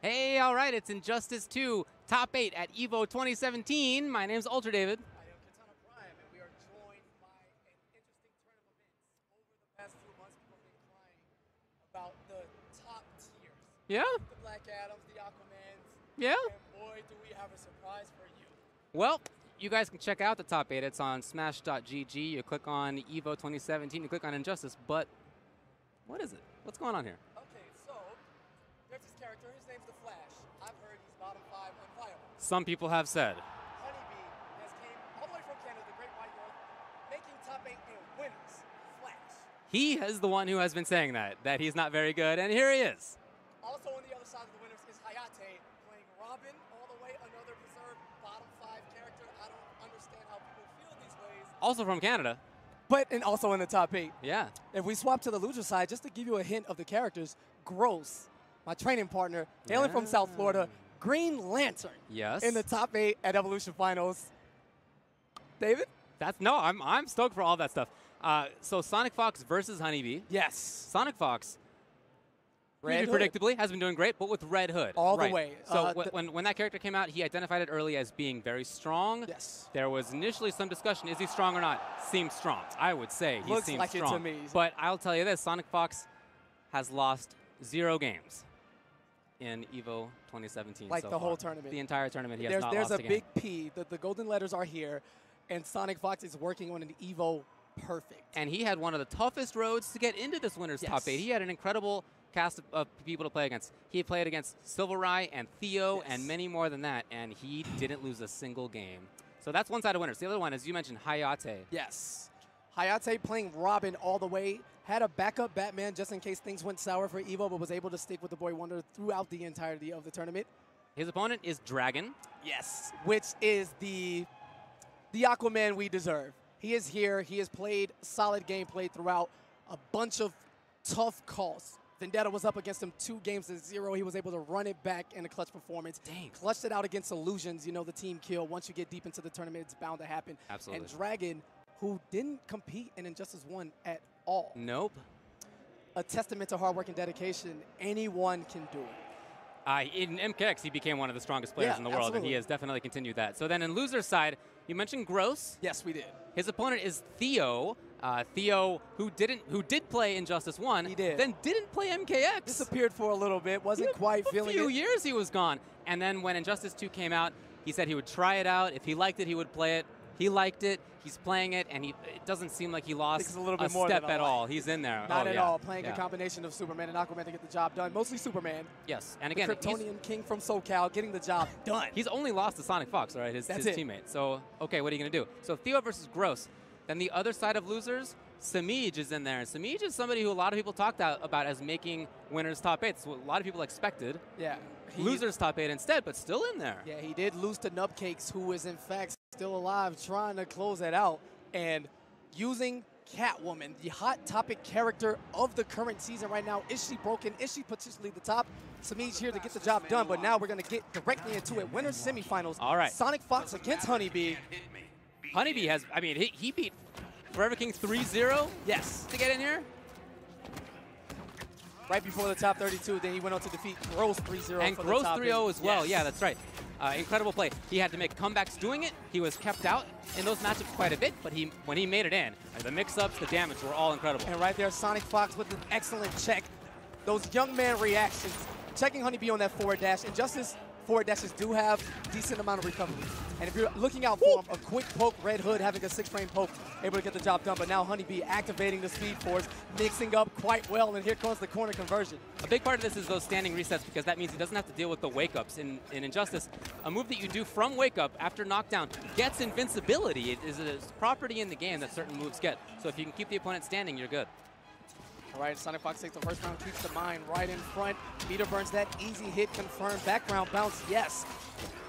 Hey, all right, it's Injustice 2, top 8 at EVO 2017. My name's Ultra David. I am Katana Prime, and we are joined by an interesting turn of events. Over the past few months, people have been crying about the top tiers. Yeah? The Black Adams, the Aquamans. Yeah? And boy, do we have a surprise for you. Well, you guys can check out the top 8. It's on smash.gg. You click on EVO 2017, you click on Injustice, but what is it? What's going on here? Okay, so there's this character. His name's The Flash. I've heard he's bottom 5 unviable. Some people have said. HONEYBEE has came all the way from Canada, the Great White North, making top 8 and winners. Flash. He is the one who has been saying that he's not very good, and here he is. Also on the other side of the winners is Hayate, playing Robin all the way, another preserved bottom 5 character. I don't understand how people feel these ways. Also from Canada. And also in the top 8. Yeah. If we swap to the loser side, just to give you a hint of the characters, Gross, my training partner, hailing from South Florida, Green Lantern. Yes. In the top 8 at Evolution Finals. David? I'm stoked for all that stuff. So Sonic Fox versus HONEYBEE. Yes. Sonic Fox, pretty predictably, has been doing great, but with Red Hood. All the way. So when that character came out, he identified it early as being very strong. Yes. There was initially some discussion, is he strong or not? Seems strong. I would say he Looks seems like strong. it to me. But I'll tell you this, Sonic Fox has lost 0 games in EVO 2017 Like so the far. whole tournament. The entire tournament, he has not There's lost a game. big P. The golden letters are here, and Sonic Fox is working on an EVO perfect. And he had one of the toughest roads to get into this winner's top 8. He had an incredible cast of people to play against. He played against Silverai and Theo and many more than that, and he didn't lose a single game. So that's one side of winners. The other one, as you mentioned, Hayate. Yes. Hayate playing Robin all the way. Had a backup Batman just in case things went sour for EVO, but was able to stick with the Boy Wonder throughout the entirety of the tournament. His opponent is Dragon. Yes. Which is the Aquaman we deserve. He is here. He has played solid gameplay throughout, a bunch of tough calls. Vendetta was up against him 2-0. He was able to run it back in a clutch performance. Dang. Clutched it out against Illusions, you know, the team kill. Once you get deep into the tournament, it's bound to happen. Absolutely. And Dragon, who didn't compete in Injustice 1 at all. Nope. A testament to hard work and dedication. Anyone can do it. In MKX, he became one of the strongest players in the world, and he has definitely continued that. So then in loser's side, you mentioned Gross. Yes, we did. His opponent is Theo. Theo, who did play Injustice 1, he did. Then didn't play MKX. Disappeared for a little bit, wasn't quite feeling it. A few years he was gone. And then when Injustice 2 came out, he said he would try it out. If he liked it, he would play it. He liked it. He's playing it, and it doesn't seem like he lost a step at all. He's in there. Not at all. Playing a combination of Superman and Aquaman to get the job done. Mostly Superman. Yes, and again, the Kryptonian king from SoCal getting the job done. He's only lost to Sonic Fox, right? His teammate. So, okay, what are you going to do? So Theo versus Gross. Then the other side of losers, Samij is in there. And Samij is somebody who a lot of people talked about as making winners top 8. It's what a lot of people expected. Yeah. Losers top 8 instead, but still in there. Yeah, he did lose to Nubcakes, who is in fact still alive, trying to close that out. And using Catwoman, the hot topic character of the current season right now. Is she broken? Is she potentially the top? Samij here to get the job done, but now we're going to get directly into it. Winners semifinals. All right. Sonic Fox against HONEYBEE. HONEYBEE has, I mean, he beat Forever King 3-0. Yes. To get in here. Right before the top 32, then he went on to defeat Gross 3-0. And Gross 3-0 as well. Yes. Yeah, that's right. Incredible play. He had to make comebacks doing it. He was kept out in those matchups quite a bit, but when he made it in, the mix-ups, the damage were all incredible. And right there, Sonic Fox with an excellent check. Those young man reactions. Checking HONEYBEE on that forward dash. Injustice forward dashes do have a decent amount of recovery. And if you're looking out for him, a quick poke, Red Hood having a 6-frame poke, able to get the job done. But now HONEYBEE activating the Speed Force, mixing up quite well, and here comes the corner conversion. A big part of this is those standing resets, because that means he doesn't have to deal with the wake-ups in Injustice. A move that you do from wake-up after knockdown gets invincibility. It is a property in the game that certain moves get. So if you can keep the opponent standing, you're good. All right, Sonic Fox takes the first round, keeps the mine right in front. Meter burns that easy hit, confirmed. Background bounce, yes.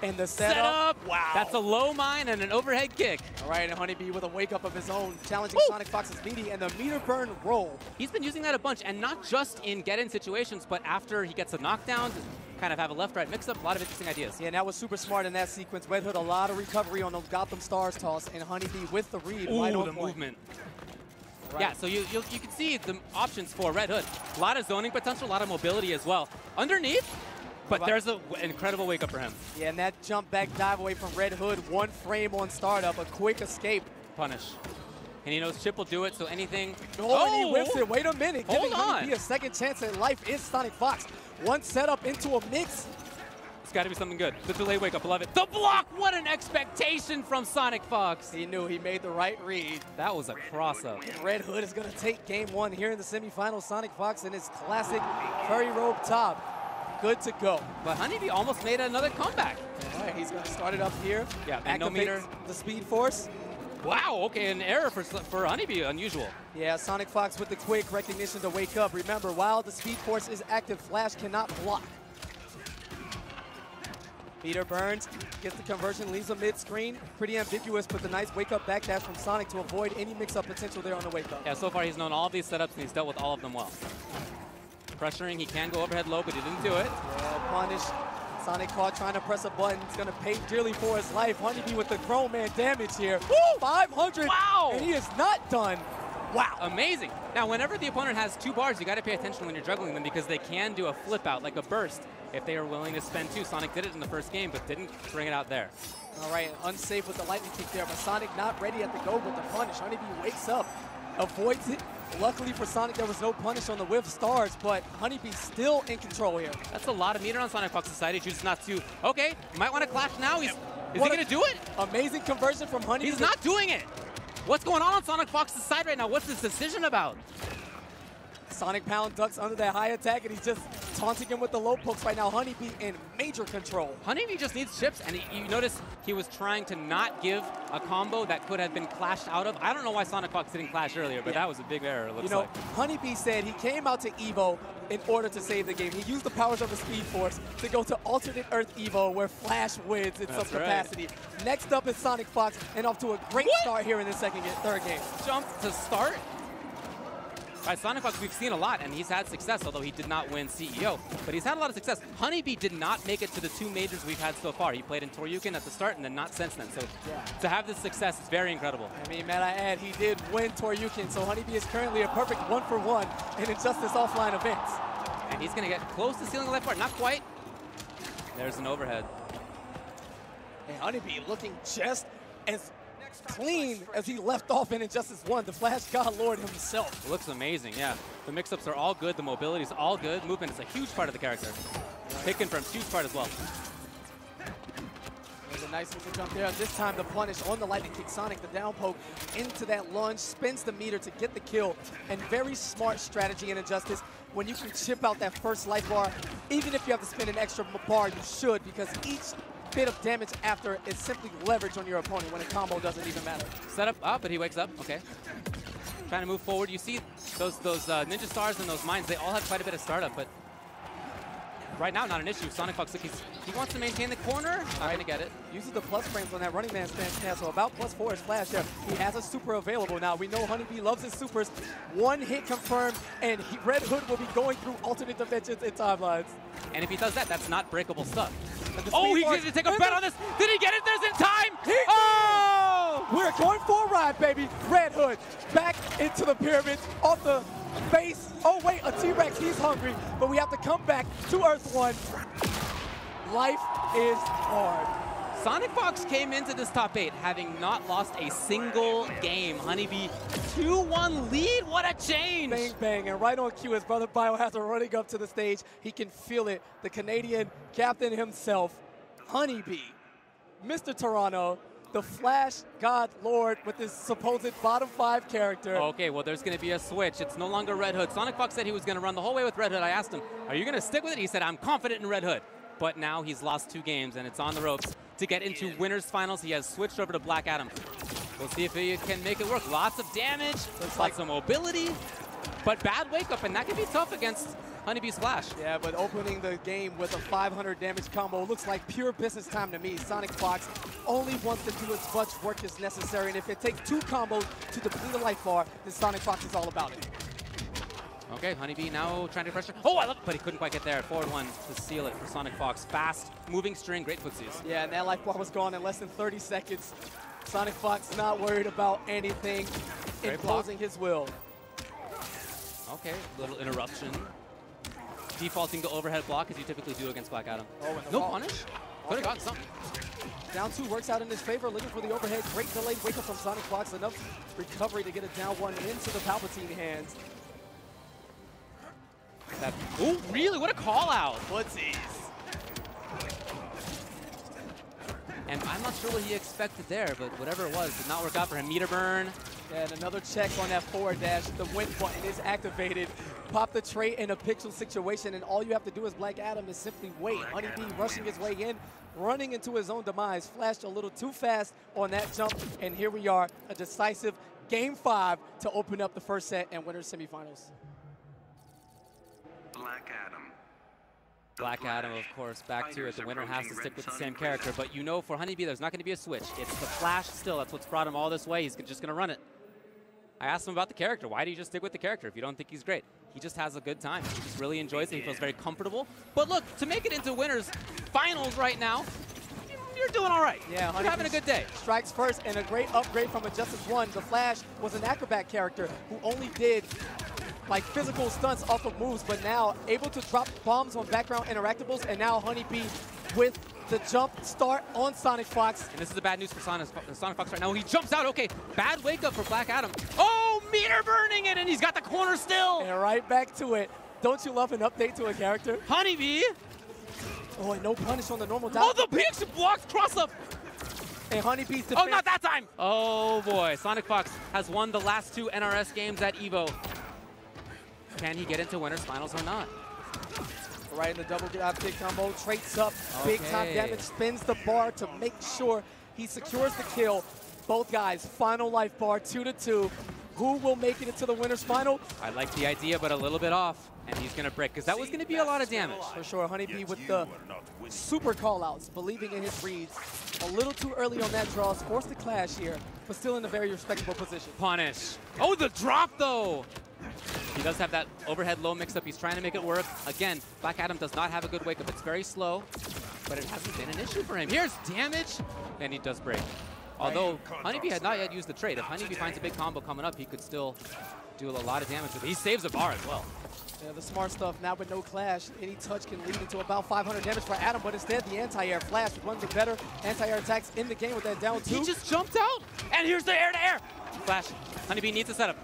And the setup, wow. That's a low mine and an overhead kick. All right, and HONEYBEE with a wake-up of his own, challenging Sonic Fox's meaty and the meter burn roll. He's been using that a bunch, and not just in get-in situations, but after he gets a knockdown, to kind of have a left-right mix-up, a lot of interesting ideas. Yeah, and that was super smart in that sequence. Red Hood, a lot of recovery on the Gotham Stars toss, and HONEYBEE with the read. Ooh, right on the point. movement. Right. Yeah, so you can see the options for Red Hood. A lot of zoning potential, a lot of mobility as well. Underneath, But there's an incredible wake up for him. Yeah, and that jump back dive away from Red Hood, 1 frame on startup, a quick escape. Punish. And he knows Chip will do it, so anything. Oh, and he whips it. Wait a minute. Hold Giving HONEYBEE a second chance at life is Sonic Fox. 1 setup into a mix. It's got to be something good. The delayed wake up, love it. The block, what an expectation from Sonic Fox. He knew he made the right read. That was a cross-up. Red Hood is going to take game 1 here in the semifinals. Sonic Fox in his classic furry robe top. Good to go. But HONEYBEE almost made another comeback. All right, he's going to start it up here. Yeah, and no meter. The Speed Force. Wow, okay, an error for HONEYBEE, unusual. Yeah, Sonic Fox with the quick recognition to wake up. Remember, while the Speed Force is active, Flash cannot block. Meter burns, gets the conversion, leaves a mid-screen. Pretty ambiguous, but the nice wake-up backdash from Sonic to avoid any mix-up potential there on the wake-up. Yeah, so far he's known all of these setups and he's dealt with all of them well. Pressuring, he can go overhead low, but he didn't do it. Yeah, punish. Sonic caught trying to press a button. He's going to pay dearly for his life. HONEYBEE with the grown man damage here. Woo! 500. Wow! And he is not done. Wow. Amazing. Now, whenever the opponent has 2 bars, you got to pay attention when you're juggling them because they can do a flip out, like a burst, if they are willing to spend 2. Sonic did it in the first game, but didn't bring it out there. All right, unsafe with the lightning kick there, but Sonic not ready at the go with the punish. HONEYBEE wakes up, avoids it. Luckily for Sonic, there was no punish on the whiff stars, but HONEYBEE still in control here. That's a lot of meter on Sonic Fox's side. He chooses not to. Okay, you might want to clash now. Is he going to do it? Amazing conversion from HONEYBEE. He's not doing it. What's going on Sonic Fox's side right now? What's this decision about? Sonic Pound ducks under that high attack, and he's just taunting him with the low pokes right now. HONEYBEE in major control. HONEYBEE just needs chips, and you notice he was trying to not give a combo that could have been clashed out of. I don't know why Sonic Fox didn't clash earlier, but that was a big error, it looks like. HONEYBee said he came out to EVO in order to save the game. He used the powers of the Speed Force to go to alternate Earth EVO where Flash wins in some capacity. Next up is Sonic Fox, and off to a great start here in the third game. Jump to start? All right, Sonic Fox we've seen a lot, and he's had success, although he did not win CEO. But he's had a lot of success. HONEYBEE did not make it to the 2 majors we've had so far. He played in Toryuken at the start and then not since then. So to have this success is very incredible. I mean, might I add, he did win Toryuken, so HONEYBEE is currently a perfect 1-for-1 in Injustice offline events. And he's going to get close to sealing the left part. Not quite. There's an overhead. And HONEYBEE looking just as clean as he left off in Injustice 1, the Flash God Lord himself. It looks amazing, yeah. The mix-ups are all good, the mobility is all good. Movement is a huge part of the character. Pick and from huge part as well. There's a nice little jump there. This time the punish on the lightning kick. Sonic, the down poke into that lunge, spins the meter to get the kill. And very smart strategy in Injustice. When you can chip out that first life bar, even if you have to spin an extra bar, you should, because each bit of damage after is simply leverage on your opponent when a combo doesn't even matter. Set up, but he wakes up, okay. Trying to move forward. You see those Ninja Stars and those mines, they all have quite a bit of startup, but right now, not an issue. Sonic Fox, he wants to maintain the corner. Not going to get it. Uses the plus frames on that running man stance, so about +4 is Flash there. He has a super available now. We know HONEYBEE loves his supers. 1 hit confirmed, and Red Hood will be going through alternate dimensions and timelines. And if he does that, that's not breakable stuff. Oh, he needed to take a bet on this. Did he get it? There's in time. We're going for a ride, baby. Red Hood back into the pyramids off the base. Oh, wait, a T-Rex. He's hungry, but we have to come back to Earth 1. Life is hard. Sonic Fox came into this top 8 having not lost a single game. HONEYBEE 2-1 lead. What a change. Bang, bang. And right on cue, his brother Biohazard running up to the stage. He can feel it. The Canadian captain himself, HONEYBEE, Mr. Toronto, the Flash God Lord with his supposed bottom 5 character. Okay, well, there's going to be a switch. It's no longer Red Hood. Sonic Fox said he was going to run the whole way with Red Hood. I asked him, are you going to stick with it? He said, I'm confident in Red Hood. But now he's lost 2 games, and it's on the ropes. To get into winners finals, he has switched over to Black Adam. We'll see if he can make it work. Lots of damage, lots of mobility, but bad wake up, and that can be tough against HONEYBEE's Flash. Yeah, but opening the game with a 500 damage combo looks like pure business time to me. Sonic Fox only wants to do as much work as necessary, and if it takes 2 combos to deplete a life bar, then Sonic Fox is all about it. Okay, HONEYBEE now trying to pressure. Oh, I love it, but he couldn't quite get there. Forward 1 to seal it for Sonic Fox. Fast, moving string, great footsies. Yeah, and that life bar was gone in less than 30 seconds. Sonic Fox not worried about anything, imposing his will. Okay, little interruption. defaulting to overhead block as you typically do against Black Adam. Oh, and the No wall. punish. Could have gotten something. Down 2 works out in his favor, looking for the overhead. Great delayed wake up from Sonic Fox. Enough recovery to get a down 1 into the Palpatine hands. Oh, really? What a call out. Footsies. And I'm not sure what he expected there, but whatever it was, did not work out for him. Meter burn. And another check on that forward dash. The win button is activated. Pop the tray in a pixel situation, and all you have to do as Black Adam is simply wait. HONEYBEE rushing his way in, running into his own demise. Flashed a little too fast on that jump, and here we are, a decisive Game 5 to open up the first set and winners semifinals. Black Adam. Black Adam, of course, back to it. The winner has to stick with the same character, but you know for HONEYBEE there's not going to be a switch. It's the Flash still. That's what's brought him all this way. He's just going to run it. I asked him about the character. Why do you just stick with the character if you don't think he's great? He just has a good time. He just really enjoys it. He feels very comfortable. But look, to make it into winners finals right now, you're doing all right. Yeah, you're having a good day. Strikes first, and a great upgrade from Injustice 1. The Flash was an acrobat character who only did like physical stunts off of moves, but now able to drop bombs on background interactables, and now HONEYBEE with the jump start on Sonic Fox. And this is the bad news for Sonic Fox right now. He jumps out. Okay, bad wake up for Black Adam. Oh, meter burning it, and he's got the corner still. And right back to it. Don't you love an update to a character? HONEYBEE. Oh, and no punish on the normal down. Oh, the PX blocks cross up. And HONEYBEE's defense. Oh, not that time. Oh, boy. Sonic Fox has won the last 2 NRS games at EVO. Can he get into winners finals or not? Right in the double get out kick combo, traits up, big time damage, spins the bar to make sure he secures the kill. Both guys, final life bar, 2-2. Who will make it into the winner's final? I like the idea, but a little bit off, and he's going to break, because that was going to be a lot of damage. For sure, HONEYBEE with the super call-outs, believing in his reads. A little too early on that draw, forced the clash here, but still in a very respectable position. Punish. Oh, the drop, though. He does have that overhead low mix-up. He's trying to make it work. Again, Black Adam does not have a good wake-up. It's very slow, but it hasn't been an issue for him. Here's damage, and he does break. Although HONEYBEE had not yet used the trade. If HONEYBEE finds a big combo coming up, he could still do a lot of damage with it. He saves a bar as well. Yeah, the smart stuff. Now with no clash, any touch can lead into about 500 damage for Adam, but instead the anti-air Flash, one of the better anti-air attacks in the game with that down 2. He just jumped out, and here's the air-to-air. Flash, HONEYBEE needs a setup.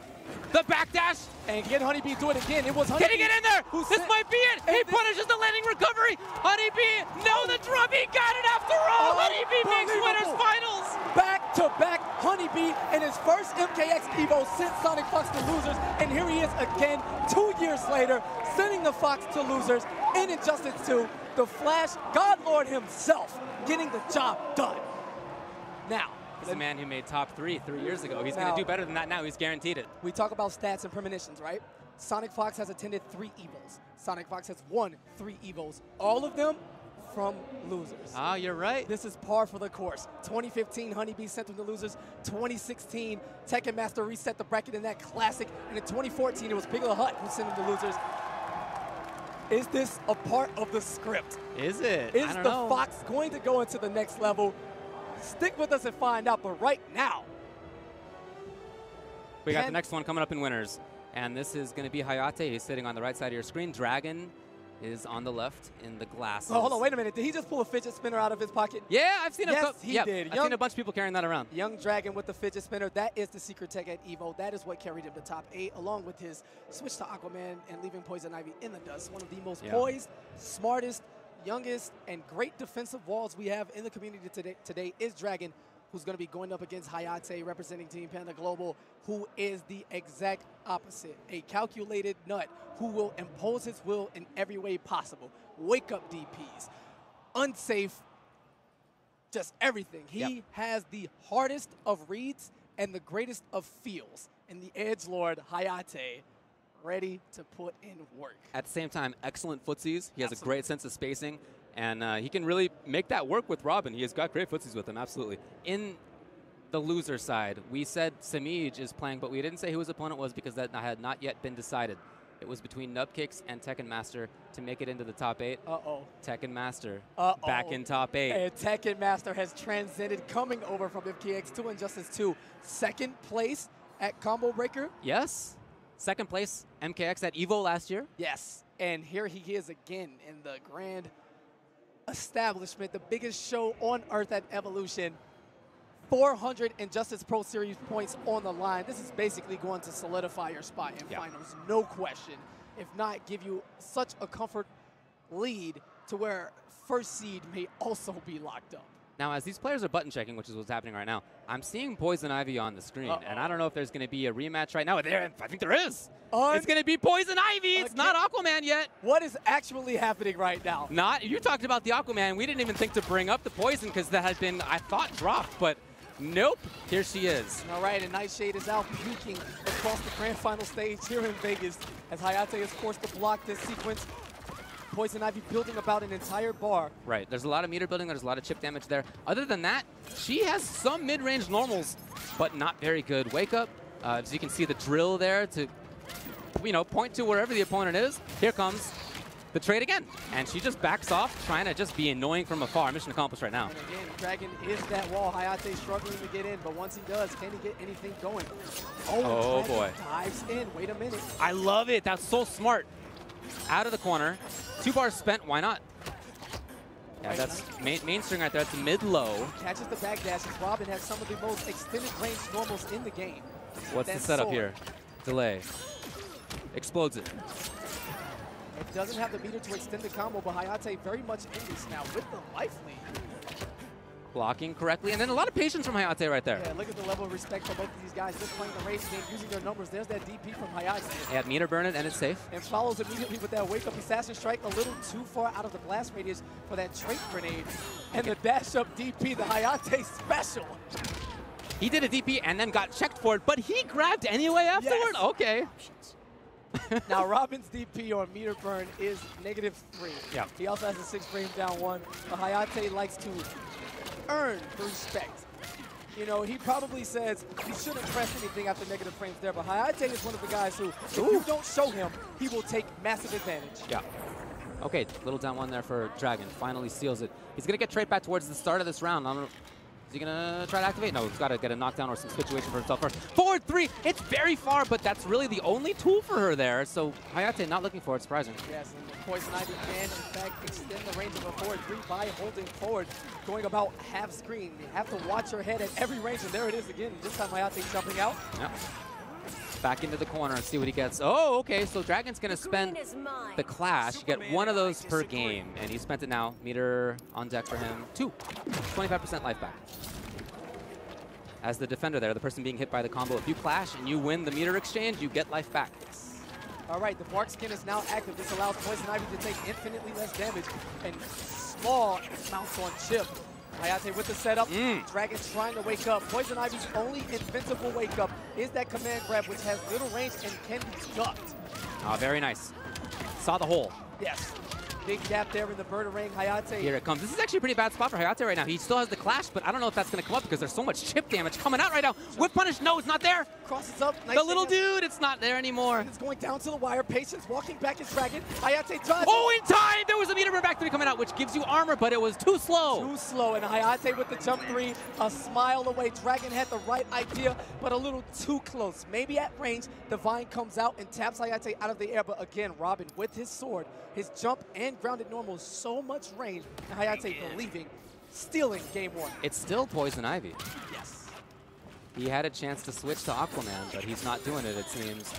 The backdash. And can HONEYBEE do it again? It was HONEYBEE. Can he get in there? This might be it. He punishes the landing recovery. HONEYBEE, no, the drop. He got it after all. HONEYBee makes winners finals. Back-to-back HONEYBee in his first MKX EVO sent Sonic Fox to losers. And here he is again 2 years later, sending the Fox to losers in Injustice 2. The Flash, God Lord himself, getting the job done. Now, he's a man who made top 3 years ago. He's going to do better than that now. He's guaranteed it. We talk about stats and premonitions, right? Sonic Fox has attended 3 EVOs. Sonic Fox has won 3 EVOs. All of them from losers. Ah, you're right. This is par for the course. 2015, HONEYBEE sent them to losers. 2016, Tekken Master reset the bracket in that classic. And in 2014, it was Big Ol' Hut who sent them to losers. Is this a part of the script? Is it? Is the Fox going to go into the next level? Stick with us and find out, but right now. We got the next one coming up in winners. And this is going to be Hayate. He's sitting on the right side of your screen. Dragon is on the left in the glasses. Oh, hold on, wait a minute. Did he just pull a fidget spinner out of his pocket? Yeah, I've seen Yes, he did. I've seen a bunch of people carrying that around. Young Dragon with the fidget spinner. That is the secret tech at EVO. That is what carried him to top 8, along with his switch to Aquaman and leaving Poison Ivy in the dust. One of the most poised, smartest, youngest, and great defensive walls we have in the community today is Dragon, who's going to be going up against Hayate, representing Team Panda Global, who is the exact opposite. A calculated nut who will impose his will in every way possible. Wake up DPs, unsafe, just everything. He has the hardest of reads and the greatest of feels. And the Edgelord, Hayate, ready to put in work. At the same time, excellent footsies. He has a great sense of spacing. And he can really make that work with Robin. He has got great footsies with him, absolutely. In the loser side, we said Samij is playing, but we didn't say who his opponent was because that had not yet been decided. It was between Nubkicks and Tekken Master to make it into the top 8. Uh-oh. Tekken Master back in top 8. And Tekken Master has transcended, coming over from MKX to Injustice 2. Second place at Combo Breaker. Yes. Second place, MKX at EVO last year. Yes. And here he is again in the grand establishment, the biggest show on Earth at Evolution. 400 Injustice Pro Series points on the line. This is basically going to solidify your spot in finals, no question. If not, give you such a comfort lead to where first seed may also be locked up. Now, as these players are button checking, which is what's happening right now, I'm seeing Poison Ivy on the screen, and I don't know if there's going to be a rematch right now. I think there is. It's going to be Poison Ivy. It's not Aquaman yet. What is actually happening right now? You talked about the Aquaman. We didn't even think to bring up the Poison because that had been, I thought, dropped, but nope. Here she is. All right, and Nightshade is out puking across the grand final stage here in Vegas as Hayate is forced to block this sequence. Poison Ivy building about an entire bar. Right, there's a lot of meter building, there's a lot of chip damage there. Other than that, she has some mid-range normals, but not very good. Wake up, as you can see the drill there to, point to wherever the opponent is. Here comes the trade again, and she just backs off, trying to just be annoying from afar. Mission accomplished right now. And again, Dragon is that wall. Hayate struggling to get in, but once he does, can he get anything going? Oh boy. Dives in, wait a minute. I love it, that's so smart. Out of the corner. 2 bars spent, why not? Yeah, that's main string right there. That's mid-low. Catches the backdash, and Robin has some of the most extended range normals in the game. What's the setup here? Delay. Explodes it. It doesn't have the meter to extend the combo, but Hayate very much in this now with the life lead. Blocking correctly, and then a lot of patience from Hayate right there. Yeah, look at the level of respect for both of these guys just playing the race game, using their numbers. There's that DP from Hayate. Yeah, meter burn it, and it's safe. And follows immediately with that wake-up assassin strike, a little too far out of the blast radius for that trait grenade. And the dash-up DP, the Hayate special. He did a DP and then got checked for it, but he grabbed anyway afterward? Yes. Okay. Now, Robin's DP or meter burn is -3. Yeah. He also has a 6 frame down 1. But Hayate likes to earn the respect. He probably says he shouldn't press anything after negative frames there, but Hayate is one of the guys who, if you don't show him, he will take massive advantage. Yeah. Okay, little down 1 there for Dragon. Finally seals it. He's going to get trade back towards the start of this round. I don't know. Is he going to try to activate? No, he's got to get a knockdown or some situation for himself first. Forward 3, it's very far, but that's really the only tool for her there. So Hayate not looking for it, surprising. Yes, and Poison Ivy can, in fact, extend the range of a forward 3 by holding forward, going about half screen. You have to watch her head at every range, and there it is again. This time Hayate jumping out. Yep. Back into the corner and see what he gets. Oh, okay, so Dragon's going to spend the clash. You get 1 of those per game, and he spent it now. Meter on deck for him. 2. 25% life back. As the defender there, the person being hit by the combo, if you clash and you win the meter exchange, you get life back. All right, the Bark Skin is now active. This allows Poison Ivy to take infinitely less damage and small amounts on chip. Hayate with the setup. Dragon trying to wake up. Poison Ivy's only invincible wake up is that command grab, which has little range and can be ducked. Oh, very nice. Saw the hole. Yes. Big gap there in the Bird Ring. Hayate. Here it comes. This is actually a pretty bad spot for Hayate right now. He still has the clash, but I don't know if that's going to come up because there's so much chip damage coming out right now. Whip punish, no, it's not there. Crosses up. Nice the little dude, it's not there anymore. It's going down to the wire. Patience walking back is Dragon. Hayate dodges. Oh, in time! There was a meter burn back to be coming out, which gives you armor, but it was too slow. Too slow, and Hayate with the jump 3, a smile away. Dragon had the right idea, but a little too close. Maybe at range, Divine comes out and taps Hayate out of the air, but again, Robin with his sword, his jump and grounded normal, so much range, and Hayate believing, stealing game 1. It's still Poison Ivy. Yes. He had a chance to switch to Aquaman, but he's not doing it, it seems.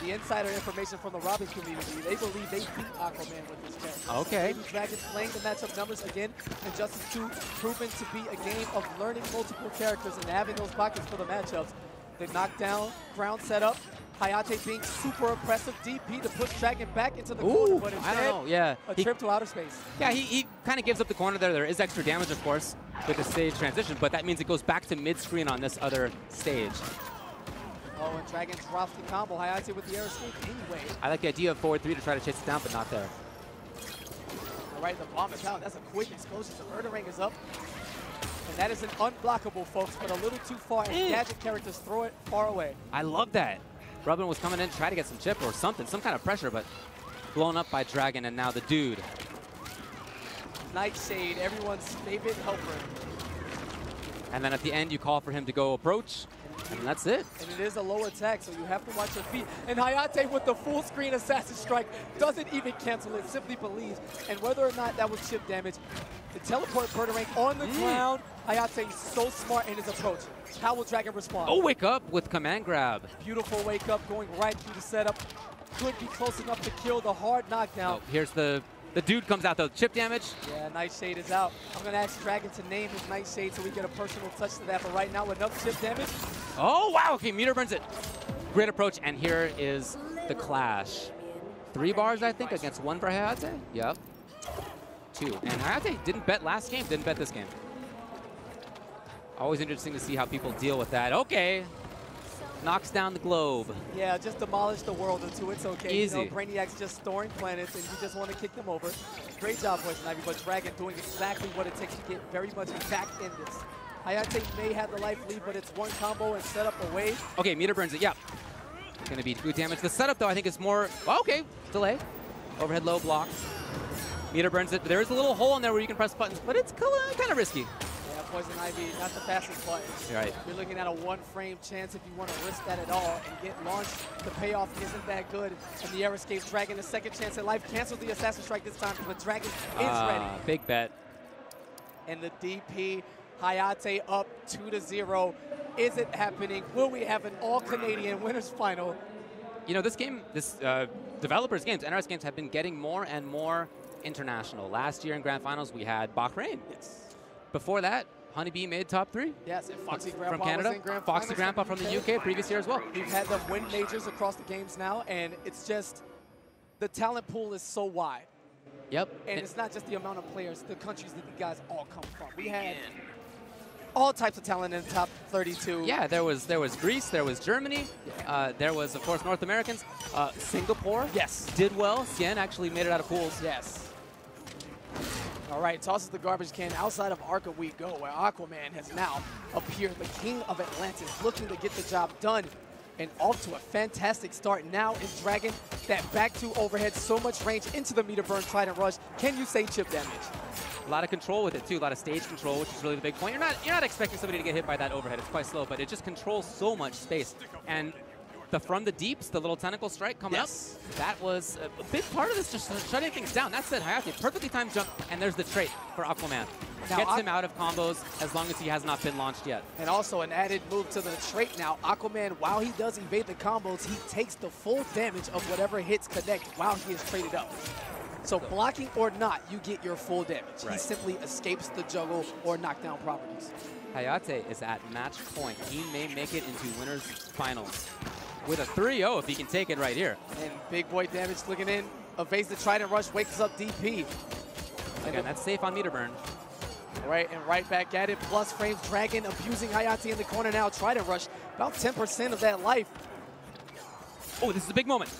The insider information from the Robin community, they believe they beat Aquaman with this character. Okay. Baby Dragon's playing the matchup numbers again, and Justice 2 proven to be a game of learning multiple characters and having those pockets for the matchups. The knockdown, ground setup, Hayate being super oppressive DP to push Dragon back into the corner, but instead, I don't know. Yeah. a trip to outer space. Yeah, he kind of gives up the corner there. There is extra damage, of course, with the stage transition, but that means it goes back to mid-screen on this other stage. Oh, and Dragon drops the combo. Hayate with the air escape anyway. I like the idea of forward 3 to try to chase it down, but not there. All right, the bomb is out. That's a quick explosion. The Murder Ring is up. And that is an unblockable, folks, but a little too far, and gadget characters throw it far away. I love that. Robin was coming in to try to get some chip or something, some kind of pressure, but blown up by Dragon, and now the dude. Nightshade, everyone's favorite helper. And then at the end, you call for him to go approach. And that's it. And it is a low attack, so you have to watch your feet. And Hayate with the full screen assassin strike doesn't even cancel it, simply believes. And whether or not that was chip damage, the teleport Bertarang on the ground, Hayate is so smart in his approach. How will Dragon respond? Oh, wake up with command grab. Beautiful wake up, going right through the setup. Could be close enough to kill the hard knockdown. Oh, here's the dude comes out though. Chip damage. Yeah, Nightshade is out. I'm going to ask Dragon to name his Nightshade so we get a personal touch to that. But right now, enough chip damage. Oh, wow. Okay, meter burns it. Great approach. And here is the clash. 3 bars, I think, against 1 for Hayate. Yep. 2. And Hayate didn't bet last game, didn't bet this game. Always interesting to see how people deal with that. Okay. Knocks down the globe. Yeah, just demolish the world into it's okay. Easy. You know, Brainiac's just storing planets, and you just want to kick them over. Great job, Poison Ivy, but Dragon doing exactly what it takes to get very much back in this. Hayate may have the life lead, but it's one combo and set up away. Okay, meter burns it, yeah. Gonna be good damage. The setup, though, I think is more, okay, delay. Overhead low block. Meter burns it. There is a little hole in there where you can press buttons, but it's kind of risky. Poison Ivy, not the fastest button. Right. You're looking at a 1-frame chance if you want to risk that at all and get launched. The payoff isn't that good. And the air escapes Dragon a second chance at life. Cancels the Assassin Strike this time, but Dragon is ready. Big bet. And the DP, Hayate up 2-0. Is it happening? Will we have an all-Canadian winners final? You know, this game, developers' games, NRS games have been getting more and more international. Last year in Grand Finals, we had Bahrain. Before that, HONEYBEE made top 3. Yes, and Foxy Grandpa from Canada. was in Grand Foxy Finals Grandpa from the UK previous year as well. We've had them win majors across the games now, and it's just the talent pool is so wide. Yep. And it's not just the amount of players, the countries that the guys all come from. We had all types of talent in the top 32. Yeah, there was Greece, there was Germany, there was, of course, North Americans. Singapore did well. Sien actually made it out of pools. Yes. All right, tosses the garbage can. Outside of Arca we go, where Aquaman has now appeared, the king of Atlantis, looking to get the job done. And off to a fantastic start now in Dragon. That back 2 overhead, so much range into the meter burn, Trident Rush. Can you say chip damage? A lot of control with it too, a lot of stage control, which is really the big point. You're not expecting somebody to get hit by that overhead. It's quite slow, but it just controls so much space. And from the deeps, the little tentacle strike coming up, that was a big part of this, just shutting things down. That said, Hayate, perfectly timed jump, and there's the trait for Aquaman. Now, gets him out of combos as long as he has not been launched yet. And also an added move to the trait now. Aquaman, while he does evade the combos, he takes the full damage of whatever hits connect while he is traded up. So blocking or not, you get your full damage. Right. He simply escapes the juggle or knockdown properties. Hayate is at match point. He may make it into winners finals with a 3-0 if he can take it right here. And big boy damage looking in. Evades the Trident Rush, wakes up DP. Again, that's safe on meter burn. Right, and right back at it. Plus frames, Dragon abusing Hayate in the corner now. Trident Rush, about 10% of that life. Oh, this is a big moment.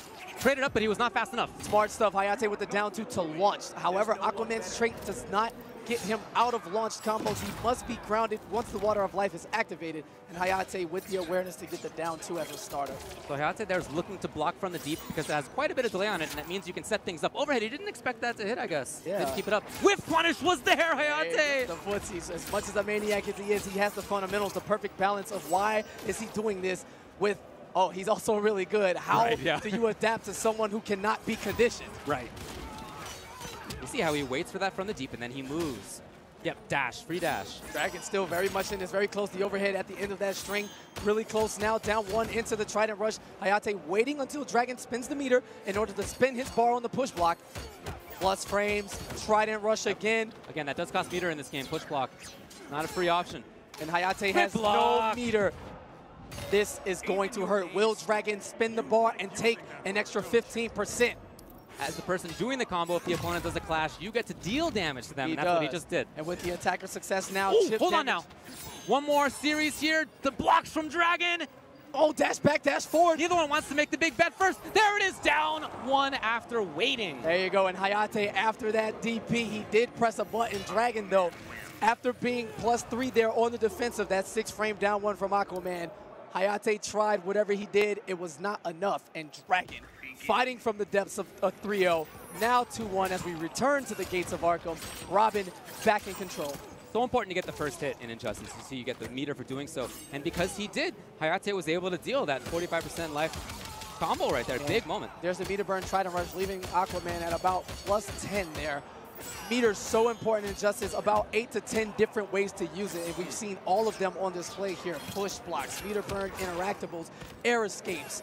Traded up, but he was not fast enough. Smart stuff. Hayate with the down 2 to launch. However, Aquaman's trait does not get him out of launched combos. He must be grounded once the Water of Life is activated. And Hayate with the awareness to get the down 2 as a starter. So Hayate there's looking to block from the deep because it has quite a bit of delay on it, and that means you can set things up. Overhead, he didn't expect that to hit, I guess. Yeah. Didn't keep it up. Whiff punish was there, Hayate! Hey, the footsies. As much as a maniac as he is, he has the fundamentals, the perfect balance of why is he doing this with, oh, he's also really good. How do you adapt to someone who cannot be conditioned? Right. You see how he waits for that from the deep, and then he moves. Yep, dash, free dash. Dragon still very much in this, very close. The overhead at the end of that string, really close now. Down 1 into the Trident Rush. Hayate waiting until Dragon spins the meter in order to spin his bar on the push block. Plus frames, Trident Rush again. Again, that does cost meter in this game, push block. Not a free option. And Hayate has no meter. This is going to hurt. Will Dragon spin the bar and take an extra 15%? As the person doing the combo, if the opponent does a clash, you get to deal damage to them, and that's what he just did. And with the attacker success now, chip hold on now. One more series here. The blocks from Dragon. Oh, dash back, dash forward. Neither one wants to make the big bet first. There it is, down 1 after waiting. There you go, and Hayate after that DP, he did press a button. Dragon, though, after being +3 there on the defensive, that 6-frame down 1 from Aquaman, Hayate tried whatever he did. It was not enough, and Dragon fighting from the depths of a 3-0. Now 2-1 as we return to the gates of Arkham. Robin back in control. So important to get the first hit in Injustice. You see you get the meter for doing so. And because he did, Hayate was able to deal that 45% life combo right there. Big moment. There's the meter burn, Trident Rush, leaving Aquaman at about +10 there. Meter's so important in Injustice, about 8 to 10 different ways to use it. And we've seen all of them on display here. Push blocks, meter burn, interactables, air escapes,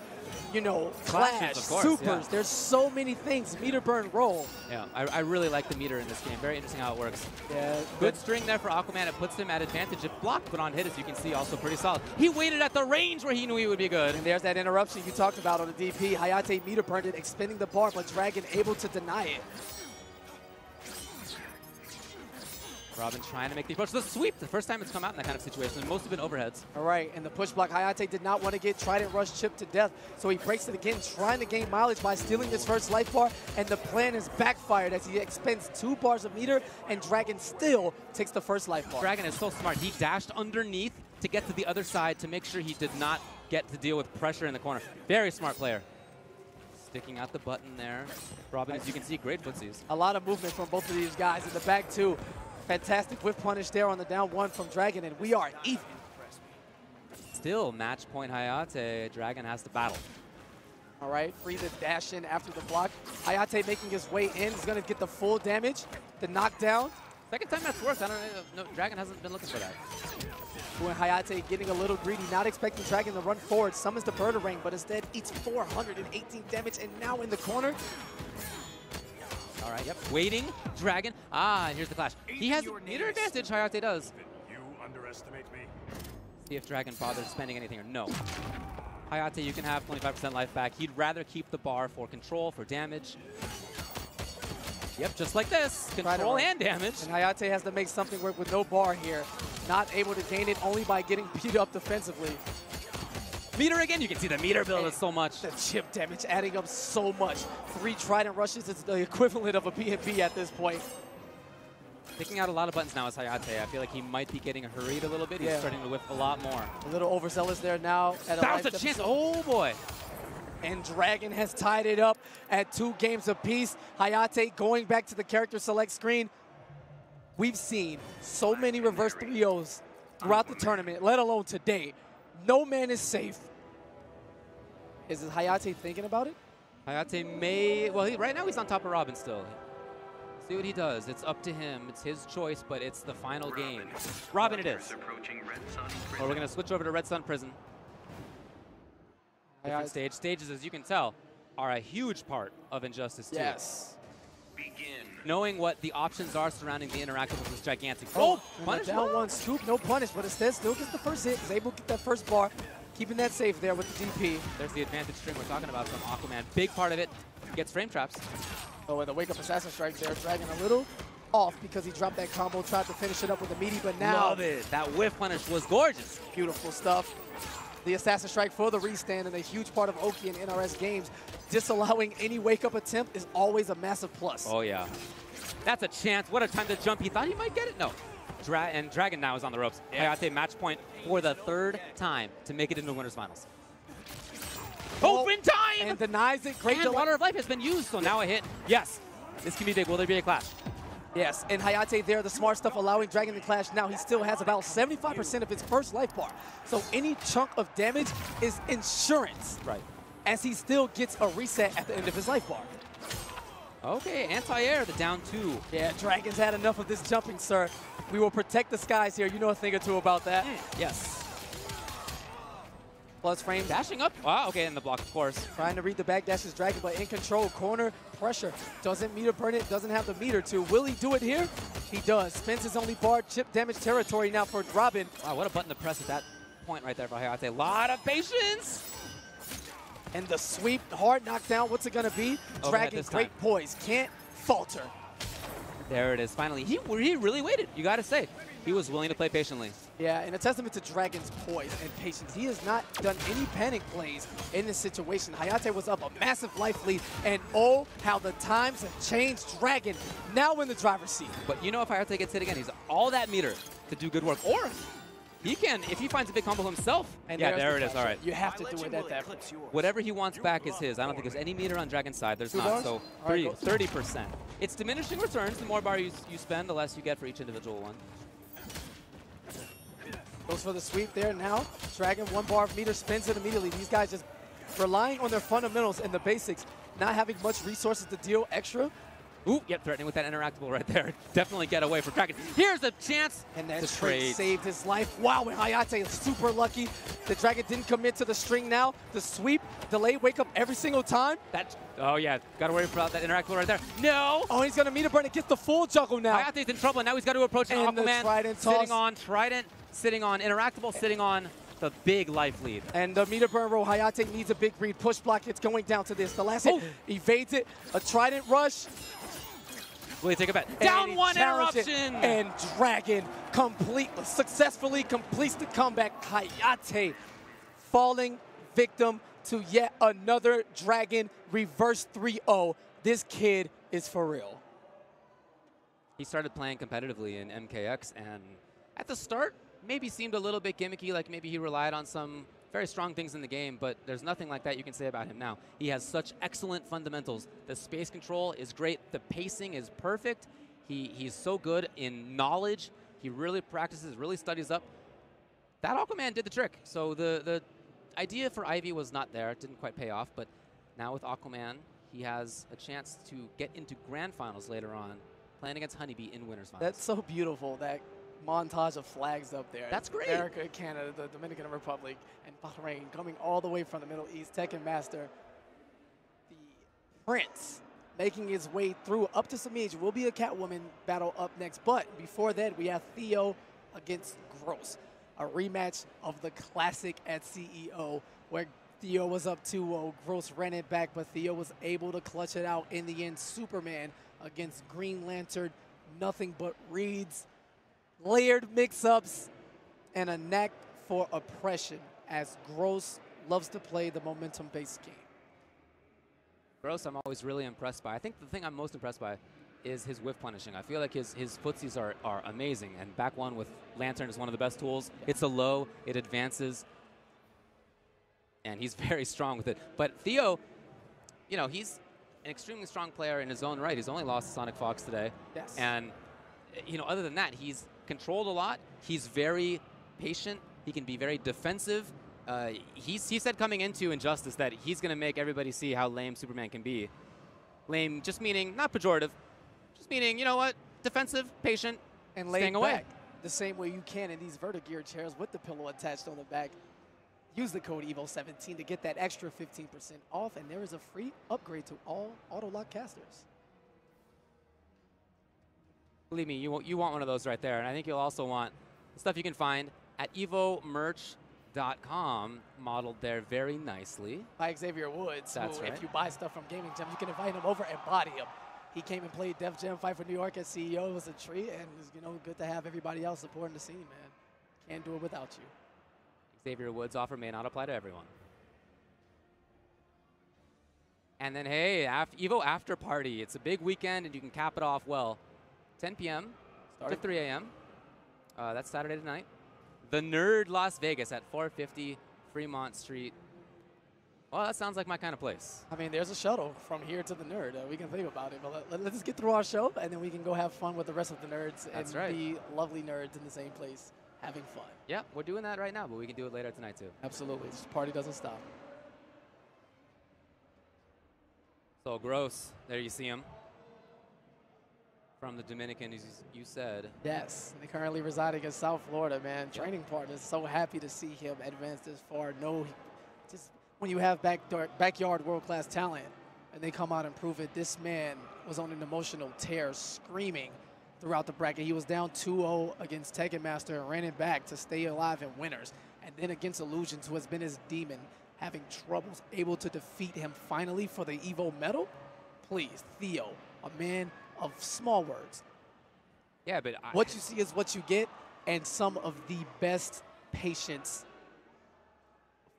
you know, clash, supers. Yeah. There's so many things. Meter burn roll. Yeah, I really like the meter in this game. Very interesting how it works. Yeah. Good string there for Aquaman. It puts him at advantage. If blocked, but on hit, as you can see, also pretty solid. He waited at the range where he knew he would be good. And there's that interruption you talked about on the DP. Hayate meter burned it, expending the bar, but Dragon able to deny it. Robin trying to make the approach. The sweep, the first time it's come out in that kind of situation. Most have been overheads. All right, and the push block, Hayate did not want to get Trident Rush chipped to death, so he breaks it again, trying to gain mileage by stealing his first life bar, and the plan is backfired as he expends 2 bars of meter, and Dragon still takes the first life bar. Dragon is so smart. He dashed underneath to get to the other side to make sure he did not get to deal with pressure in the corner. Very smart player. Sticking out the button there. Robin, as you can see, great footsies. A lot of movement from both of these guys in the back, too. Fantastic whiff punish there on the down 1 from Dragon, and we are even. Still, match point Hayate. Dragon has to battle. All right, free the dash in after the block. Hayate making his way in. He's going to get the full damage, the knockdown. Second time that's worked. I don't know. No, Dragon hasn't been looking for that. When Hayate getting a little greedy, not expecting Dragon to run forward, summons the Bird Ring, but instead eats 418 damage, and now in the corner. All right, yep. Waiting, Dragon. Ah, and here's the clash. He has meter advantage, Hayate does. You underestimate me. See if Dragon bothers spending anything or no. Hayate, you can have 25% life back. He'd rather keep the bar for control, for damage. Yep, just like this. Control and damage. And Hayate has to make something work with no bar here. Not able to gain it only by getting beat up defensively. Meter again, you can see the meter build is so much. The chip damage adding up so much. 3 Trident Rushes is the equivalent of a BNB at this point. Picking out a lot of buttons now is Hayate. I feel like he might be getting hurried a little bit. He's starting to whiff a lot more. A little overzealous there now. That's a chance. Oh, boy. And Dragon has tied it up at 2 games apiece. Hayate going back to the character select screen. We've seen so many reverse 3-0s throughout the tournament, let alone today. No man is safe. Is Hayate thinking about it? Hayate may, well, right now he's on top of Robin still. See what he does. It's up to him. It's his choice, but it's the final game. Robin it is. Well, we're going to switch over to Red Sun Prison. Different stage. Stages, as you can tell, are a huge part of Injustice 2. Yes. Begin. Knowing what the options are surrounding the interactables is gigantic. Oh, punish. Down 1 scoop, no punish, but instead still gets the first hit. Is able to get that first bar, keeping that safe there with the DP. There's the advantage string we're talking about from Aquaman. Big part of it gets frame traps. Oh, and the wake up assassin strike there, Dragon a little off because he dropped that combo, tried to finish it up with a meaty, but now. Love it. That whiff punish was gorgeous. Beautiful stuff. The assassin strike for the restand, and a huge part of Oki and NRS games. Disallowing any wake-up attempt is always a massive plus. Oh, yeah. That's a chance. What a time to jump. He thought he might get it. No. And Dragon now is on the ropes. Yeah. Hayate match point for the 3rd time to make it into winners finals. Open time! And denies it. Great and Water of Life has been used, so now a hit. Yes. This can be big. Will there be a clash? Yes, and Hayate there, the smart stuff, allowing Dragon to clash. Now he still has about 75% of his first life bar. So any chunk of damage is insurance. Right. As he still gets a reset at the end of his life bar. Okay, anti-air, the down 2. Yeah, Dragon's had enough of this jumping, sir. We will protect the skies here. You know a thing or two about that. Yes. Plus frame. Dashing up. Wow, okay, and the block, of course. Trying to read the back dashes Dragon, but in control. Corner pressure. Doesn't meter burn it, doesn't have the meter to. Will he do it here? He does. Spends his only bar. Chip damage territory now for Robin. Wow, what a button to press at that point right there for Hayate. A lot of patience. And the sweep, hard knockdown. What's it going to be? Dragon, great poise. Can't falter. There it is, finally. He really waited, you got to say. He was willing to play patiently. Yeah, and a testament to Dragon's poise and patience. He has not done any panic plays in this situation. Hayate was up a massive life lead, and oh, how the times have changed. Dragon now in the driver's seat. But you know, if Hayate gets hit again, he's all that meter to do good work. Or he can, if he finds a big combo himself. And yeah, there it is, all right. You have to do it at that point. Whatever he wants back is his. I don't think there's any meter on Dragon's side. There's not, so 30%. It's diminishing returns. The more bar you spend, the less you get for each individual one. Goes for the sweep there now. Dragon, 1 bar of meter, spins it immediately. These guys just relying on their fundamentals and the basics, not having much resources to deal extra. Ooh, yep, threatening with that interactable right there. Definitely get away from Dragon. Here's a chance And that to trade trade. saved his life. Wow, and Hayate is super lucky. The Dragon didn't commit to the string now. The sweep, delay, wake up every single time. Oh yeah, gotta worry about that interactable right there. No! Oh, he's gonna meter burn and get the full juggle now. Hayate's in trouble, and now he's got to approach an And the Aquaman. Trident sitting toss. on Trident, sitting on interactable, sitting on the big life lead. And the meter burn roll, Hayate needs a big read. Push block, it's going down to this. The last hit, evades it. A Trident rush. Will he take a bet? And Down he one challenged it. interruption! And Dragon successfully completes the comeback. Hayate falling victim to yet another Dragon reverse 3-0. This kid is for real. He started playing competitively in MKX, and at the start, maybe seemed a little bit gimmicky, like maybe he relied on some very strong things in the game, but there's nothing like that you can say about him now. He has such excellent fundamentals. The space control is great. The pacing is perfect. He's so good in knowledge. He really practices, really studies up. That Aquaman did the trick. So the idea for Ivy was not there. It didn't quite pay off, but now with Aquaman, he has a chance to get into grand finals later on, playing against HONEYBEE in winners finals. That's so beautiful, that montage of flags up there. That's great. America, Canada, the Dominican Republic, and Bahrain coming all the way from the Middle East. Tekken Master, the Prince, making his way through up to Samij. Will be a Catwoman battle up next. But before that, we have Theo against Gross. A rematch of the classic at CEO, where Theo was up 2-0. Gross ran it back, but Theo was able to clutch it out in the end. Superman against Green Lantern. Nothing but reads, layered mix-ups, and a knack for oppression, as Gross loves to play the momentum-based game. Gross, I'm always really impressed by. I think the thing I'm most impressed by is his whiff punishing. I feel like his footsies are amazing, and back one with Lantern is one of the best tools. It's a low, it advances, and he's very strong with it. But Theo, you know, he's an extremely strong player in his own right. He's only lost to Sonic Fox today. Yes. And, you know, other than that, he's controlled a lot. He's very patient. He can be very defensive. He said coming into Injustice that he's going to make everybody see how lame Superman can be. Lame just meaning, not pejorative, just meaning, you know what, defensive, patient, And staying laid away. back the same way you can in these Vertigear chairs with the pillow attached on the back. Use the code EVO17 to get that extra 15% off, and there is a free upgrade to all auto-lock casters. Believe me, you want one of those right there. And I think you'll also want the stuff you can find at evomerch.com, modeled there very nicely. By Xavier Woods, That's who, right. if you buy stuff from Gaming Gem, you can invite him over and body him. He came and played Def Jam Fight for New York as CEO. It was a treat, and it was, you know, good to have everybody else supporting the scene, man. Can't do it without you. Xavier Woods' offer may not apply to everyone. And then, hey, EVO After Party. It's a big weekend, and you can cap it off well. 10 p.m. to 3 a.m. That's Saturday tonight. The Nerd Las Vegas at 450 Fremont Street. Well, that sounds like my kind of place. I mean, there's a shuttle from here to the Nerd. We can think about it, but let's just get through our show, and then we can go have fun with the rest of the nerds. That's and right. be lovely nerds in the same place, having fun. Yeah, we're doing that right now, but we can do it later tonight, too. Absolutely. This party doesn't stop. So Gross, there you see him. From the Dominican, as you said. Yes, they currently residing in South Florida, man. Training partners, so happy to see him advance this far. No, just when you have backyard world-class talent and they come out and prove it, this man was on an emotional tear, screaming throughout the bracket. He was down 2-0 against Tekken Master and ran it back to stay alive in winners. And then against Illusions, who has been his demon, having troubles, able to defeat him finally for the EVO medal. Please, Theo, a man of small words. Yeah, but What you see is what you get, and some of the best patience,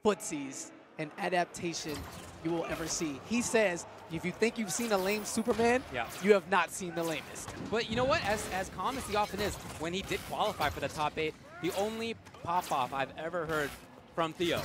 footsies, and adaptation you will ever see. He says, if you think you've seen a lame Superman, Yeah. you have not seen the lamest. But you know what? As calm as he often is, when he did qualify for the top 8, the only pop-off I've ever heard from Theo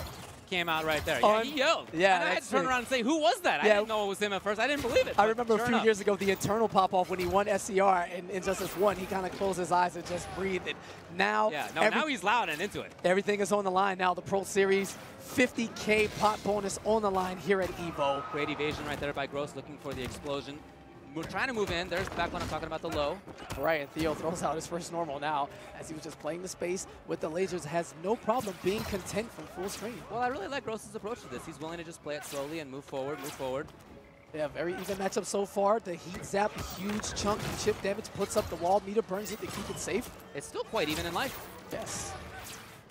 came out right there. Yeah, he yelled. Yeah, and I had to turn around and say, who was that? Yeah. I didn't know it was him at first. I didn't believe it. I remember sure a few enough. years ago, the internal pop-off when he won SCR in Injustice 1, he kind of closed his eyes and just breathed it. Now, now he's loud and into it. Everything is on the line now. The Pro Series, 50K pot bonus on the line here at EVO. Great evasion right there by Gross, looking for the explosion. We're trying to move in. There's the back one I'm talking about, the low. Right, and Theo throws out his first normal now as he was just playing the space with the lasers, has no problem being content from full screen. Well, I really like Gross's approach to this. He's willing to just play it slowly and move forward, move forward. Yeah, very even matchup so far. The heat zap, huge chunk of chip damage, puts up the wall, meter burns it to keep it safe. It's still quite even in life. Yes.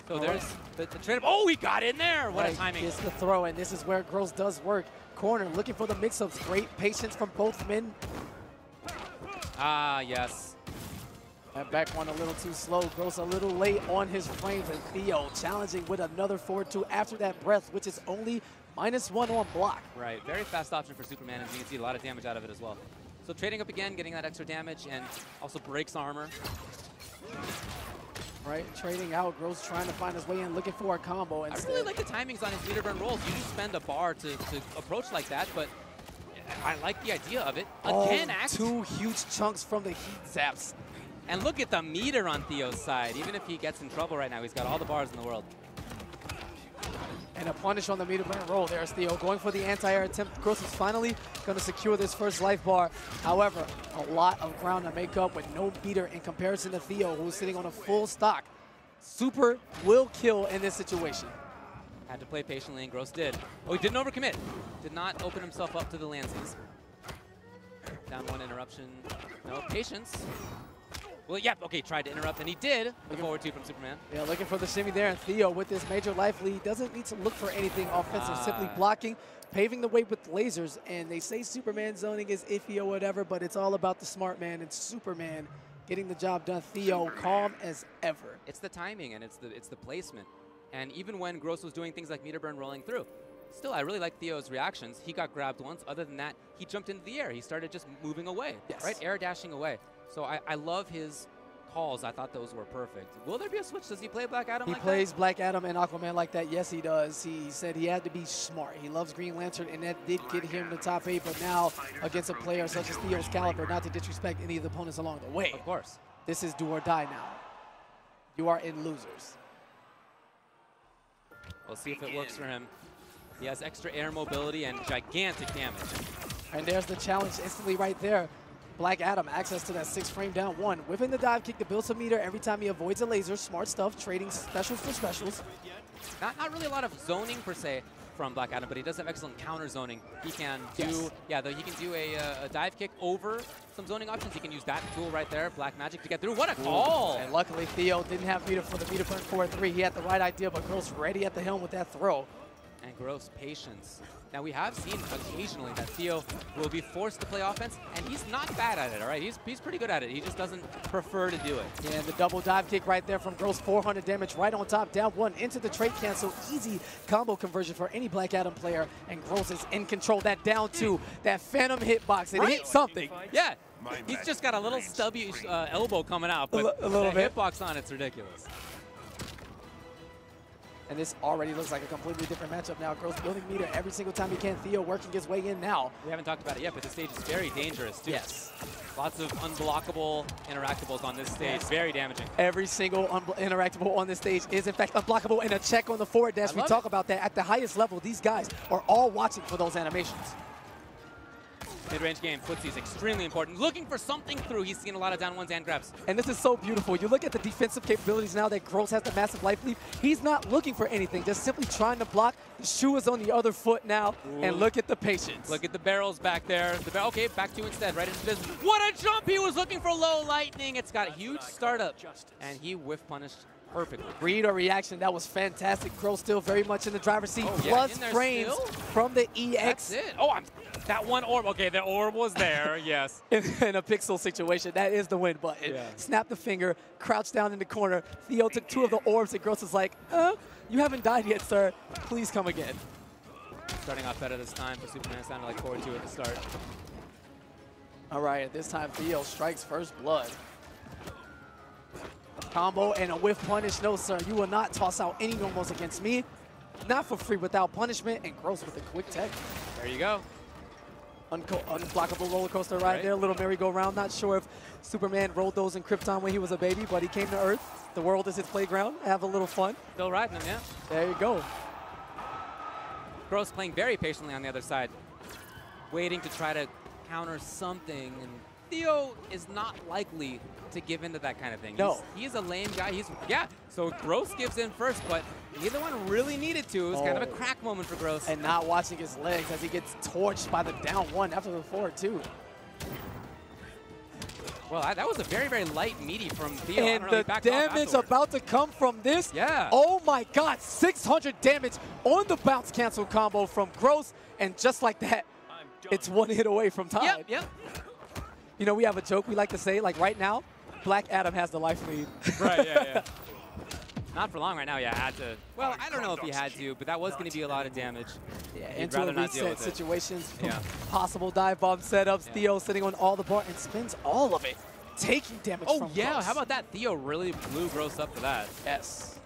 So there's the trade. Oh, he got in there. What a timing. Gets the throw, and this is where Gross does work. Corner, looking for the mix-ups. Great patience from both men. Ah, yes. That back one a little too slow. Gross a little late on his frames, and Theo challenging with another forward two after that breath, which is only -1 on block. Right, very fast option for Superman, and you can see a lot of damage out of it as well. So trading up again, getting that extra damage, and also breaks armor. Right, trading out. Gross trying to find his way in, looking for a combo. I really like the timings on his meter burn rolls. You do spend a bar to approach like that, but I like the idea of it. Again, two huge chunks from the heat zaps. And look at the meter on Theo's side. Even if he gets in trouble right now, he's got all the bars in the world. And a punish on the meter burn roll. There's Theo going for the anti-air attempt. Gross is finally going to secure this first life bar. However, a lot of ground to make up with no meter in comparison to Theo, who's sitting on a full stock. Super will kill in this situation. Had to play patiently, and Gross did. Oh, he didn't overcommit. Did not open himself up to the Lances. Down one interruption. No, patience. Well, yeah, okay, tried to interrupt, and he did. Look forward to from Superman. Yeah, looking for the shimmy there, and Theo with this major life lead doesn't need to look for anything offensive, simply blocking, paving the way with lasers, and they say Superman zoning is iffy or whatever, but it's all about the smart man and Superman getting the job done. Theo, calm as ever. It's the timing, and it's the placement. And even when Gross was doing things like meter burn rolling through, still, I really like Theo's reactions. He got grabbed once. Other than that, he jumped into the air. He started just moving away, right? Air dashing away. So I love his calls. I thought those were perfect. Will there be a switch? Does he play Black Adam like that? He plays Black Adam and Aquaman like that. Yes, he does. He said he had to be smart. He loves Green Lantern, and that did get him to top 8. But now, against a player such as Theo's caliber, not to disrespect any of the opponents along the way. Of course. This is do or die now. You are in losers. We'll see if it works for him. He has extra air mobility and gigantic damage. And there's the challenge instantly right there. Black Adam, access to that 6-frame down one. Whipping the dive kick to build some meter every time he avoids a laser. Smart stuff, trading specials for specials. Not really a lot of zoning per se from Black Adam, but he does have excellent counter zoning. He can do, he can do a dive kick over some zoning options. He can use that tool right there, Black Magic, to get through. What a call! And luckily Theo didn't have meter for the meter burn 4-3. He had the right idea, but Gross ready at the helm with that throw. And Gross patience. Now, we have seen occasionally that Theo will be forced to play offense, and he's not bad at it, all right? He's pretty good at it. He just doesn't prefer to do it. Yeah, the double dive kick right there from Gross, 400 damage right on top, down one into the trade cancel. Easy combo conversion for any Black Adam player, and Gross is in control. That down two, that phantom hitbox, it hit something. Yeah, he's just got a little stubby elbow coming out, but a little bit. Hitbox on it's ridiculous. And this already looks like a completely different matchup now. Gross building meter every single time he can. Theo working his way in now. We haven't talked about it yet, but this stage is very dangerous, too. Yes. Lots of unblockable interactables on this stage. Yes. Very damaging. Every single interactable on this stage is, in fact, unblockable. And a check on the forward dash. We talk about that. At the highest level, these guys are all watching for those animations. Mid-range game, footsie is extremely important. Looking for something through. He's seen a lot of down ones and grabs. And this is so beautiful. You look at the defensive capabilities now that Gross has the massive life lead. He's not looking for anything, just simply trying to block. The shoe is on the other foot now. Ooh. And look at the patience. Look at the barrels back there. Okay, back two instead, right into this. What a jump! He was looking for low lightning. It's got a huge startup, and he whiff punished perfectly. Read or reaction, that was fantastic. Gross still very much in the driver's seat. Plus frames from the EX. That's it. Oh, that one orb. Okay, the orb was there, yes. In a pixel situation, that is the win button. Yeah. Snap the finger, crouch down in the corner. Theo took two of the orbs, and Gross is like, you haven't died yet, sir. Please come again. Starting off better this time for Superman. Sounded like 4-2 at the start. All right, at this time, Theo strikes first blood. Combo and a whiff punish. No, sir, you will not toss out any normals against me. not for free, without punishment, and Gross with a quick tech. There you go. Unblockable roller coaster ride there, little merry-go-round. Not sure if Superman rode those in Krypton when he was a baby, but he came to Earth. The world is his playground. Have a little fun. Still riding them, yeah. There you go. Gross playing very patiently on the other side, waiting to try to counter something. And Theo is not likely to give into that kind of thing. No. He's a lame guy. So Gross gives in first, but neither one really needed to. It was kind of a crack moment for Gross. And not watching his legs as he gets torched by the down one after the forward two. Well, that was a very, very light meaty from Theo. And the damage about to come from this. Yeah. Oh my God, 600 damage on the bounce cancel combo from Gross. And just like that, it's one hit away from tied. Yep. You know, we have a joke we like to say, like right now, Black Adam has the life lead. Right, yeah. Not for long right now, yeah, had to. Well, I don't know if he had to, but that was going to be a lot of damage. Yeah, He'd into rather a not deal reset with it. situations, Yeah. possible dive bomb setups, Theo sitting on all the bar and spins all of it, taking damage from Gross. How about that? Theo really blew Gross up for that. Yes.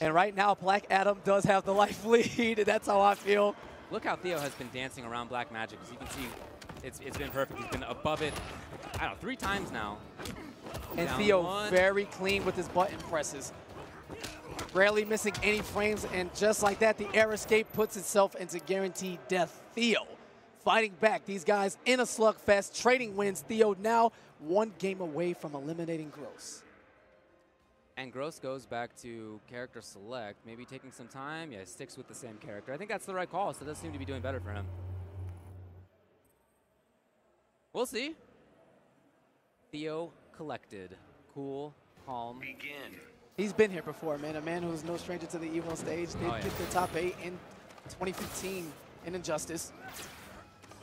And right now, Black Adam does have the life lead, and that's how I feel. Look how Theo has been dancing around Black Magic. As you can see, it's been perfect. He's been above it, I don't know, 3 times now. And Down Theo one. very clean with his button presses. Rarely missing any frames, and just like that, the air escape puts itself into guaranteed death. Theo fighting back. These guys in a slugfest, trading wins. Theo now 1 game away from eliminating Gross. And Gross goes back to character select, maybe taking some time. Yeah, sticks with the same character. I think that's the right call, so it does seem to be doing better for him. We'll see. Theo collected. Cool, calm. Begin. He's been here before, man. A man who's no stranger to the EVO stage. They get the top 8 in 2015 in Injustice.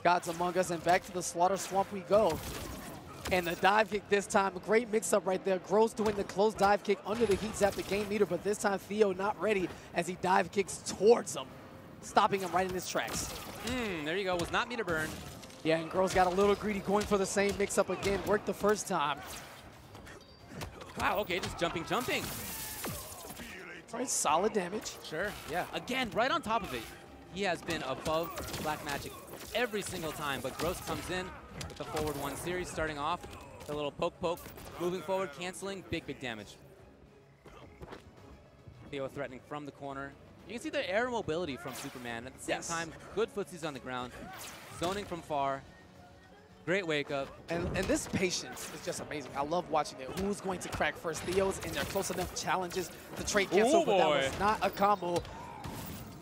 Gods Among Us, and back to the Slaughter Swamp we go. And the dive kick this time, a great mix-up right there. Gross doing the close dive kick under the heat zap, the game meter, but this time Theo not ready as he dive kicks towards him, stopping him right in his tracks. There you go, was not meter burn. Yeah, and Gross got a little greedy, going for the same mix-up again. Worked the first time. Wow, okay, just jumping. All right, solid damage. Sure, yeah. Again, right on top of it. He has been above Black Magic every single time, but Gross comes in with the forward 1 series, starting off, the little poke, moving forward, canceling, big damage. Theo threatening from the corner. You can see the air mobility from Superman. At the same time, good footsies on the ground, zoning from far. Great wake up. And this patience is just amazing. I love watching it. Who's going to crack first? Theo's in their close enough challenges to trade cancel, but that was not a combo.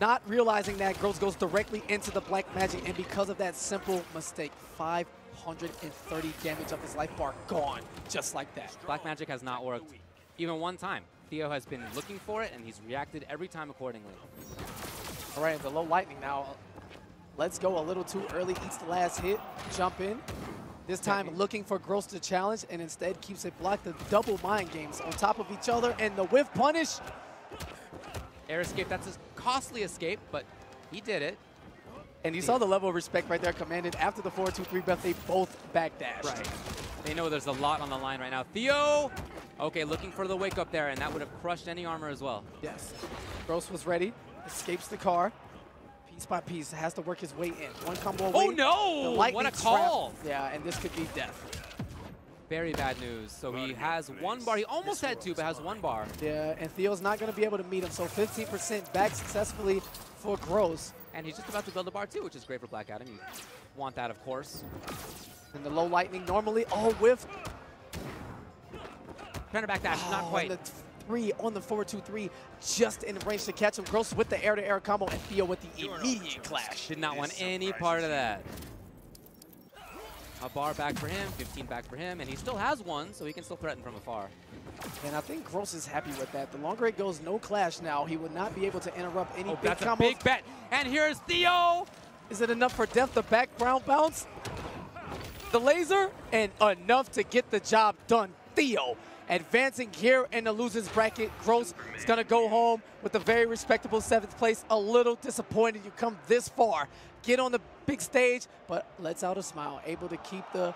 Not realizing that Gross goes directly into the Black Magic, and because of that simple mistake, 530 damage of his life bar gone, just like that. Black Magic has not worked even 1 time. Theo has been looking for it, and he's reacted every time accordingly. All right, the low lightning now. Let's go a little too early, eats the last hit, jump in. This time looking for Gross to challenge, and instead keeps it blocked. The double mind games on top of each other, and the whiff punish. Air escape, that's a costly escape, but he did it. And you saw the level of respect right there commanded after the 4-2-3 breath. They both backdashed. Right. They know there's a lot on the line right now. Theo! Okay, looking for the wake up there, and that would have crushed any armor as well. Yes. Gross was ready, escapes the car. Piece by piece, has to work his way in. 1 combo away. Oh no! What a call! Yeah, and this could be death. Very bad news. So he has 1 bar. He almost had 2, but has 1 bar. Yeah, and Theo's not going to be able to meet him. So 15% back successfully for Gross. And he's just about to build a bar too, which is great for Black Adam. You want that, of course. And the low lightning normally all whiff. Trying to back dash, not quite. And the 3 on the 4-2-3, just in range to catch him. Gross with the air-to-air combo, and Theo with the immediate clash. Did not want any part of that. A bar back for him, 15 back for him, and he still has 1, so he can still threaten from afar. And I think Gross is happy with that. The longer it goes, no clash now. He would not be able to interrupt any big That's combos. a big bet. And here's Theo! Is it enough for death? The background bounce, the laser, and enough to get the job done. Theo advancing here in the loser's bracket. Gross is going to go home with a very respectable 7th place. A little disappointed you come this far. Get on the big stage, but lets out a smile. Able to keep the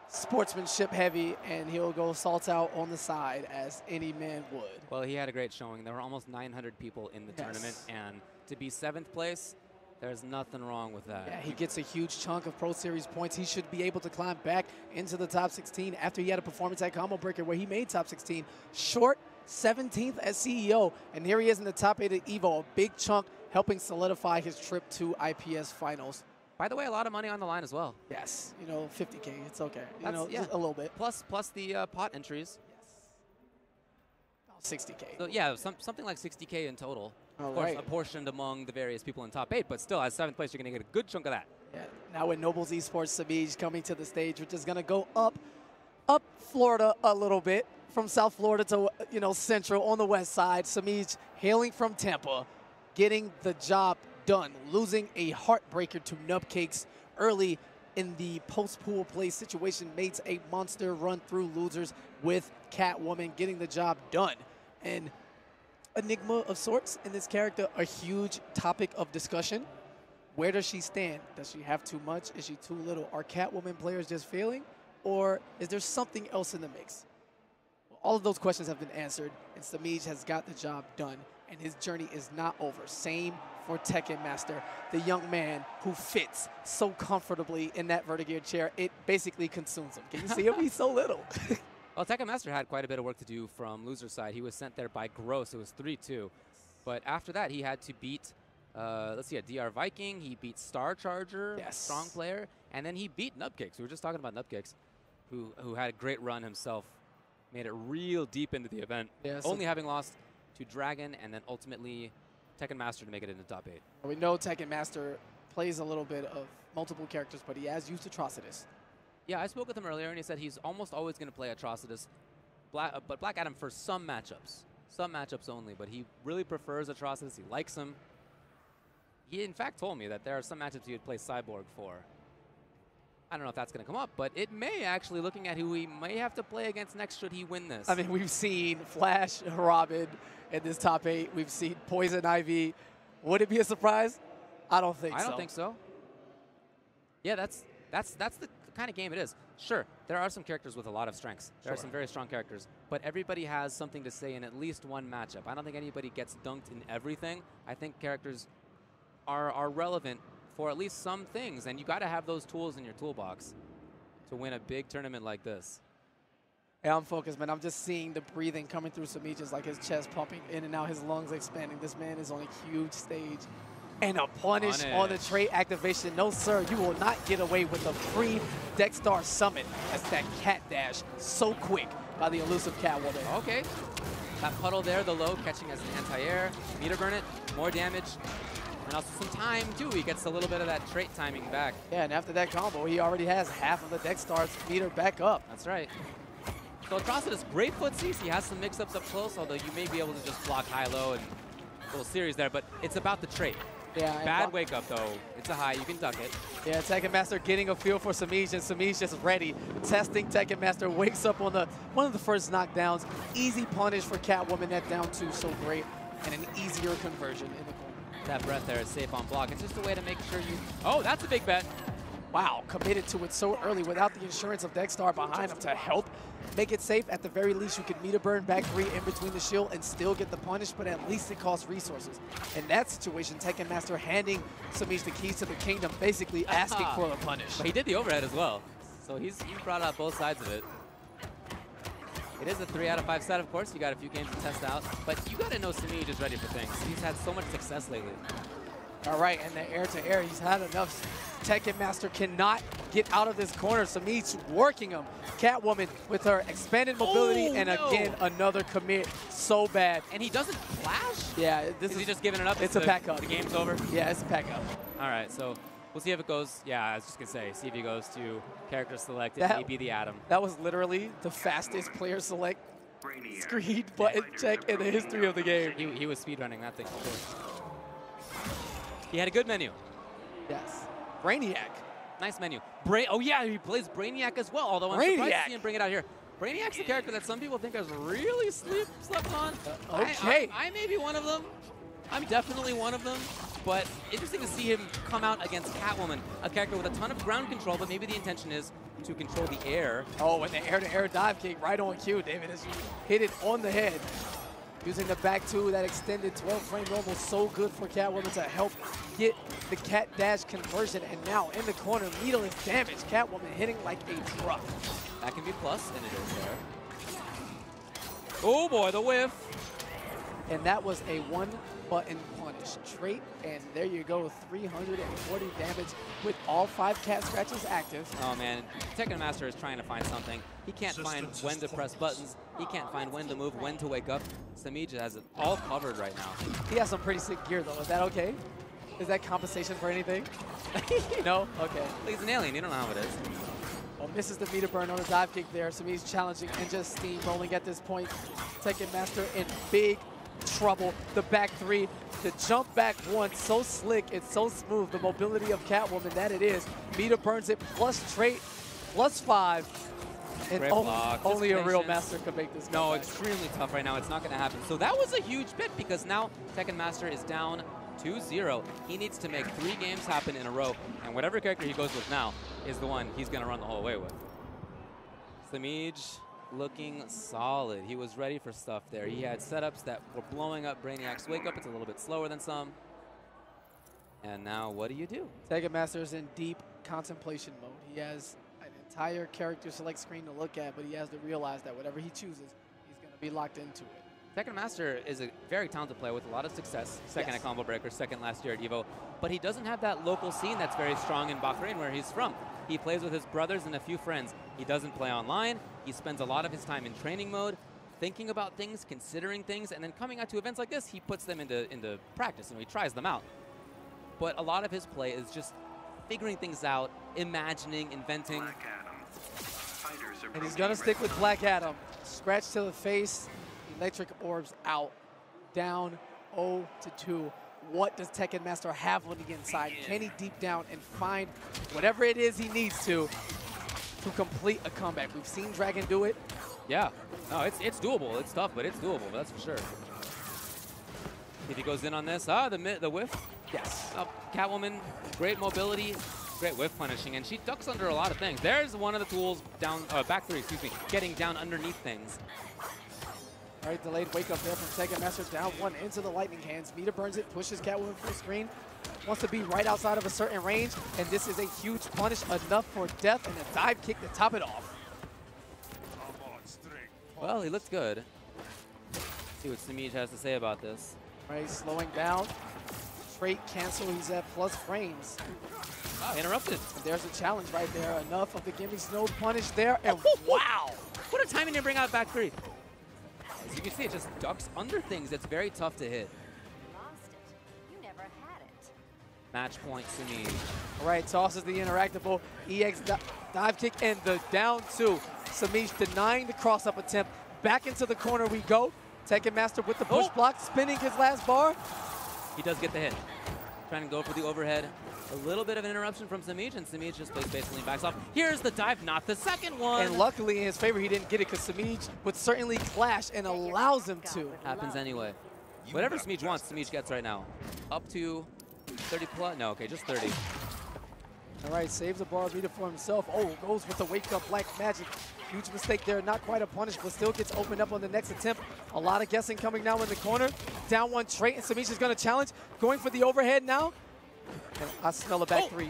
sportsmanship heavy, and he'll go salt out on the side as any man would. Well, he had a great showing. There were almost 900 people in the tournament, and to be 7th place, there's nothing wrong with that. Yeah, he gets a huge chunk of Pro Series points. He should be able to climb back into the top 16 after he had a performance at Combo Breaker where he made top 16. Short 17th at CEO, and here he is in the top 8 at EVO, a big chunk helping solidify his trip to IPS Finals. By the way, a lot of money on the line as well. Yes, you know, 50K, it's okay. You That's, know, yeah. just a little bit. Plus the pot entries. Yes. 60K. So yeah, something like 60K in total. All of course, right. apportioned among the various people in top 8, but still, as 7th place, you're going to get a good chunk of that. Yeah. Now with Nobles Esports, Samij coming to the stage, we're just going to go up Florida a little bit, from South Florida to, you know, Central on the west side. Samij hailing from Tampa, getting the job done, losing a heartbreaker to Nubcakes early in the post-pool play situation, makes a monster run through losers with Catwoman getting the job done. And enigma of sorts in this character, a huge topic of discussion. Where does she stand? Does she have too much? Is she too little? Are Catwoman players just failing? Or is there something else in the mix? Well, all of those questions have been answered, and Samij has got the job done, and his journey is not over. Same for Tekken Master, the young man who fits so comfortably in that vertigear chair, it basically consumes him. Can you see him? He's so little. Well, Tekken Master had quite a bit of work to do from loser side. He was sent there by Gross. It was 3-2. But after that, he had to beat, let's see, a DR Viking. He beat Star Charger, yes. strong player. And then he beat Nubcakes. We were just talking about Nubcakes, who had a great run himself. Made it real deep into the event, yeah, so only having lost to Dragon and then ultimately Tekken Master to make it into top 8. We know Tekken Master plays a little bit of multiple characters, but he has used Atrocitus. Yeah, I spoke with him earlier, and he said he's almost always going to play Atrocitus, but Black Adam for some matchups only, but he really prefers Atrocitus. He likes him. He, in fact, told me that there are some matchups he would play Cyborg for. I don't know if that's going to come up, but it may actually, looking at who he may have to play against next should he win this. I mean, we've seen Flash, Robin in this top 8. We've seen Poison Ivy. Would it be a surprise? I don't think so. I don't think so. Yeah, that's the kind of game it is. Sure, there are some characters with a lot of strengths. There are some very strong characters, but everybody has something to say in at least one matchup. I don't think anybody gets dunked in everything. I think characters are relevant for at least some things, and you got to have those tools in your toolbox to win a big tournament like this. Yeah, I'm focused, man. I'm just seeing the breathing coming through Samij, just like his chest pumping in and out, his lungs expanding. This man is on a huge stage. And a punish on the trait activation. No, sir, you will not get away with a free Dexstar Summit. That's that cat dash so quick by the elusive Catwoman. Okay. That puddle there, the low, catching as an anti-air. Meter burn it, more damage. And also some time, too. He gets a little bit of that trait timing back. Yeah, and after that combo, he already has half of the Dexstar's meter back up. That's right. So Atrocitus, great footsies. He has some mix-ups up close, although you may be able to just block high-low and a little series there, but it's about the trait. Yeah, bad wake up though. It's a high, you can duck it. Yeah, Tekken Master getting a feel for Samij, and Samij just ready. Testing Tekken Master, wakes up on one of the first knockdowns. Easy punish for Catwoman, that down 2 so great, and an easier conversion in the corner. That breath there is safe on block. It's just a way to make sure you, oh, that's a big bet. Wow, committed to it so early without the insurance of Dexstar behind him to help make it safe. At the very least, you could meter burn back 3 in between the shield and still get the punish, but at least it costs resources. In that situation, Tekken Master handing Samij the keys to the kingdom, basically asking for the punish. But he did the overhead as well, so he brought out both sides of it. It is a 3 out of 5 set, of course. You got a few games to test out, but you got to know Samij is ready for things. He's had so much success lately. All right, and the air-to-air, he's had enough. Tekken Master cannot get out of this corner. Samij working him. Catwoman with her expanded mobility, and again, another commit. So bad. And he doesn't flash? Yeah. Is he just giving it up? It's a pack up. The game's over? Yeah, it's a pack up. All right, so we'll see if it goes. Yeah, I was just going to say, see if he goes to character select. It may be the Atom. That was literally the fastest player select screen button check in the history of the game. He was speedrunning that thing for sure. He had a good menu. Yes. Brainiac. Nice menu. Oh, yeah, he plays Brainiac as well, although I'm surprised to see him bring it out here. Brainiac's a character that some people think has really slept on. Okay. I may be one of them. I'm definitely one of them. But interesting to see him come out against Catwoman, a character with a ton of ground control, but maybe the intention is to control the air. Oh, and the air-to-air dive kick right on cue. David has hit it on the head. Using the back two, that extended 12-frame normal, so good for Catwoman to help get the cat dash conversion. And now in the corner, needless damage. Catwoman hitting like a truck. That can be plus, and it is there. Oh boy, the whiff. And that was a one-button punish. Straight, and there you go, 340 damage with all 5 cat scratches active. Oh man, Tekken Master is trying to find something. He can't find when to press buttons. He can't find when to move, when to wake up. Samij has it all covered right now. He has some pretty sick gear though. Is that okay? Is that compensation for anything? No? Okay. He's an alien, you don't know how it is. Well, misses the meter burn on the dive kick there. Samij challenging and just steamrolling at this point. Tekken Master in big trouble. The back three, the jump back one, so slick, it's so smooth. The mobility of Catwoman, that it is. Meter burns it, plus trait, plus 5. And only a real master could make this No, comeback. extremely tough right now. It's not going to happen. So that was a huge bit because now Tekken Master is down 2-0. He needs to make 3 games happen in a row. And whatever character he goes with now is the one he's going to run the whole way with. Samij looking solid. He was ready for stuff there. He had setups that were blowing up Brainiac's wake up. It's a little bit slower than some. And now what do you do? Tekken Master is in deep contemplation mode. He has an entire character select screen to look at, but he has to realize that whatever he chooses, he's going to be locked into it. Tekken Master is a very talented player with a lot of success. Second at Combo Breaker, second last year at EVO. But he doesn't have that local scene that's very strong in Bahrain where he's from. He plays with his brothers and a few friends. He doesn't play online. He spends a lot of his time in training mode, thinking about things, considering things, and then coming out to events like this, he puts them into practice and he tries them out. But a lot of his play is just figuring things out, imagining, inventing. And he's going to stick with Black Adam. Scratch to the face, electric orbs out, down 0-2. What does Tekken Master have on the inside? Can he deep down and find whatever it is he needs to complete a comeback? We've seen Dragon do it. Yeah, no, it's doable. It's tough, but it's doable, that's for sure. If he goes in on this, the whiff. Yes. Catwoman, great mobility, great whiff punishing, and she ducks under a lot of things. There's one of the tools down, back three, excuse me, getting down underneath things. All right, delayed wake up there from Tekken Master, down 1 into the lightning hands. Meter burns it, pushes Catwoman full screen. Wants to be right outside of a certain range, and this is a huge punish, enough for death, and a dive kick to top it off. Well, he looks good. Let's see what Samij has to say about this. All right, slowing down. Trait cancel, he's at plus frames. Oh, interrupted. And there's a challenge right there. Enough of the gimmicks, no punish there, and wow! What a timing to bring out back three. As you can see, it just ducks under things. It's very tough to hit. Lost it. You never had it. Match point, Samij. All right, tosses the interactable EX dive kick and the down 2. Samij denying the cross-up attempt. Back into the corner we go. Tekken Master with the push block, spinning his last bar. He does get the hit. Trying to go for the overhead. A little bit of an interruption from Samij, and Samij just plays basically backs off. Here's the dive, not the second one. And luckily, in his favor, he didn't get it because Samij would certainly clash and allows him to. Happens anyway. Whatever Samij wants, Samij gets right now. Up to 30 plus? No, okay, just 30. All right, saves the bar meter for himself. Oh, goes with the wake-up black magic. Huge mistake there, not quite a punish, but still gets opened up on the next attempt. A lot of guessing coming now in the corner. Down 1 trait, and Samij is going to challenge. Going for the overhead now. And I smell a back 3.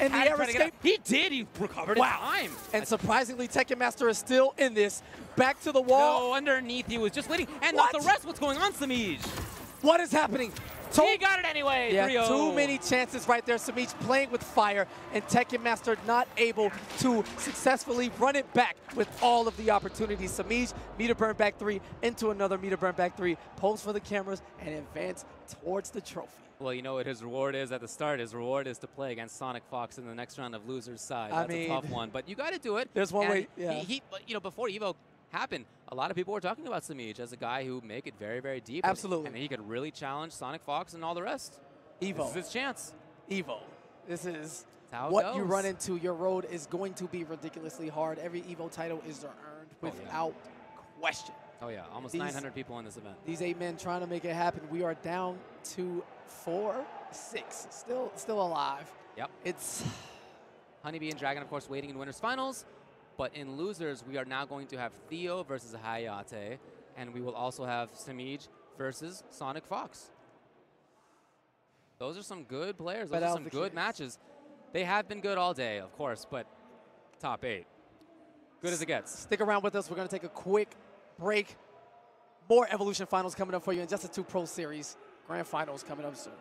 And the air escape. He did, he recovered in time. And surprisingly, Tekken Master is still in this. Back to the wall. No, underneath, he was just waiting. And not the rest. What's going on, Samij? What is happening? He got it anyway. Yeah, 3-0. Too many chances right there. Samij playing with fire, and Tekken Master not able to successfully run it back with all of the opportunities. Samij, meter burn back 3, into another meter burn back 3, pose for the cameras, and advance towards the trophy. Well, you know what his reward is at the start? His reward is to play against Sonic Fox in the next round of Loser's Side. That's a tough one, but you got to do it. There's one way, you know, before EVO happened, a lot of people were talking about Samij as a guy who make it very, very deep. Absolutely. And he could really challenge Sonic Fox and all the rest. EVO. This is his chance. EVO. This is how what you run into. Your road is going to be ridiculously hard. Every EVO title is earned without question. Oh yeah, almost 900 people in this event. These 8 men trying to make it happen. We are down to 4-6, still alive. Yep. It's HONEYBEE and Dragon, of course, waiting in winners finals. But in losers, we are now going to have Theo versus Hayate, and we will also have Samij versus Sonic Fox. Those are some good players. Those are some good matches. They have been good all day, of course, but top 8. Good as it gets. Stick around with us. We're going to take a quick break. More Evolution Finals coming up for you, and just the 2 Pro Series Grand Finals coming up soon.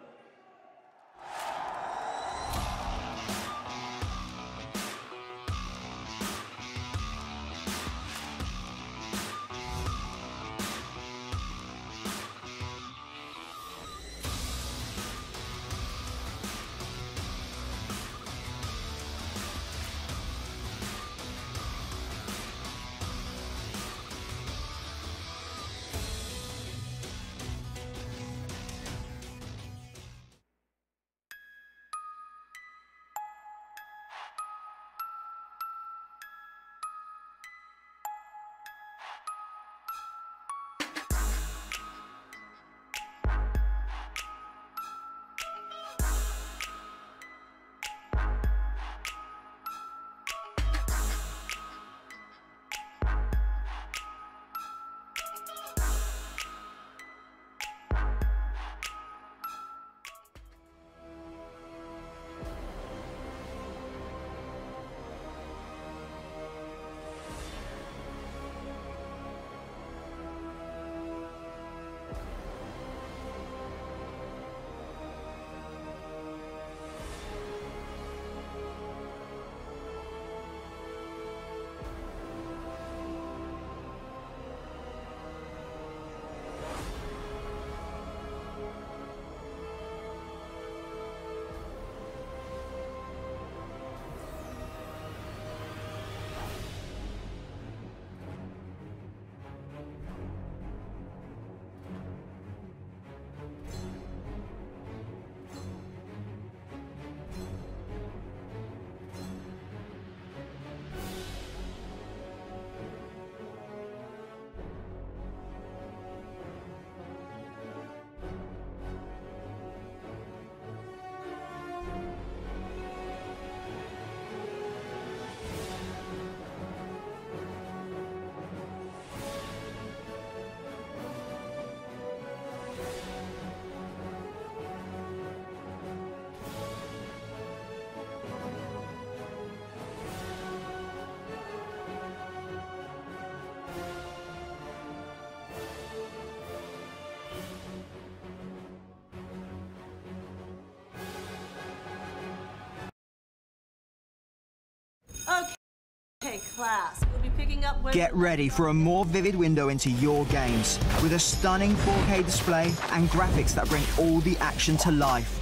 Okay, class. We'll be picking up when... Get ready for a more vivid window into your games with a stunning 4K display and graphics that bring all the action to life.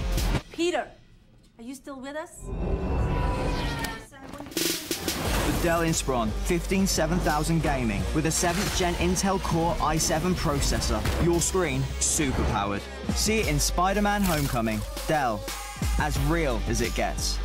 Peter, are you still with us? The Dell Inspiron 15700 Gaming with a 7th Gen Intel Core i7 processor. Your screen, super powered. See it in Spider-Man Homecoming. Dell, as real as it gets.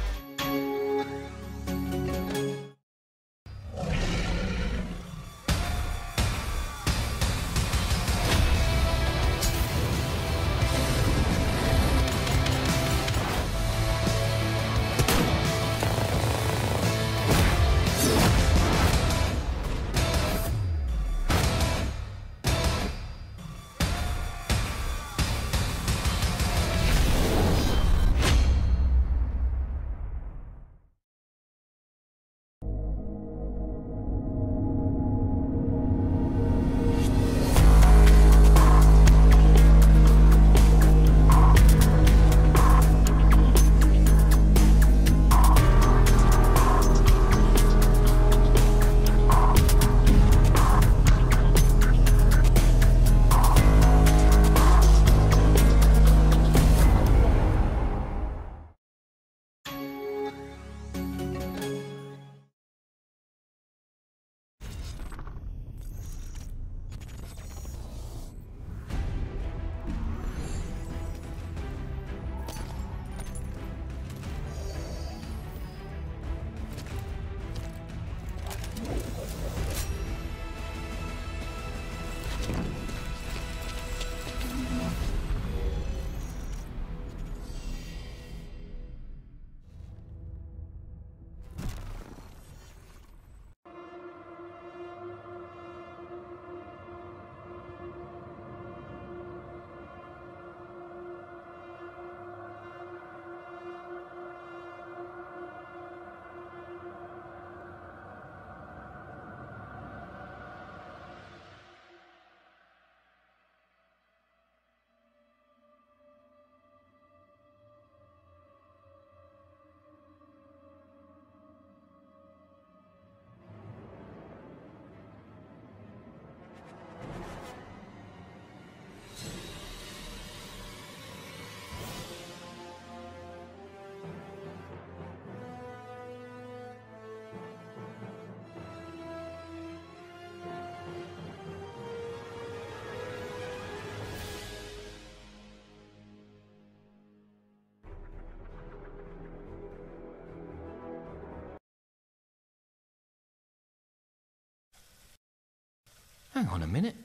Hang on a minute.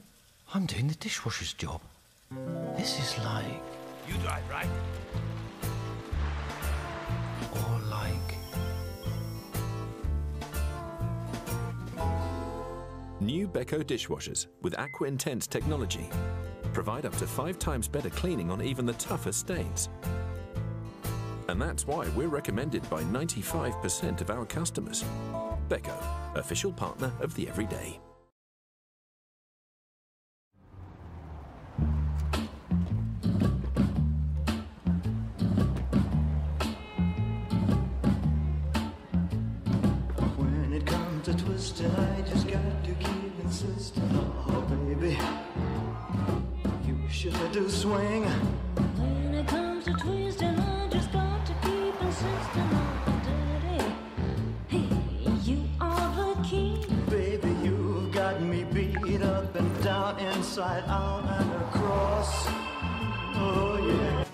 I'm doing the dishwasher's job. This is like... You drive, right? Or like... New Beko dishwashers with Aqua Intense technology provide up to 5 times better cleaning on even the toughest stains. And that's why we're recommended by 95% of our customers. Beko, official partner of the everyday. When it comes to twisting, I just got to keep insisting. Oh, baby, you should do swing. When it comes to twisting, I just got to keep insisting. Oh, daddy, hey, you are the king. Baby, you got me beat up and down, inside out and across. Oh, yeah.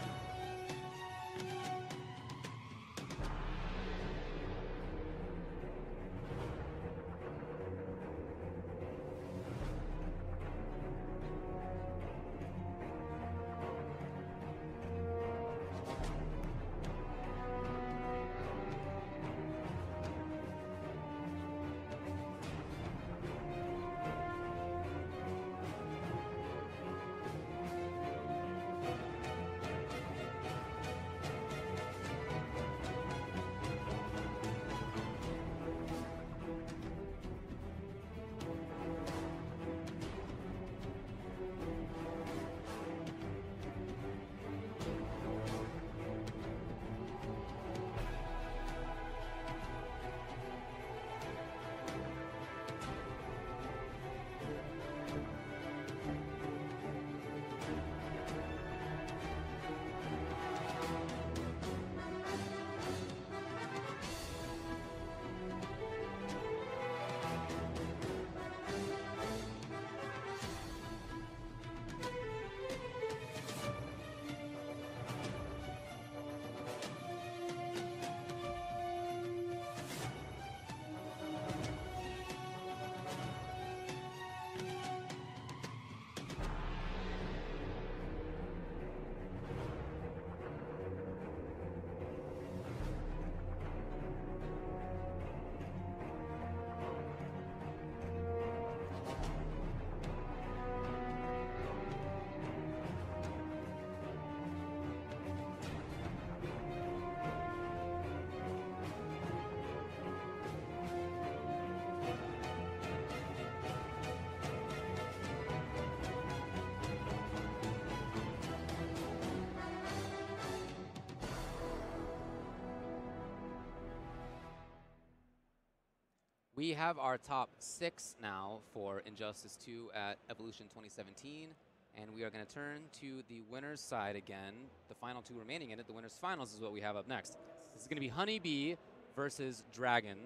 We have our top 6 now for Injustice 2 at Evolution 2017, and we are going to turn to the winner's side again. The final 2 remaining in it, the winner's finals is what we have up next. This is going to be HONEYBEE versus Dragon.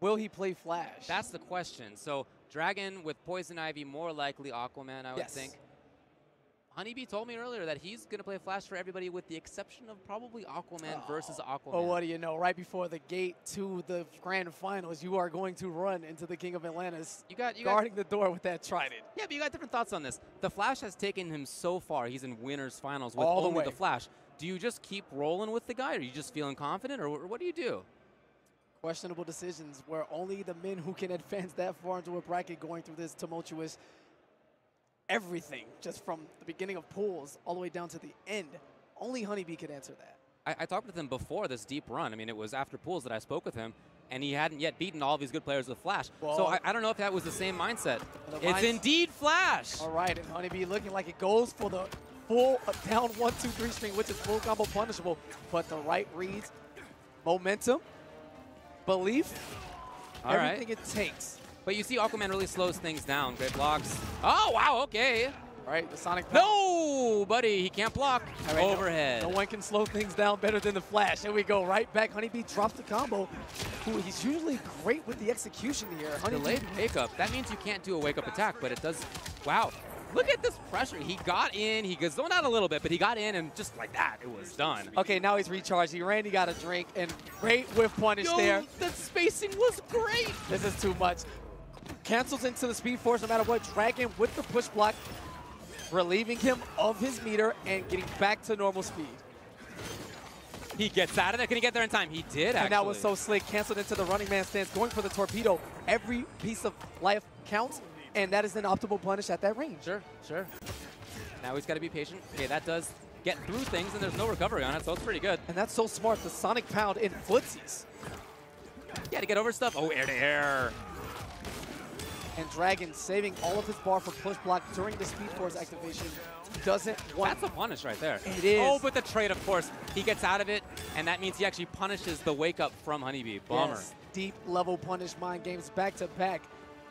Will he play Flash? That's the question. So Dragon with Poison Ivy, more likely Aquaman, I would think. HONEYBEE told me earlier that he's going to play Flash for everybody with the exception of probably Aquaman versus Aquaman. Well, what do you know? Right before the gate to the grand finals, you are going to run into the King of Atlantis, guarding the door with that trident. Yeah, but you got different thoughts on this. The Flash has taken him so far. He's in winners finals with All only the the Flash. Do you just keep rolling with the guy, or are you just feeling confident, or what do you do? Questionable decisions where only the men who can advance that far into a bracket going through this tumultuous everything, just from the beginning of pools all the way down to the end. Only HONEYBEE could answer that. I talked with him before this deep run. I mean, it was after pools that I spoke with him, and he hadn't yet beaten all of these good players with Flash. Well, so I don't know if that was the same mindset. It's indeed Flash. All right, and HONEYBEE looking like it goes for the full down 1-2-3 string, which is full combo punishable, but the right reads, momentum, belief, everything it takes. But you see Aquaman really slows things down. Great blocks. Oh, wow, okay. All right, the Sonic power. No, buddy, he can't block. All right, overhead. No one can slow things down better than the Flash. Here we go, right back. HONEYBEE drops the combo. Ooh, he's usually great with the execution here. Delayed wake-up. That means you can't do a wake-up attack, but it does. Wow. Look at this pressure. He got in. He zoned out a little bit, but he got in, and just like that, it was done. Okay, now he's recharged. He ran, he got a drink, and great whiff punish there. The spacing was great. This is too much. cancels into the Speed Force no matter what. Dragon with the push block, relieving him of his meter and getting back to normal speed. He gets out of there. Can he get there in time? He did, actually. And that was so slick. Canceled into the running man stance, going for the torpedo. Every piece of life counts, and that is an optimal punish at that range. Sure, sure. Now he's got to be patient. Okay, that does get through things, and there's no recovery on it, so it's pretty good. And that's so smart. The Sonic Pound in footsies. Yeah, to get over stuff. Oh, air to air. And Dragon saving all of his bar for push block during the Speed Force activation. Doesn't want. That's a punish right there. It is. Oh, but the trade, of course. He gets out of it, and that means he actually punishes the wake up from HONEYBEE. Bummer. Yes, deep level punish mind games back to back.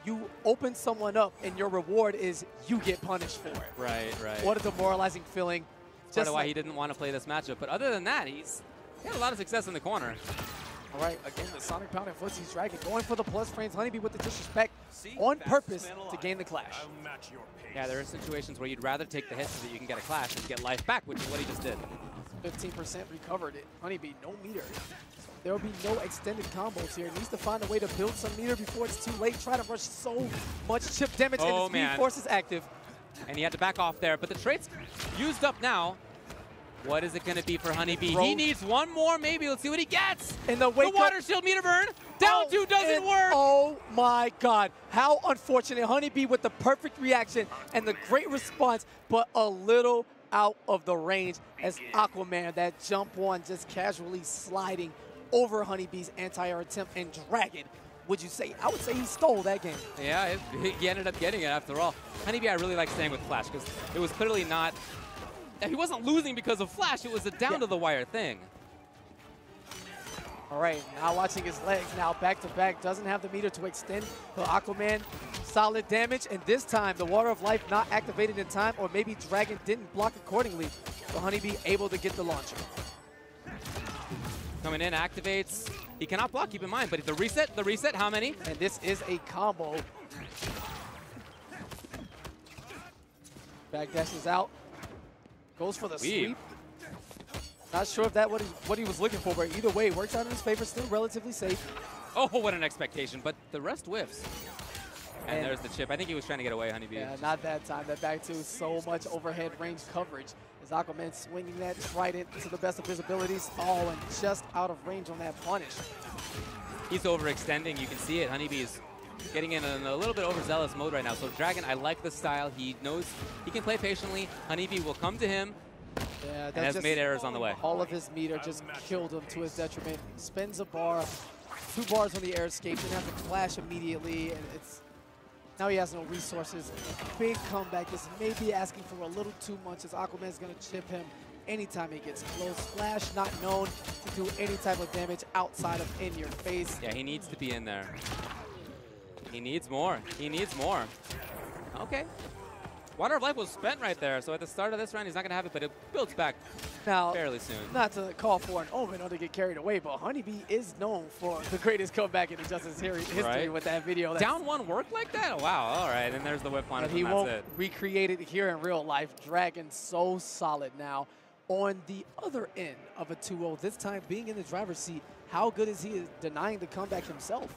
You open someone up, and your reward is you get punished for it. Right, right. What a demoralizing feeling. That's why he didn't want to play this matchup. But other than that, he had a lot of success in the corner. All right, again, the Sonic Pound and footsies Dragon going for the plus frames. HONEYBEE with the disrespect on purpose to gain the clash. Yeah, there are situations where you'd rather take the hit so that you can get a clash and get life back, which is what he just did. 15% recovered it. HONEYBEE, no meter. There will be no extended combos here. Needs to find a way to build some meter before it's too late. Try to rush so much chip damage, and the Speed Force is active. And he had to back off there, but the trade's used up now. What is it going to be for HONEYBEE? He needs one more, maybe. Let's see what he gets. And the water shield meter burn. Down two doesn't work. Oh my God. How unfortunate. HONEYBEE with the perfect reaction and the great response, but a little out of the range as Aquaman, that jump one just casually sliding over HONEYBEE's anti-air attempt. And Dragon, would you say? I would say he stole that game. Yeah, he ended up getting it after all. HONEYBEE, I really like staying with Flash because it was clearly not. He wasn't losing because of Flash. It was a down-to-the-wire thing. All right, now watching his legs. Now back-to-back. Doesn't have the meter to extend. But Aquaman, solid damage. And this time, the Water of Life not activated in time, or maybe Dragon didn't block accordingly. So HONEYBEE able to get the launcher. Coming in, activates. He cannot block, keep in mind. But the reset, how many? And this is a combo. Backdashes out. Goes for the sweep. Not sure if that what he was looking for, but either way, works out in his favor. Still relatively safe. Oh, what an expectation! But the rest whiffs. And there's the chip. I think he was trying to get away, HONEYBEE. Yeah, not that time. That back two, so much overhead range coverage. As Aquaman swinging that trident to the best of his abilities. Oh, and just out of range on that punish. He's overextending. You can see it. HONEYBEE is getting in a little bit overzealous mode right now. So Dragon, I like the style. He knows he can play patiently. HONEYBEE will come to him. Yeah, and has made errors on the way. All of his meter just killed him to his detriment. Spins a bar, 2 bars on the air escape, didn't have to clash immediately, and now he has no resources. Big comeback. This may be asking for a little too much as Aquaman's going to chip him anytime he gets close. Flash not known to do any type of damage outside of in your face. Yeah, he needs to be in there. He needs more. He needs more. Okay. Water of Life was spent right there, so at the start of this round, he's not going to have it, but it builds back fairly soon. Not to call for an omen or to get carried away, but HONEYBEE is known for the greatest comeback in Injustice history with that video. Down one worked like that? Oh, wow. All right, and there's the whip on it, and he won't recreate it here in real life. Dragon so solid now on the other end of a 2-0, this time being in the driver's seat. How good is he at denying the comeback himself?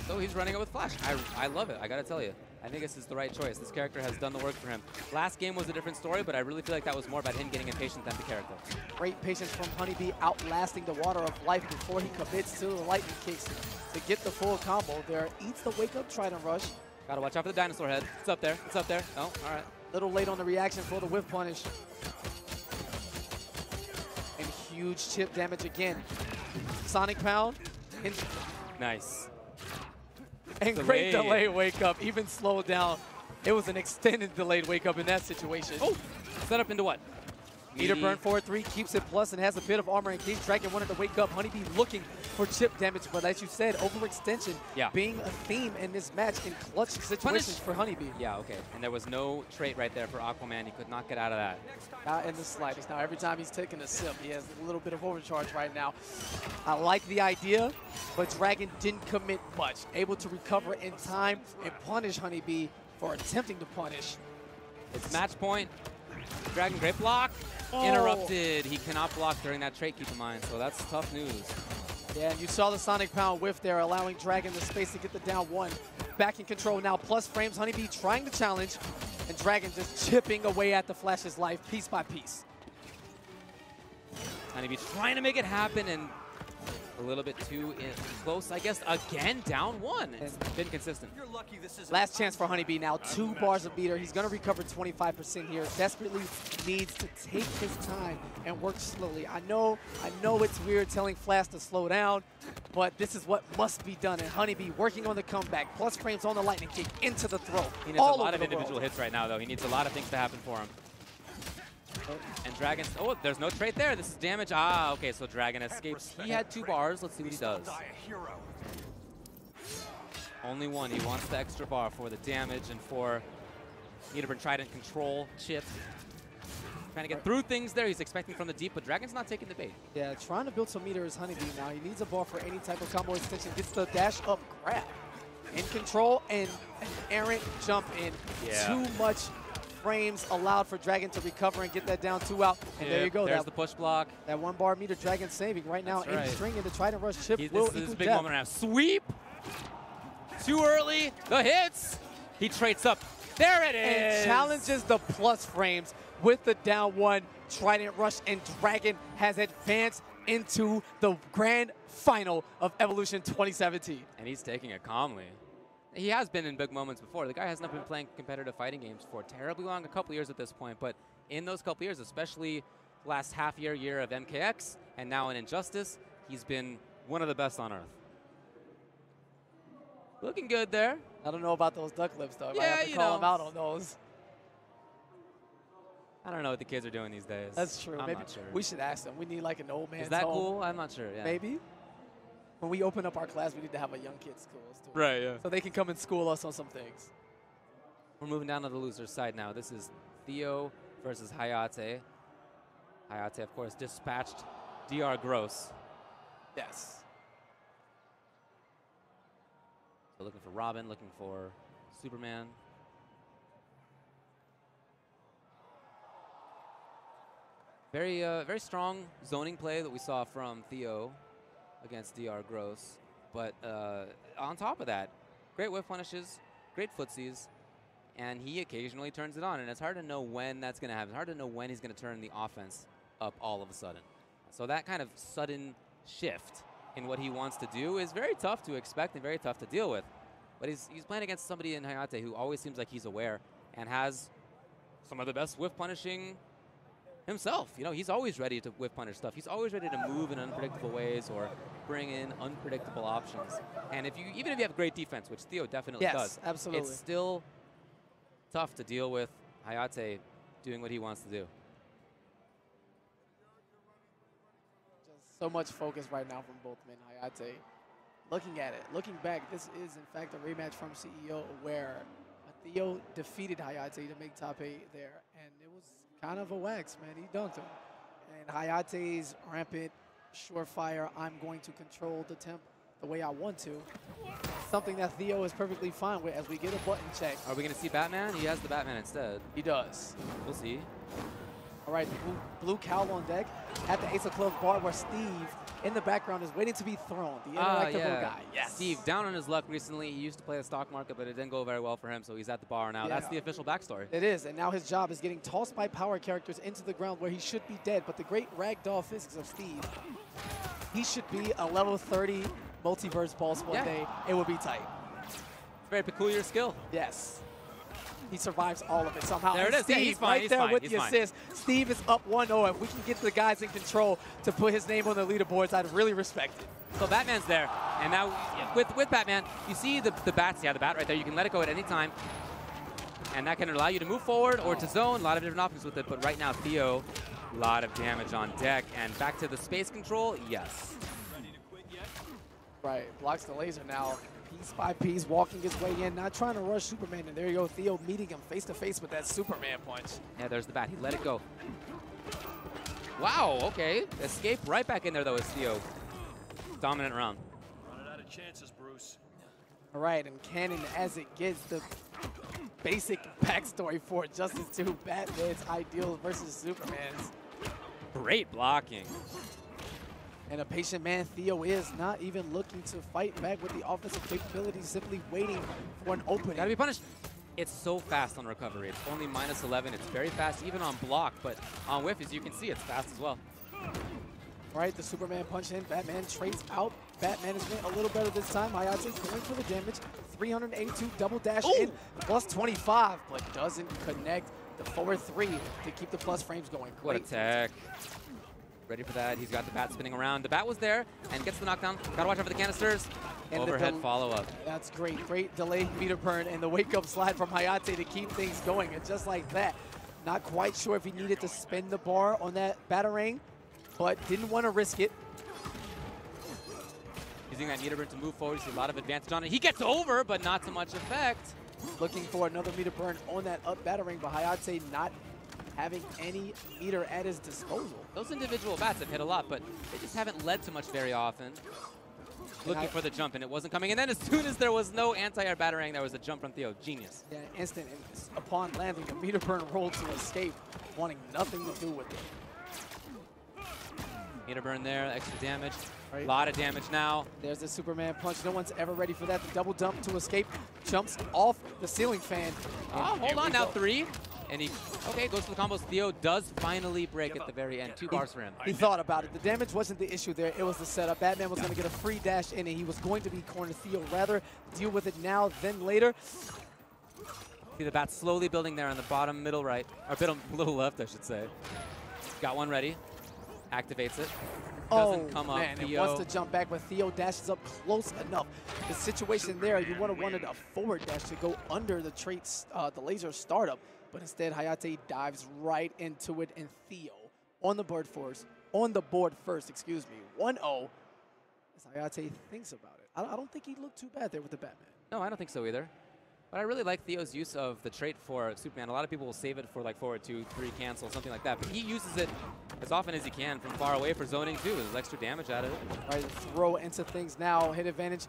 So he's running it with Flash. I love it. I got to tell you. I think this is the right choice. This character has done the work for him. Last game was a different story, but I really feel like that was more about him getting impatient than the character. Great patience from HONEYBEE, outlasting the Water of Life before he commits to the lightning kicks to get the full combo there. Eats the wake-up Trident Rush. Got to watch out for the dinosaur head. It's up there. It's up there. Oh, all right. Little late on the reaction for the whiff punish. And huge chip damage again. Sonic Pound. Nice. And great delay wake up, even slowed down. It was an extended delayed wake up in that situation. Oh, set up into what? Meter burn 4-3, keeps it plus and has a bit of armor in case Dragon wanted to wake up. HONEYBEE looking for chip damage, but as you said, overextension being a theme in this match in clutch situations for HONEYBEE. Yeah, okay. And there was no trait right there for Aquaman. He could not get out of that. Not in the slightest. Now, every time he's taking a sip, he has a little bit of overcharge right now. I like the idea, but Dragon didn't commit much. Able to recover in time and punish HONEYBEE for attempting to punish. It's match point. Dragon, great block. Interrupted. He cannot block during that trait, keep in mind. So that's tough news. Yeah, and you saw the Sonic Pound whiff there, allowing Dragon the space to get the down one. back in control now. Plus frames, HONEYBEE trying to challenge, and Dragon just chipping away at the Flash's life piece by piece. HONEYBEE trying to make it happen, and a little bit too close, I guess. Again, down one. It's been consistent. You're lucky this is Last chance for HONEYBEE now. 2 bars of meter. He's going to recover 25% here. Desperately needs to take his time and work slowly. I know it's weird telling Flash to slow down, but this is what must be done. And HONEYBEE working on the comeback. Plus frames on the lightning kick into the throw. He needs a lot of individual hits right now, though. He needs a lot of things to happen for him. And Dragon, oh, there's no trait there. This is damage. Ah, okay, so Dragon escapes. He had 2 bars. Let's see what he does. Only one. He wants the extra bar for the damage and for Niederburn Trident control chip. Trying to get through things there. He's expecting from the deep, but Dragon's not taking the bait. Yeah, trying to build some meter is HONEYBEE now. He needs a bar for any type of combo extension. Gets the dash up grab. In control and an errant jump in. Yeah. Too much frames allowed for Dragon to recover and get that down 2 out. And there you go. There's the push block. That 1 bar meter Dragon saving right now. That's right. In string into Trident rush chip will this is a equal big death. moment now. Sweep. Too early. The hits. He traits up. There it is. And challenges the plus frames with the down 1 Trident rush, and Dragon has advanced into the grand final of Evolution 2017. And he's taking it calmly. He has been in big moments before. The guy has not been playing competitive fighting games for terribly long, a couple years at this point, but in those couple years, especially last year of MKX, and now in Injustice, he's been one of the best on Earth. Looking good there. I don't know about those duck lips, though. I might Yeah, have to call him out on those. I don't know what the kids are doing these days. That's true. I'm Maybe not sure. we should ask them. We need like an old man's Is that home. cool? I'm not sure. Yeah. Maybe. When we open up our class, we need to have a young kids school. Right, yeah. So they can come and school us on some things. We're moving down to the loser's side now. This is Theo versus Hayate. Hayate, of course, dispatched DR Gross. Yes. So looking for Robin, looking for Superman. Very strong zoning play that we saw from Theo against DR Gross. But on top of that, great whiff punishes, great footsies, and he occasionally turns it on. And it's hard to know when that's going to happen. It's hard to know when he's going to turn the offense up all of a sudden. So that kind of sudden shift in what he wants to do is very tough to expect and very tough to deal with. But he's playing against somebody in Hayate who always seems like he's aware and has some of the best whiff punishing himself. You know, he's always ready to whiff punish stuff. He's always ready to move in unpredictable ways or bring in unpredictable options. And even if you have great defense, which Theo definitely does, absolutely, it's still tough to deal with Hayate doing what he wants to do. Just so much focus right now from both men. Hayate, looking at it, looking back, this is in fact a rematch from CEO where Theo defeated Hayate to make top 8 there, and it was kind of a wax, man. He dunked him. And Hayate's rampant, surefire, I'm going to control the temp the way I want to. Something that Theo is perfectly fine with as we get a button check. Are we going to see Batman? He has the Batman instead. He does. We'll see. All right, blue cowl on deck at the Ace of Clubs bar where Steve in the background is waiting to be thrown. The interactive little guy. Yes. Steve, down on his luck recently. He used to play the stock market, but it didn't go very well for him, so he's at the bar now. Yeah. That's the official backstory. It is, and now his job is getting tossed by power characters into the ground where he should be dead. But the great ragdoll physics of Steve, he should be a level 30 multiverse boss one day. It would be tight. It's a very peculiar skill. Yes. He survives all of it somehow. There it is. Steve, yeah, he's fine. right there with the fine. assist. Steve is up 1-0. If we can get the guys in control to put his name on the leaderboards, I'd really respect it. So Batman's there, and now with Batman, you see the bats. Yeah, the bat right there. You can let it go at any time, and that can allow you to move forward or to zone. A lot of different options with it. But right now, Theo, a lot of damage on deck, and back to the space control. Yes. Right, blocks the laser now. Piece by piece, walking his way in, not trying to rush Superman. And there you go, Theo meeting him face to face with that Superman punch. Yeah, there's the bat. He let it go. Wow, okay. Escape right back in there, though, is Theo. Dominant round. Running out of chances, Bruce. All right, and canon as it gets, the basic backstory for Justice 2, Batman's ideals versus Superman's. Great blocking. And a patient man, Theo, is not even looking to fight back with the offensive capabilities, simply waiting for an opening. Gotta be punished. It's so fast on recovery. It's only -11. It's very fast, even on block, but on whiff, as you can see, it's fast as well. Right, the Superman punch in, Batman trades out. Bat management a little better this time. Hayate going for the damage. 382 double dash in, plus 25, but doesn't connect the forward 3 to keep the plus frames going. What a tech. Ready for that. He's got the bat spinning around. The bat was there and gets the knockdown. Gotta watch out for the canisters. And overhead follow-up. That's great. Great delayed meter burn and the wake-up slide from Hayate to keep things going. And just like that, not quite sure if he needed to spin the bar on that batarang, but didn't want to risk it. Using that meter burn to move forward. You see a lot of advantage on it. He gets over, but not so much effect. Looking for another meter burn on that up batarang, but Hayate not having any meter at his disposal. Those individual bats have hit a lot, but they just haven't led to much very often. Looking for the jump, and it wasn't coming. And then as soon as there was no anti-air batarang, there was a jump from Theo. Genius. Yeah, instant. And upon landing, the meter burn rolled to escape, wanting nothing to do with it. Meter burn there, extra damage. A Right. lot of damage now. There's the Superman punch. No one's ever ready for that. The double dump to escape. Jumps off the ceiling fan. Oh, hold on now, 3. And he, okay, goes for the combos. Theo does finally break at the very end. 2 bars for him. He thought about it. The damage wasn't the issue there. It was the setup. Batman was going to get a free dash in, and he was going to be cornered. Theo rather deal with it now than later. See the bat slowly building there on the bottom middle right, or middle left, I should say. Got one ready. Activates it. Doesn't come up. Man, Theo it wants to jump back, but Theo dashes up close enough. The situation there, you would have wanted a forward dash to go under the traits, the laser startup, but instead Hayate dives right into it, and Theo on the board first, excuse me, 1-0. As Hayate thinks about it. I don't think he looked too bad there with the Batman. No, I don't think so either. But I really like Theo's use of the trait for Superman. A lot of people will save it for like forward 2, 3, cancel, something like that. But he uses it as often as he can from far away for zoning too. There's extra damage out of it. All right, throw into things now. Hit advantage.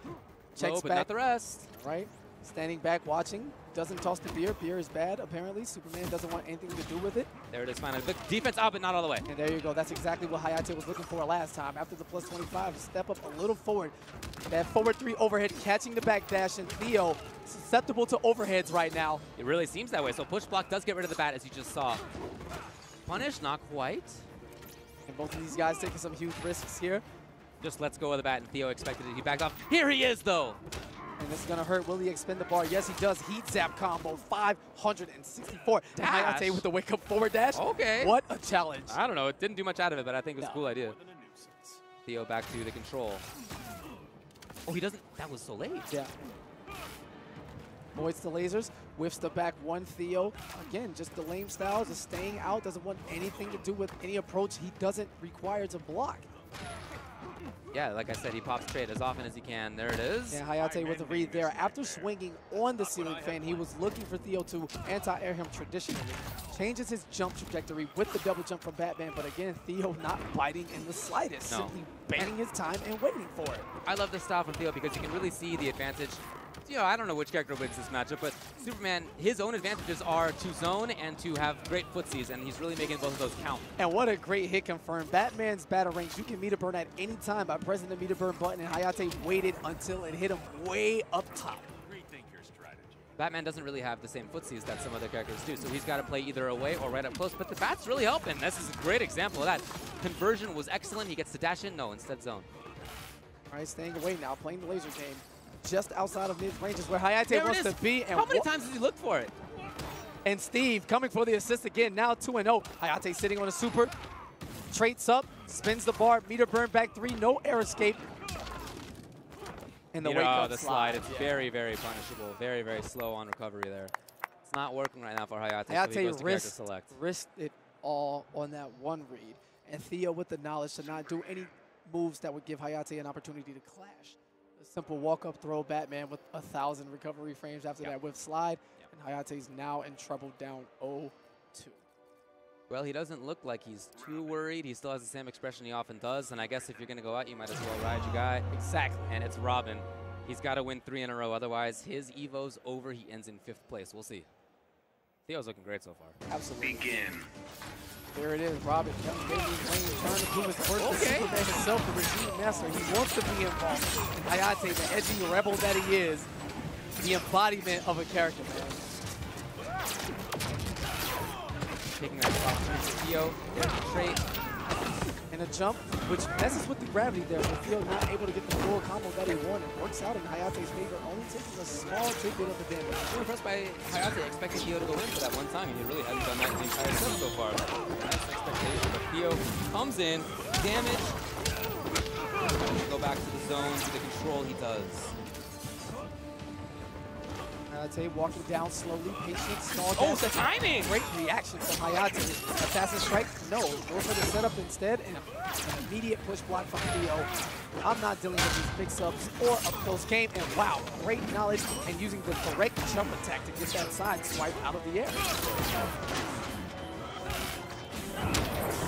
Checks but back. not the rest. Right. Standing back, watching. Doesn't toss the beer. Beer is bad, apparently. Superman doesn't want anything to do with it. There it is, finally. The defense out, but not all the way. And there you go. That's exactly what Hayate was looking for last time. After the plus 25, step up a little forward. That forward 3 overhead, catching the back dash, and Theo susceptible to overheads right now. It really seems that way. So push block does get rid of the bat, as you just saw. Punish, not quite. And both of these guys taking some huge risks here. Just lets go of the bat, and Theo expected it. He backed off. Here he is, though. And this is going to hurt. Will he expend the bar? Yes, he does. Heat zap combo, 564. Dash. Hayate with the wake-up forward dash. Okay. What a challenge. I don't know. It didn't do much out of it, but I think it was a cool idea. Theo back to the control. Oh, he doesn't. That was so late. Yeah. Avoids the lasers, whiffs the back 1 Theo. Again, just the lame style, just staying out, doesn't want anything to do with any approach he doesn't require to block. Yeah, like I said, he pops trade as often as he can. There it is. Yeah, Hayate with a read there. After swinging on the ceiling fan, he was looking for Theo to anti-air him traditionally. Changes his jump trajectory with the double jump from Batman, but again, Theo not biting in the slightest, simply banging his time and waiting for it. I love this style from Theo because you can really see the advantage. You know, I don't know which character wins this matchup, but Superman, his own advantages are to zone and to have great footsies, and he's really making both of those count. And what a great hit confirmed. Batman's batarangs, you can meter burn at any time by pressing the meter burn button, and Hayate waited until it hit him way up top. Rethink your strategy. Batman doesn't really have the same footsies that some other characters do, so he's got to play either away or right up close, but the bat's really helping. This is a great example of that. Conversion was excellent. He gets to dash in. No, instead zone. All right, staying away now, playing the laser game. Just outside of mid-range is where Hayate wants to be. And how many times has he looked for it? And Steve coming for the assist again, now 2-0. Hayate sitting on a super, traits up, spins the bar, meter burn back 3, no air escape. And the wake-up slide. It's very, very punishable. Very, very slow on recovery there. It's not working right now for Hayate. Hayate risked it all on that one read. And Theo with the knowledge to not do any moves that would give Hayate an opportunity to clash. Simple walk-up throw, Batman with 1,000 recovery frames after that whiff slide. And Hayate's now in trouble, down 0-2. Well, he doesn't look like he's too worried. He still has the same expression he often does. And I guess if you're going to go out, you might as well ride your guy. Exactly. And it's Robin. He's got to win 3 in a row. Otherwise, his EVO's over. He ends in 5th place. We'll see. Theo's looking great so far. Absolutely. Begin. There it is, Robin. Young baby Wayne trying to prove his worth to Superman himself, the regime master. He wants to be involved. And Hayate, the edgy rebel that he is, the embodiment of a character, man. Taking that off Theo, straight. And a jump, which messes with the gravity there, but Theo not able to get the full combo that he wanted. Works out in Hayate's favor, only taking a small tidbit of the damage. I'm impressed by Hayate expecting Theo to go in for that one time, and he really hasn't done that in the entire set so far. Nice expectation, but Theo comes in, damage. Go back to the zone, to the control he does. Hayate walking down slowly, patient, small dash. Oh, the timing! Great reaction from Hayate. Assassin strike, no. Go for the setup instead, and an immediate push block from Theo. I'm not dealing with these mix-ups or a close game, and wow, great knowledge and using the correct jump attack to get that side swipe out of the air.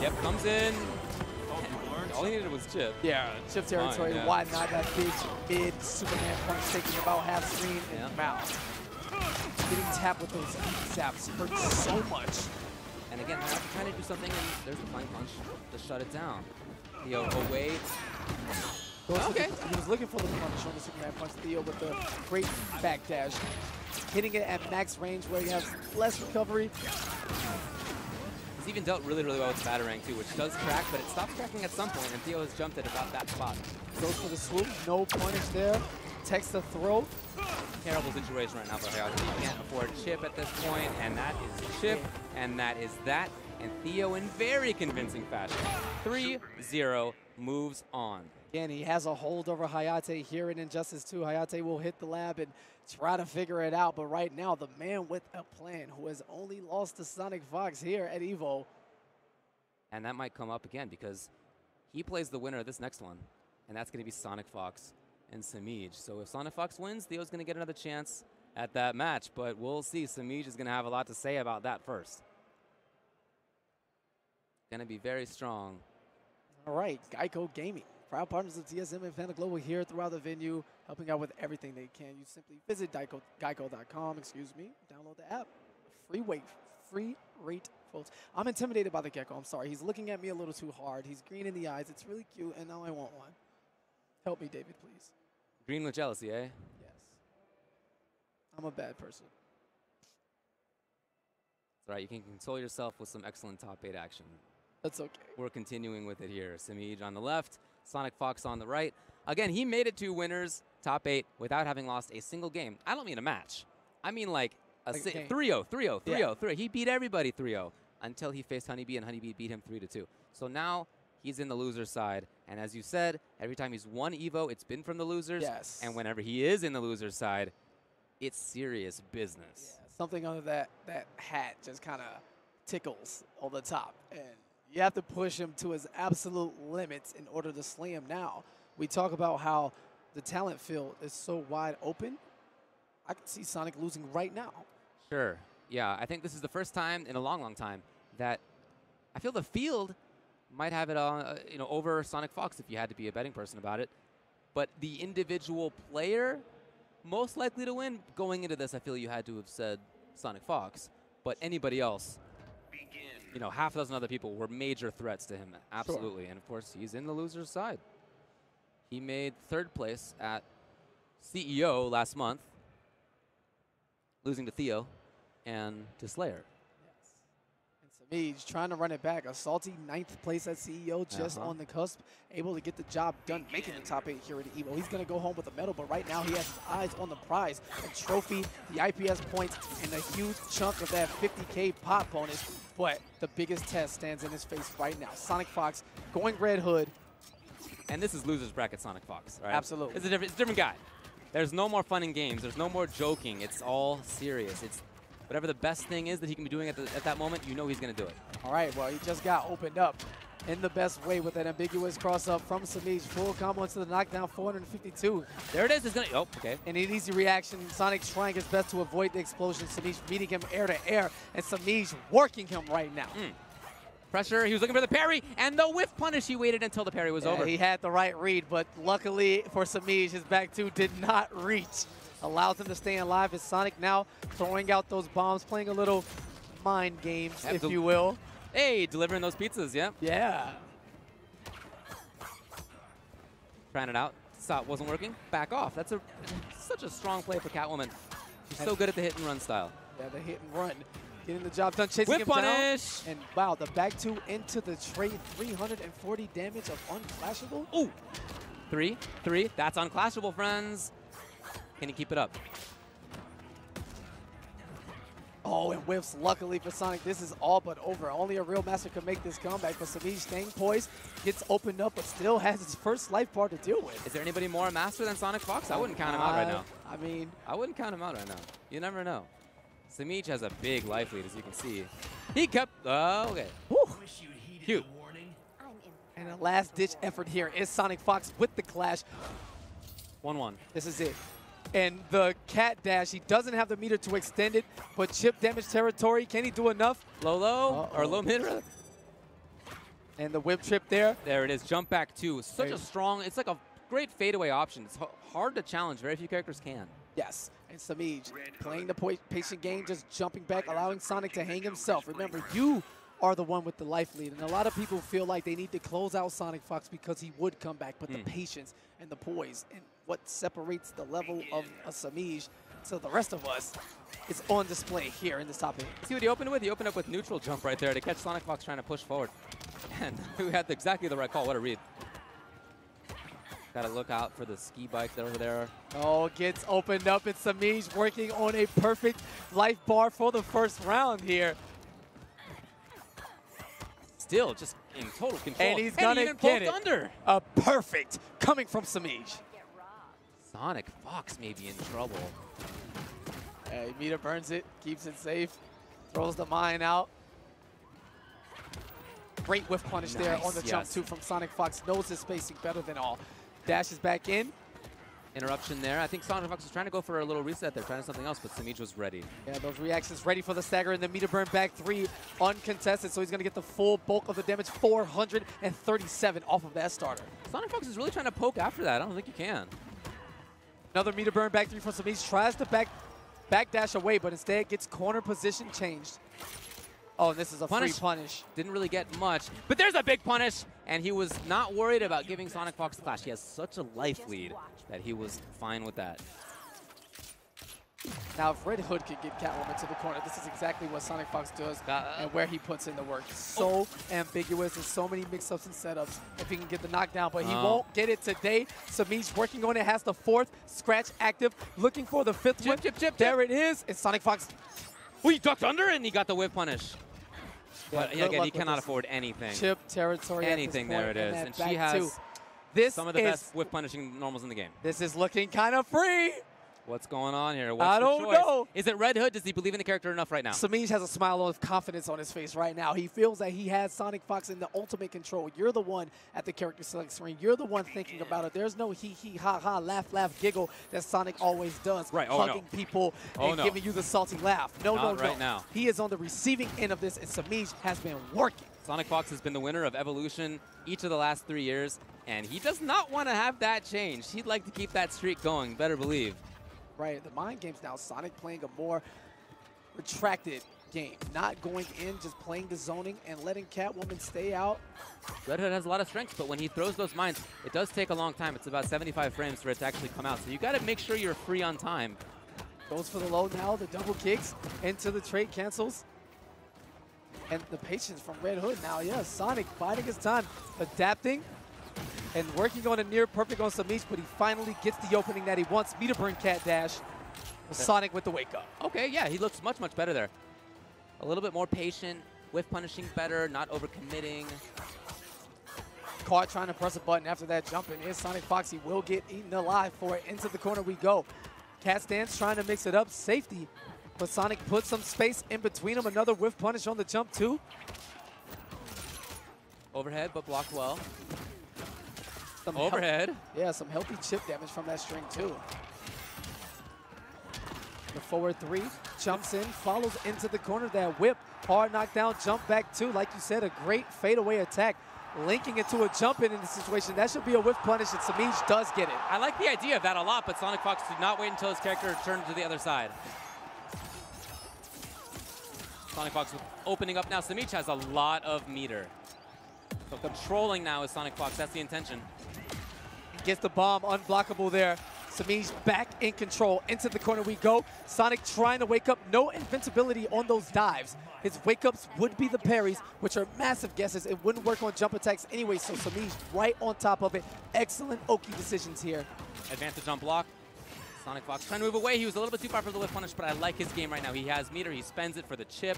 Yep, comes in. All he needed was chip. Yeah, chip territory. Fine, yeah. Why not that big mid Superman punch taking about half screen and mouth? Getting tapped with those zaps hurts so much. And again, after trying to do something, and there's the flying punch to shut it down. Theo away. Okay. He was looking for the punish on the Superman punch. Theo with the great back dash. Hitting it at max range where he has less recovery. He's even dealt really, really well with Batarang too, which does crack, but it stops cracking at some point, and Theo has jumped at about that spot. Goes for the swoop, no punish there. Takes the throw. Terrible situation right now for Hayate. He can't afford chip at this point, and that is chip, and that is that. And Theo in very convincing fashion. 3-0 moves on. Again, he has a hold over Hayate here in Injustice 2. Hayate will hit the lab and try to figure it out, but right now, the man with a plan who has only lost to Sonic Fox here at EVO. And that might come up again because he plays the winner of this next one, and that's going to be Sonic Fox and Samij. So if Sonic Fox wins, Theo's going to get another chance at that match, but we'll see. Samij is going to have a lot to say about that first. Going to be very strong. All right, Geico Gaming. Proud partners of TSM and Fanta Global here throughout the venue, helping out with everything they can. You simply visit Geico.com, download the app. Free rate quotes. I'm intimidated by the gecko, I'm sorry. He's looking at me a little too hard. He's green in the eyes. It's really cute, and now I want one. Help me, David, please. Green with jealousy, eh? Yes. I'm a bad person. That's right. You can console yourself with some excellent top 8 action. That's okay. We're continuing with it here. Samij on the left, Sonic Fox on the right. Again, he made it 2 winners, top 8, without having lost a single game. I don't mean a match. I mean like a 3-0, 3-0, 3-0. He beat everybody 3-0 until he faced HONEYBEE, and HONEYBEE beat him 3-2. So now he's in the loser's side. And as you said, every time he's won EVO, it's been from the losers. Yes. And whenever he is in the loser's side, it's serious business. Yeah, something under that hat just kind of tickles on the top. And you have to push him to his absolute limits in order to slay him now. We talk about how the talent field is so wide open. I can see Sonic losing right now. Sure. Yeah, I think this is the first time in a long, long time that I feel the field might have it on, over Sonic Fox if you had to be a betting person about it. But the individual player most likely to win, going into this, I feel you had to have said Sonic Fox. But anybody else, half a dozen other people were major threats to him. Absolutely. Sure. And, of course, he's in the loser's side. He made 3rd place at CEO last month, losing to Theo and to Slayer. Samij trying to run it back. A salty 9th place at CEO, just on the cusp, able to get the job done, making the top 8 here at EVO. He's going to go home with a medal, but right now he has his eyes on the prize. A trophy, the IPS points, and a huge chunk of that 50K pop bonus. But the biggest test stands in his face right now. Sonic Fox going Red Hood. And this is loser's bracket Sonic Fox, right? Absolutely. It's a different guy. There's no more fun and games. There's no more joking. It's all serious. It's whatever the best thing is that he can be doing at that moment, he's going to do it. All right, well, he just got opened up in the best way with that ambiguous cross-up from Samij. Full combo into the knockdown, 452. There it is. It's gonna, okay. And an easy reaction. Sonic trying his best to avoid the explosion. Samij meeting him air to air, and Samij working him right now. Pressure, he was looking for the parry, and the whiff punish, he waited until the parry was over. He had the right read, but luckily for Samij, his back two did not reach. Allows him to stay alive as Sonic now throwing out those bombs, playing a little mind games, if you will. Hey, delivering those pizzas, yep. Yeah. Trying it out. Stop wasn't working. Back off. That's such a strong play for Catwoman. She's so good at the hit and run style. Yeah, the hit and run. Getting the job done, chasing Whip him punish. down. And wow, the back two into the trade. 340 damage of unclashable. Ooh. 3. That's unclashable, friends. Can he keep it up? Oh, and whiffs. Luckily for Sonic, this is all but over. Only a real master can make this comeback. But Samij staying poised, gets opened up, but still has his first life bar to deal with. Is there anybody more a master than Sonic Fox? I wouldn't count him out right now. I mean, I wouldn't count him out right now. You never know. Samij has a big life lead, as you can see. He kept. Oh, okay. Woo. Cute. And a last-ditch effort here is Sonic Fox with the clash. 1-1. This is it. And the cat dash, he doesn't have the meter to extend it, but chip damage territory, can he do enough? Low, or low mid, rather. And the whip trip there. There it is, jump back 2. Such a strong, it's like a great fadeaway option. It's hard to challenge, very few characters can. Yes, and Samij playing the patient game, just jumping back, allowing Sonic to hang himself. Remember, you are the one with the life lead, and a lot of people feel like they need to close out Sonic Fox because he would come back, but the patience and the poise and what separates the level of a Samij to the rest of us is on display here in this top 8. See what he opened with? He opened up with neutral jump right there to catch Sonic Fox trying to push forward. And we had exactly the right call. What a read. Got to look out for the ski bike over there. Oh, gets opened up, and Samij working on a perfect life bar for the first round here. Still just in total control. And he's gonna get it. Under. A perfect coming from Samij. Sonic Fox may be in trouble. Hey, Mita burns it, keeps it safe, throws the mine out. Great whiff punish there on the jump 2 from Sonic Fox. Knows his spacing better than all. Dashes back in. Interruption there. I think Sonic Fox was trying to go for a little reset there, trying something else, but Samij was ready. Yeah, those reactions ready for the stagger, and the meter burn back 3 uncontested, so he's going to get the full bulk of the damage, 437 off of that starter. Sonic Fox is really trying to poke after that. I don't think you can. Another meter burn back 3 from Samij. Tries to back dash away, but instead gets corner position changed. Oh, and this is a free punish. Didn't really get much, but there's a big punish, and he was not worried about giving Sonic Fox the clash. He has such a life lead that he was fine with that. Now, if Red Hood could get Catwoman to the corner, this is exactly what Sonic Fox does and where he puts in the work. So ambiguous and so many mix-ups and setups if he can get the knockdown, but he won't get it today. Samij working on it, has the 4th scratch active, looking for the 5th one. There it is, and Sonic Fox. Oh, he ducked under and he got the whip punish. But yeah, again, he cannot afford anything. Chip territory. Anything, there it is. And she has some of the best whip punishing normals in the game. This is looking kind of free. What's going on here? What's I don't know. Is it Red Hood? Does he believe in the character enough right now? Samij has a smile of confidence on his face right now. He feels that he has Sonic Fox in the ultimate control. You're the one at the character select screen. You're the one thinking about it. There's no hee, ha, ha, laugh, giggle that Sonic always does. Right. Hugging people and giving you the salty laugh. Not right now. He is on the receiving end of this, and Samij has been working. Sonic Fox has been the winner of Evolution each of the last 3 years, and he does not want to have that change. He'd like to keep that streak going, better believe. Right, the mind games now, Sonic playing a more retracted game. Not going in, just playing the zoning and letting Catwoman stay out. Red Hood has a lot of strength, but when he throws those mines, it does take a long time. It's about 75 frames for it to actually come out. So you got to make sure you're free on time. Goes for the low now, the double kicks into the trade cancels. And the patience from Red Hood now, yeah, Sonic biding his time, adapting. And working on a near perfect on Samij, but he finally gets the opening that he wants. Meter burn cat dash. Sonic with the wake up. Okay, yeah, he looks much, much better there. A little bit more patient, whiff punishing better, not overcommitting. Caught trying to press a button after that jump in. Is Sonic Fox, he will get eaten alive for it. Into the corner we go. Cat stance trying to mix it up. Safety. But Sonic puts some space in between them. Another whiff punish on the jump too. Overhead, but blocked well. Some overhead. Yeah, some healthy chip damage from that string too. The forward 3 jumps in, follows into the corner. That whip, hard knockdown, jump back 2. Like you said, a great fadeaway attack. Linking it to a jump in this situation. That should be a whiff punish, and Samij does get it. I like the idea of that a lot, but Sonic Fox did not wait until his character turned to the other side. Sonic Fox opening up now. Samij has a lot of meter. So controlling now is Sonic Fox. That's the intention. Gets the bomb unblockable there. Samij back in control. Into the corner we go. Sonic trying to wake up. No invincibility on those dives. His wake-ups would be the parries, which are massive guesses. It wouldn't work on jump attacks anyway, so Samij right on top of it. Excellent Oki decisions here. Advantage on block. Sonic Fox trying to move away. He was a little bit too far for the whiff punish, but I like his game right now. He has meter. He spends it for the chip.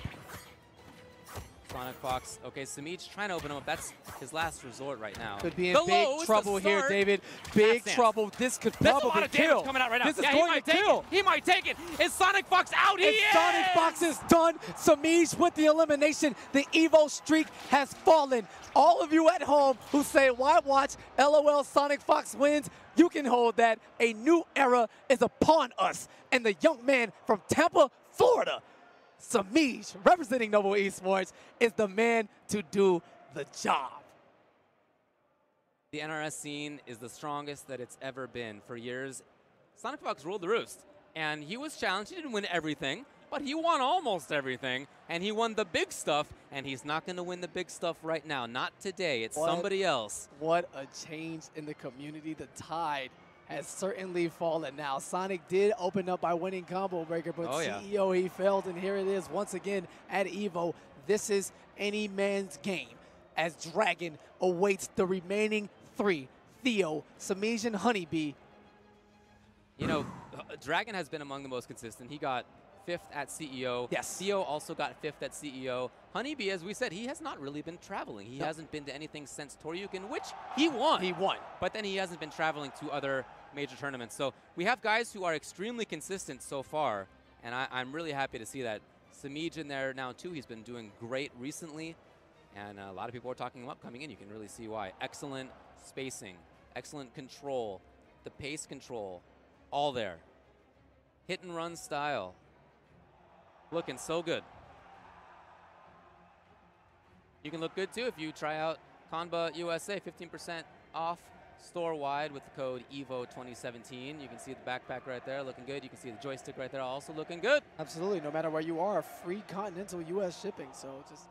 Sonic Fox. Okay, Samij trying to open him up. That's his last resort right now. Could be in big trouble here, David. Big trouble. This could probably kill. Coming out right now. This is going to kill. He might take it. Is Sonic Fox out? He is! Sonic Fox is done. Samij with the elimination. The EVO streak has fallen. All of you at home who say, why watch? LOL, Sonic Fox wins. You can hold that. A new era is upon us. And the young man from Tampa, Florida, Samij, representing Noble Esports, is the man to do the job. The NRS scene is the strongest that it's ever been. For years, Sonic Fox ruled the roost. And he was challenged. He didn't win everything, but he won almost everything. And he won the big stuff, and he's not going to win the big stuff right now. Not today. It's somebody else. What a change in the community. The tide has certainly fallen now. Sonic did open up by winning Combo Breaker, but CEO, he failed, and here it is once again at EVO. This is any man's game as Dragon awaits the remaining 3. Theo, Samij, and HONEYBEE. You know, Dragon has been among the most consistent. He got 5th at CEO. Yes. Theo also got 5th at CEO. HONEYBEE, as we said, he has not really been traveling. He hasn't been to anything since Toryuken, which he won. He won. But then he hasn't been traveling to other major tournaments. So we have guys who are extremely consistent so far, and I'm really happy to see that. Samij in there now too. He's been doing great recently, and a lot of people are talking him up coming in. You can really see why. Excellent spacing, excellent control, the pace control, all there. Hit and run style. Looking so good. You can look good too if you try out Conba USA, 15% off store-wide with the code EVO2017. You can see the backpack right there looking good. You can see the joystick right there also looking good. Absolutely, no matter where you are, free continental US shipping. So just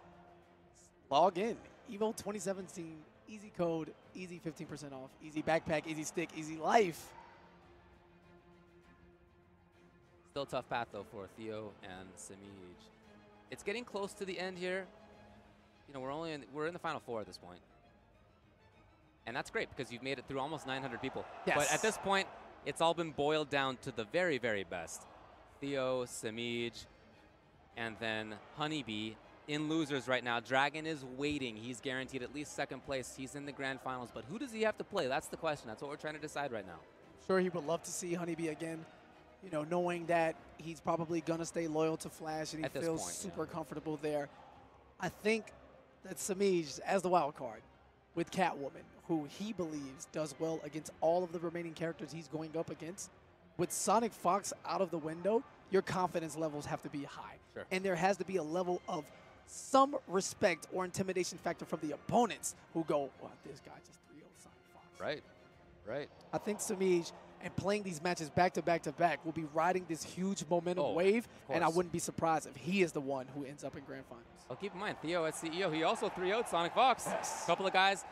log in. EVO2017, easy code, easy 15% off, easy backpack, easy stick, easy life. Still a tough path though for Theo and Samij. It's getting close to the end here. You know, we're in the final 4 at this point. And that's great because you've made it through almost 900 people. Yes. But at this point, it's all been boiled down to the very, very best. Theo, Samij, and then HONEYBEE in losers right now. Dragon is waiting. He's guaranteed at least 2nd place. He's in the grand finals. But who does he have to play? That's the question. That's what we're trying to decide right now. Sure, he would love to see HONEYBEE again. You know, knowing that he's probably going to stay loyal to Flash and he feels super comfortable there. I think that Samij, as the wild card, with Catwoman, who he believes does well against all of the remaining characters he's going up against, with Sonic Fox out of the window, your confidence levels have to be high. Sure. And there has to be a level of some respect or intimidation factor from the opponents who go, well, this guy just 3-0 Sonic Fox. Right, right. I think Samij, and playing these matches back to back to back, will be riding this huge momentum wave, and I wouldn't be surprised if he is the one who ends up in grand finals. Well, keep in mind, Theo at CEO, he also 3-0'd Sonic Fox. Yes. A couple of guys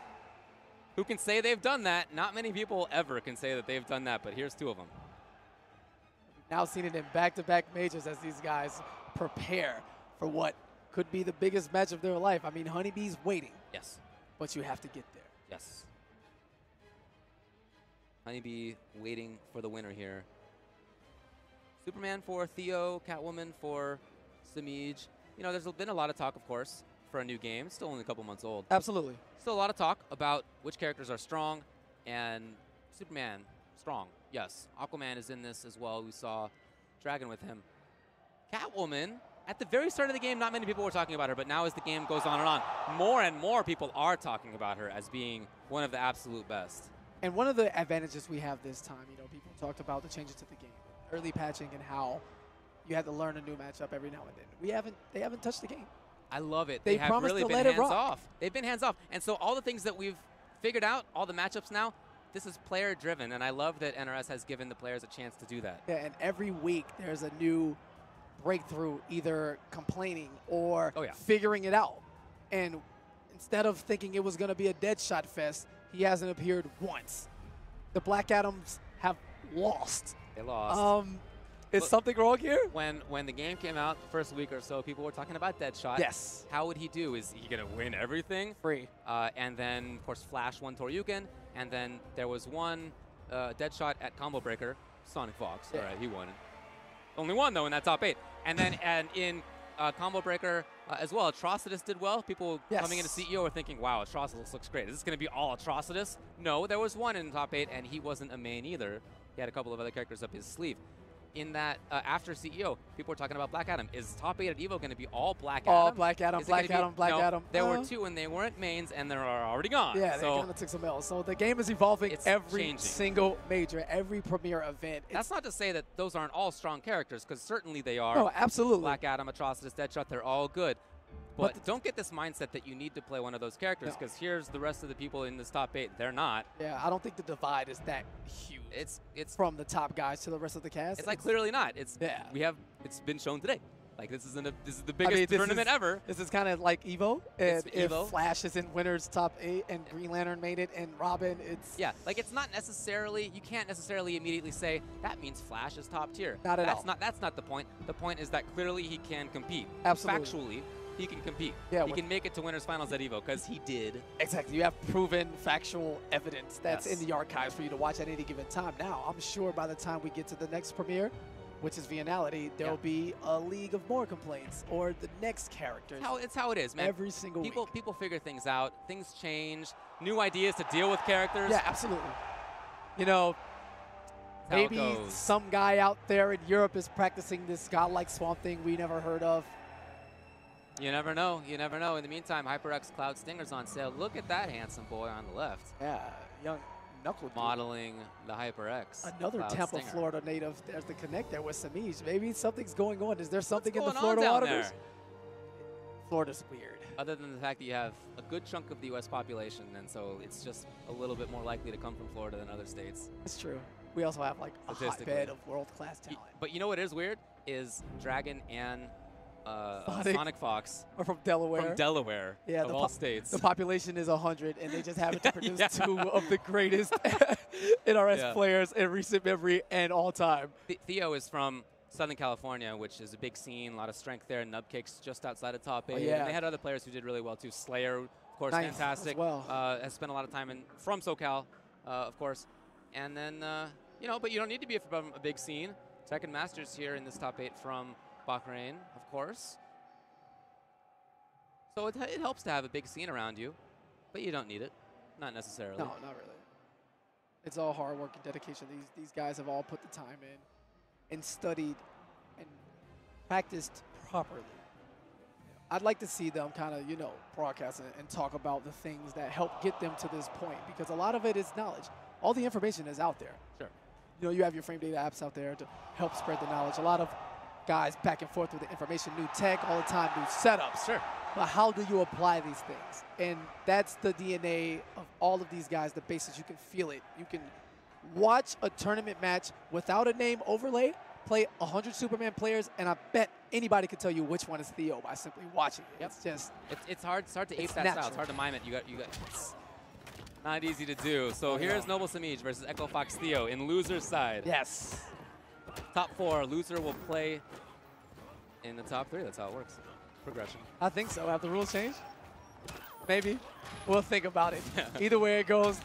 who can say they've done that. Not many people ever can say that they've done that, but here's 2 of them. Now seen it in back-to-back majors as these guys prepare for what could be the biggest match of their life. I mean, HONEYBEE's waiting. Yes. But you have to get there. Yes. HONEYBEE waiting for the winner here. Superman for Theo, Catwoman for Samij. You know, there's been a lot of talk, of course, for a new game. Still only a couple months old. Absolutely. Still a lot of talk about which characters are strong, and Superman, strong, yes. Aquaman is in this as well. We saw Dragon with him. Catwoman, at the very start of the game, not many people were talking about her, but now as the game goes on, more and more people are talking about her as being one of the absolute best. And one of the advantages we have this time, you know, people talked about the changes to the game, early patching and how you had to learn a new matchup every now and then. They haven't touched the game. I love it. They have promised really to been let it hands rock. off. They've been hands off. And so all the things that we've figured out, all the matchups now, this is player driven. And I love that NRS has given the players a chance to do that. Yeah, and every week there's a new breakthrough, either complaining or Oh, yeah. figuring it out. And instead of thinking it was going to be a dead shot fest, he hasn't appeared once. The Black Adams have lost. They lost. Is Look, something wrong here? When the game came out, the first week or so, people were talking about Deadshot. Yes. How would he do? Is he going to win everything? Free. And then, of course, Flash won Toryuken. And then there was one Deadshot at Combo Breaker, Sonic Fox. Yeah. All right, he won. Only one, though, in that top 8. And then in Combo Breaker as well, Atrocitus did well. People coming into CEO were thinking, wow, Atrocitus looks great. Is this going to be all Atrocitus? No, there was one in the top 8, and he wasn't a main either. He had a couple of other characters up his sleeve. In that, after CEO, people were talking about Black Adam. Is top 8 at EVO going to be all Black Adam? All Black Adam, Is it Black gonna Adam, be, Black no, Adam. There were 2, and they weren't mains, and they're already gone. Yeah, so they kind of took some L's. So the game is evolving it's every changing. single major, every premier event. That's not to say that those aren't all strong characters, because certainly they are. No, absolutely. Black Adam, Atrocitus, Deadshot, they're all good. But don't get this mindset that you need to play one of those characters, because here's the rest of the people in this top 8. They're not. Yeah, I don't think the divide is that huge. It's from the top guys to the rest of the cast. It's like clearly not. It's it's been shown today. Like this is the biggest tournament ever. This is kind of like EVO. And if EVO. Flash is in winners top 8 and Green Lantern made it and Robin, it's like it's not necessarily, you can't necessarily immediately say that means Flash is top tier. Not at all. That's not the point. The point is that clearly he can compete. Absolutely. Factually, he can compete. Yeah, he can make it to winners finals at EVO because he did. Exactly. You have proven factual evidence that's in the archives for you to watch at any given time. Now, I'm sure by the time we get to the next premiere, which is Vianality, there will be a league of more complaints or the next characters. It's how it is, man. Every single week. People figure things out. Things change. New ideas to deal with characters. Yeah, absolutely. You know, maybe some guy out there in Europe is practicing this godlike Swamp Thing we never heard of. You never know. You never know. In the meantime, HyperX Cloud Stinger's on sale. Look at that handsome boy on the left. Yeah, young Knuckle modeling the HyperX. Another Cloud Tampa, Stinger. Florida native. There's the connect there with Samij. Maybe something's going on. Is there something What's in the going Florida on down waters? there? Florida's weird. Other than the fact that you have a good chunk of the U.S. population, and so it's just a little bit more likely to come from Florida than other states. It's true. We also have like a hotbed of world-class talent. But you know what is weird? Is Dragon and Sonic Fox are from Delaware. From Delaware, yeah, of all states. The population is 100, and they just happen to produce 2 of the greatest NRS players in recent memory and all time. Theo is from Southern California, which is a big scene, a lot of strength there. Nubcake's just outside of top 8. Oh, yeah. And they had other players who did really well, too. Slayer, of course, Nice fantastic. as well. Has spent a lot of time from SoCal, of course. And then, you know, but you don't need to be from a big scene. Tekken Masters here in this top 8 from Bahrain, of course. So it helps to have a big scene around you, but you don't need it. Not necessarily. No, not really. It's all hard work and dedication. These guys have all put the time in and studied and practiced properly. I'd like to see them kind of, you know, broadcast and talk about the things that help get them to this point, because a lot of it is knowledge. All the information is out there. Sure. You know, you have your frame data apps out there to help spread the knowledge. A lot of guys back and forth with the information, new tech all the time, new setups. Sure. But how do you apply these things? And that's the DNA of all of these guys, the basis. You can feel it. You can watch a tournament match without a name overlay, play 100 Superman players, and I bet anybody could tell you which one is Theo by simply watching it. Yep. It's just it's hard to ape that natural. style. It's hard to mime it. You got it's not easy to do. So here's Noble Samij versus Echo Fox Theo in loser's side. Yes. Top 4. Loser will play in the top 3. That's how it works. Progression. I think so. Have the rules changed? Maybe. We'll think about it. Either way it goes,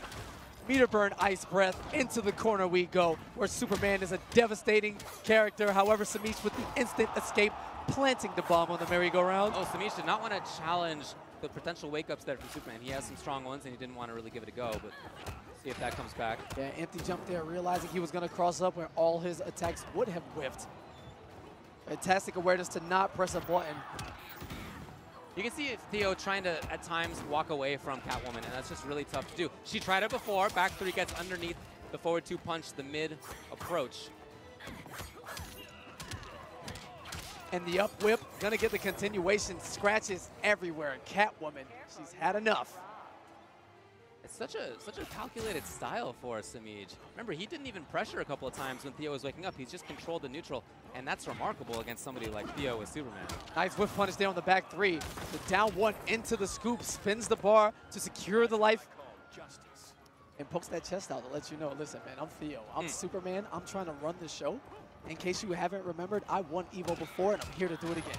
meter burn, ice breath, into the corner we go, where Superman is a devastating character. However, Samij with the instant escape, planting the bomb on the merry-go-round. Oh, Samij did not want to challenge the potential wake-ups there from Superman. He has some strong ones, and he didn't want to really give it a go, but see if that comes back. Yeah, empty jump there, realizing he was going to cross up where all his attacks would have whiffed. Fantastic awareness to not press a button. You can see Theo trying to, at times, walk away from Catwoman, and that's just really tough to do. She tried it before. Back 3 gets underneath the forward 2 punch, the mid approach. And the up whip, gonna get the continuation. Scratches everywhere. Catwoman, she's had enough. Such a calculated style for Samij. Remember, he didn't even pressure a couple of times when Theo was waking up. He's just controlled the neutral, and that's remarkable against somebody like Theo with Superman. Nice whiff punish there on the back three. The down one into the scoop, spins the bar to secure the life, and pokes that chest out to let you know, listen, man, I'm Theo. I'm Superman. I'm trying to run the show. In case you haven't remembered, I won EVO before, and I'm here to do it again.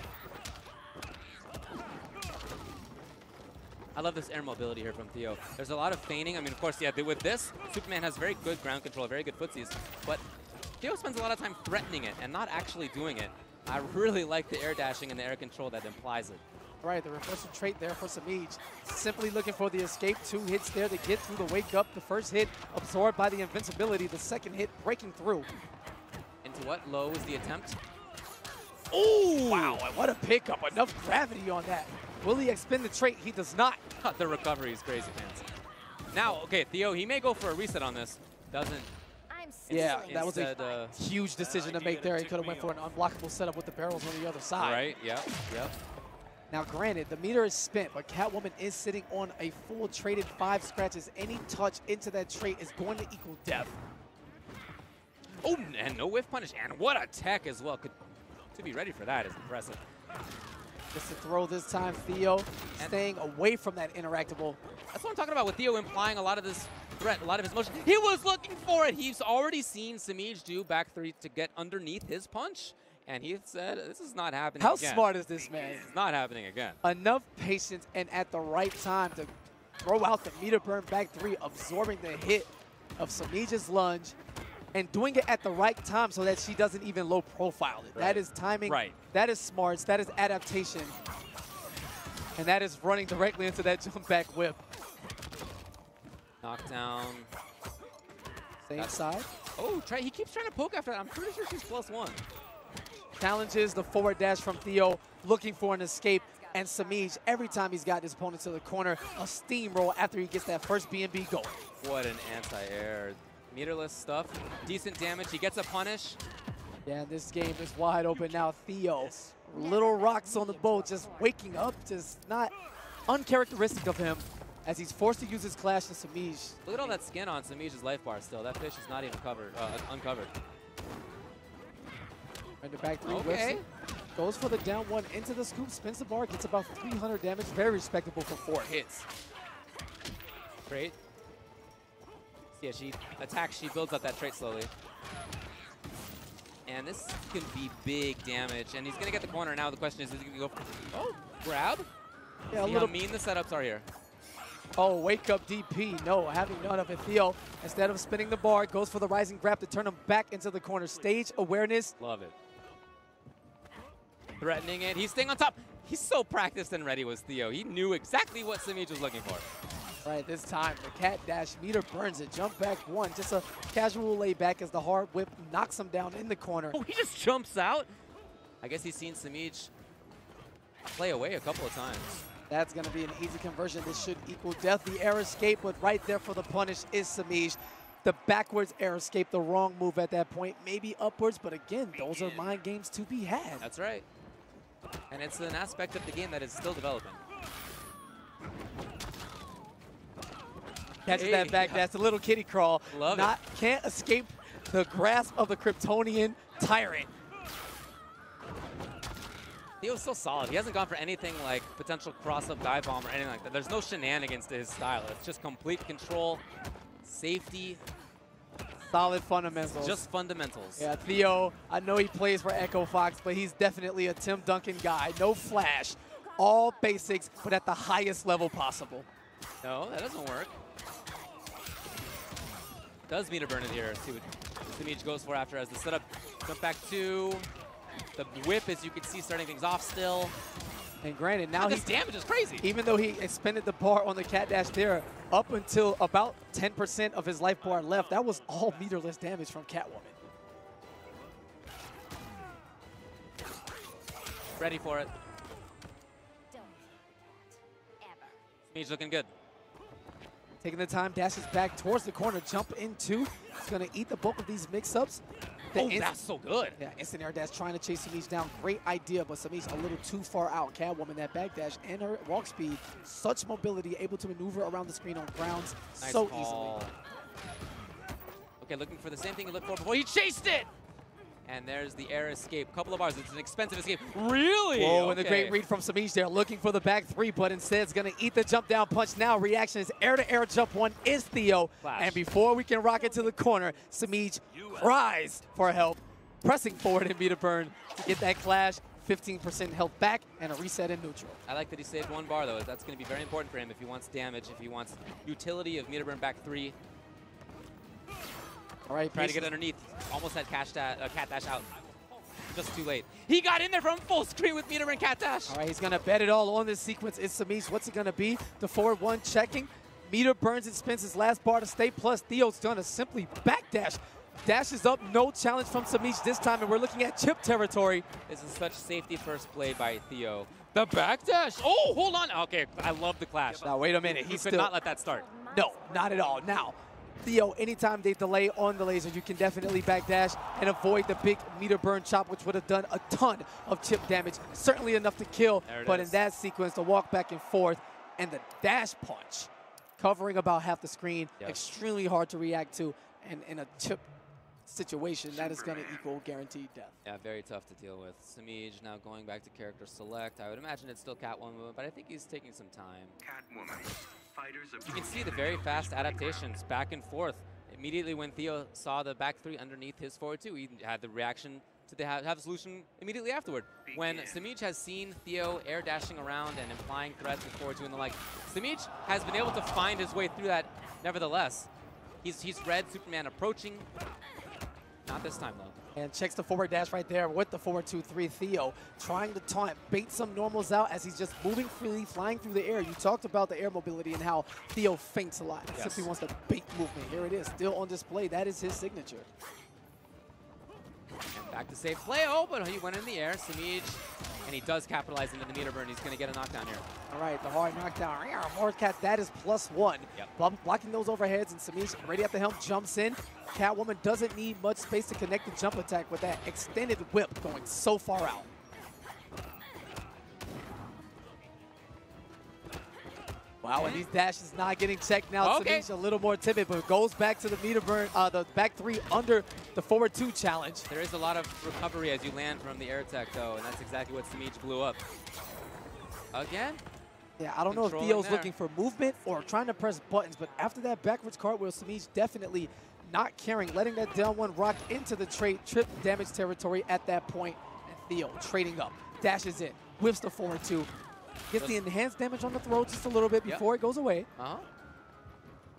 I love this air mobility here from Theo. There's a lot of feigning. I mean, of course, yeah, with this, Superman has very good ground control, very good footsies, but Theo spends a lot of time threatening it and not actually doing it. I really like the air dashing and the air control that implies it. Right, the reversal trait there for Samij. Simply looking for the escape. 2 hits there to get through the wake up. The first hit absorbed by the invincibility. The second hit breaking through. Into what low is the attempt? Oh, wow, what a pickup. Enough gravity on that. Will he expend the trait? He does not. The recovery is crazy, fans. Now, okay, Theo, he may go for a reset on this. Doesn't. Yeah, that was a huge decision to make there. He could have went for an unblockable setup with the barrels on the other side. Right, yep. Now, granted, the meter is spent, but Catwoman is sitting on a full traded 5 scratches. Any touch into that trait is going to equal death. Oh, and no whiff punish. And what a tech as well. To be ready for that is impressive. Just to throw this time, Theo staying away from that interactable. That's what I'm talking about with Theo implying a lot of this threat, a lot of his motion. He was looking for it. He's already seen Samij do back 3 to get underneath his punch. And he said, this is not happening How again. smart is this man? It's not happening again. Enough patience and at the right time to throw out the meter burn back 3, absorbing the hit of Samij's lunge. And doing it at the right time so that she doesn't even low profile it. Right. That is timing. Right. That is smarts. That is adaptation. And that is running directly into that jump back whip. Knockdown. Same side. Oh, he keeps trying to poke after that. I'm pretty sure she's +1. Challenges the forward dash from Theo, looking for an escape. And Samij, every time he's got his opponent to the corner, a steamroll after he gets that first B&B going. What an anti-air. Meterless stuff, decent damage. He gets a punish. Yeah, this game is wide open now. Theo, little rocks on the boat, just waking up, just not uncharacteristic of him as he's forced to use his clash to Samij. Look at all that skin on Samij's life bar still. That fish is not even covered, uncovered. And the back 3 whips, goes for the down 1 into the scoop, spins the bar, gets about 300 damage. Very respectable for 4 hits. Great. Yeah, she attacks, she builds up that trait slowly. And this can be big damage. And he's going to get the corner now. The question is he going to go for, grab? Yeah, See how mean the setups are here. Oh, wake up DP. No, having none of it. Theo, instead of spinning the bar, goes for the rising grab to turn him back into the corner. Stage awareness. Love it. Threatening it. He's staying on top. He's so practiced and ready was Theo. He knew exactly what Samij was looking for. Right, this time the cat dash meter burns it. Jump back 1, just a casual layback as the hard whip knocks him down in the corner. Oh, he just jumps out. I guess he's seen Samij play away a couple of times. That's going to be an easy conversion. This should equal death. The air escape, but right there for the punish is Samij. The backwards air escape, the wrong move at that point. Maybe upwards, but again, those are mind games to be had. That's right. And it's an aspect of the game that is still developing. Catches that back dash, a little kitty crawl. Love it. Can't escape the grasp of the Kryptonian tyrant. He was so solid. He hasn't gone for anything like potential cross-up dive bomb or anything like that. There's no shenanigans to his style. It's just complete control, safety. Solid fundamentals. Just fundamentals. Yeah, Theo, I know he plays for Echo Fox, but he's definitely a Tim Duncan guy. No flash, all basics, but at the highest level possible. No, that doesn't work. Does meter burn it here. See what Samij goes for after as the setup. Jump back 2. The whip, as you can see, starting things off still. And granted, now this damage is crazy. Even though he expended the bar on the cat dash there, up until about 10% of his life bar left, that was all meterless damage from Catwoman. Ready for it. Samij looking good. Taking the time, dashes back towards the corner, jump into. He's going to eat the bulk of these mix-ups. Oh, that's so good. Yeah, instant air dash trying to chase Samij down. Great idea, but Samij a little too far out. Catwoman, that back dash and her walk speed, such mobility, able to maneuver around the screen on grounds so easily. Okay, looking for the same thing he looked for before. He chased it! And there's the air escape. Couple of bars. It's an expensive escape. Really? Whoa, and the great read from Samij there, looking for the back three, but instead is going to eat the jump down punch now. Reaction is air-to-air jump one is Theo. Flash. And before we can rock it to the corner, Samij cries for help, pressing forward in meter burn to get that clash. 15% health back and a reset in neutral. I like that he saved one bar, though. That's going to be very important for him if he wants damage, if he wants utility of meter burn back three. All right, trying to get underneath. Almost had cat dash out. Just too late. He got in there from full screen with meter burn cat dash. All right, he's going to bet it all on this sequence. It's Samij. What's it going to be? The forward one checking. Meter burns and spins his last bar to stay, plus Theo's going to simply backdash. Dashes up, no challenge from Samij this time, and we're looking at chip territory. This is such safety first play by Theo. The backdash. Oh, hold on. Okay, I love the clash. Now, wait a minute. He could not let that start. No, not at all. Now, Theo, anytime they delay on the laser, you can definitely backdash and avoid the big meter burn chop, which would have done a ton of chip damage. Certainly enough to kill, but in that sequence, the walk back and forth and the dash punch, covering about half the screen, extremely hard to react to, and in a chip situation, that is going to equal guaranteed death. Yeah, very tough to deal with. Samij now going back to character select. I would imagine it's still Catwoman, but I think he's taking some time. Catwoman. You can see the very fast adaptations back and forth. Immediately when Theo saw the back three underneath his forward two, he had the reaction to have the solution immediately afterward. When Samij has seen Theo air dashing around and implying threats with forward two and the like, Samij has been able to find his way through that nevertheless. He's read Superman approaching. Not this time, though. And checks the forward dash right there with the 4-2-3. Theo trying to taunt, bait some normals out as he's just moving freely, flying through the air. You talked about the air mobility and how Theo feints a lot. He simply wants to bait movement. Here it is, still on display. That is his signature. And back to safe play. Oh, but he went in the air. Samij, and he does capitalize into the meter burn. He's going to get a knockdown here. All right, the hard knockdown. Mordcat, that is +1. Yep. Blocking those overheads, and Samij, ready at the helm, jumps in. Catwoman doesn't need much space to connect the jump attack with that extended whip going so far out. Wow, and these dashes not getting checked now. Okay. Samij a little more timid, but goes back to the meter burn, the back three under the forward two challenge. There is a lot of recovery as you land from the air tech, though, and that's exactly what Samij blew up. Again? Yeah, I don't know if Theo's looking for movement or trying to press buttons, but after that backwards cartwheel, Samij definitely not caring, letting that down one rock into the trip damage territory at that point. And Theo trading up, dashes in, whiffs the forward two, gets the enhanced damage on the throw just a little bit before it goes away.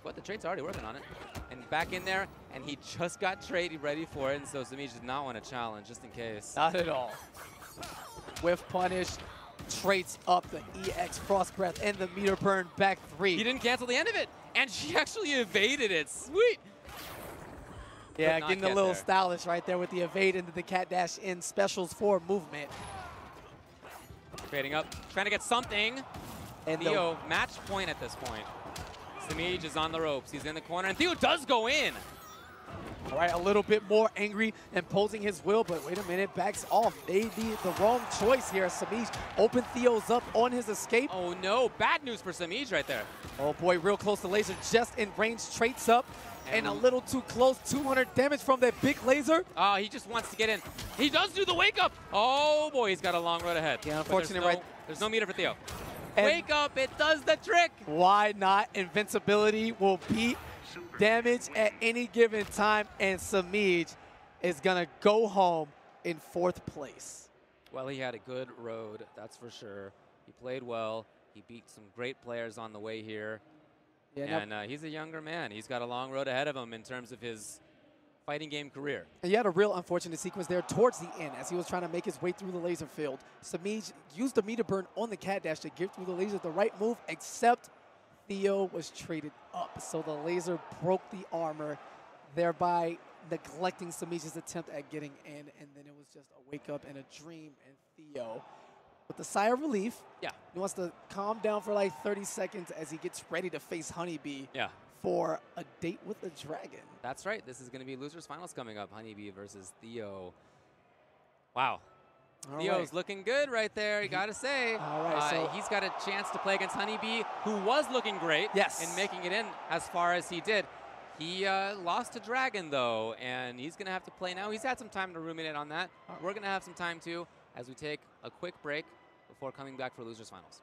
But the trade's already working on it. And back in there, and he just got trade ready for it, and so Samij did not want to challenge, just in case. Not at all. Whiff punish, trades up the EX Frost Breath and the meter burn back three. He didn't cancel the end of it, and she actually evaded it. Sweet. Yeah, getting a little stylish right there with the evade into the cat dash in specials for movement. Trading up, trying to get something. And Theo, match point at this point. Samij is on the ropes. He's in the corner, and Theo does go in. All right, a little bit more angry, imposing his will, but wait a minute, backs off. Maybe the wrong choice here. Samij open Theo's up on his escape. Oh no, bad news for Samij right there. Oh boy, real close to laser, just in range, traits up, and a little too close. 200 damage from that big laser. Oh, he just wants to get in. He does do the wake up. Oh boy, he's got a long road ahead. Yeah, unfortunately, there's no meter for Theo. And wake up, it does the trick. Why not? Invincibility will beat damage at any given time, and Samij is gonna go home in 4th place. Well, he had a good road, that's for sure. He played well. He beat some great players on the way here. Yeah, and he's a younger man. He's got a long road ahead of him in terms of his fighting game career. And you had a real unfortunate sequence there towards the end as he was trying to make his way through the laser field. Samij used the meter burn on the cat dash to get through the laser, the right move, except Theo was traded up. So the laser broke the armor, thereby neglecting Samij's attempt at getting in. And then it was just a wake up and a dream. And Theo, with a sigh of relief, he wants to calm down for like 30 seconds as he gets ready to face HONEYBEE. for a date with a dragon. That's right. This is going to be losers finals coming up. HONEYBEE versus Theo. Wow. All Theo's right. looking good right there, you got to say. All right, so he's got a chance to play against HONEYBEE, who was looking great in making it in as far as he did. He lost to Dragon, though, and he's going to have to play now. He's had some time to ruminate on that. We're going to have some time, too, as we take a quick break before coming back for losers finals.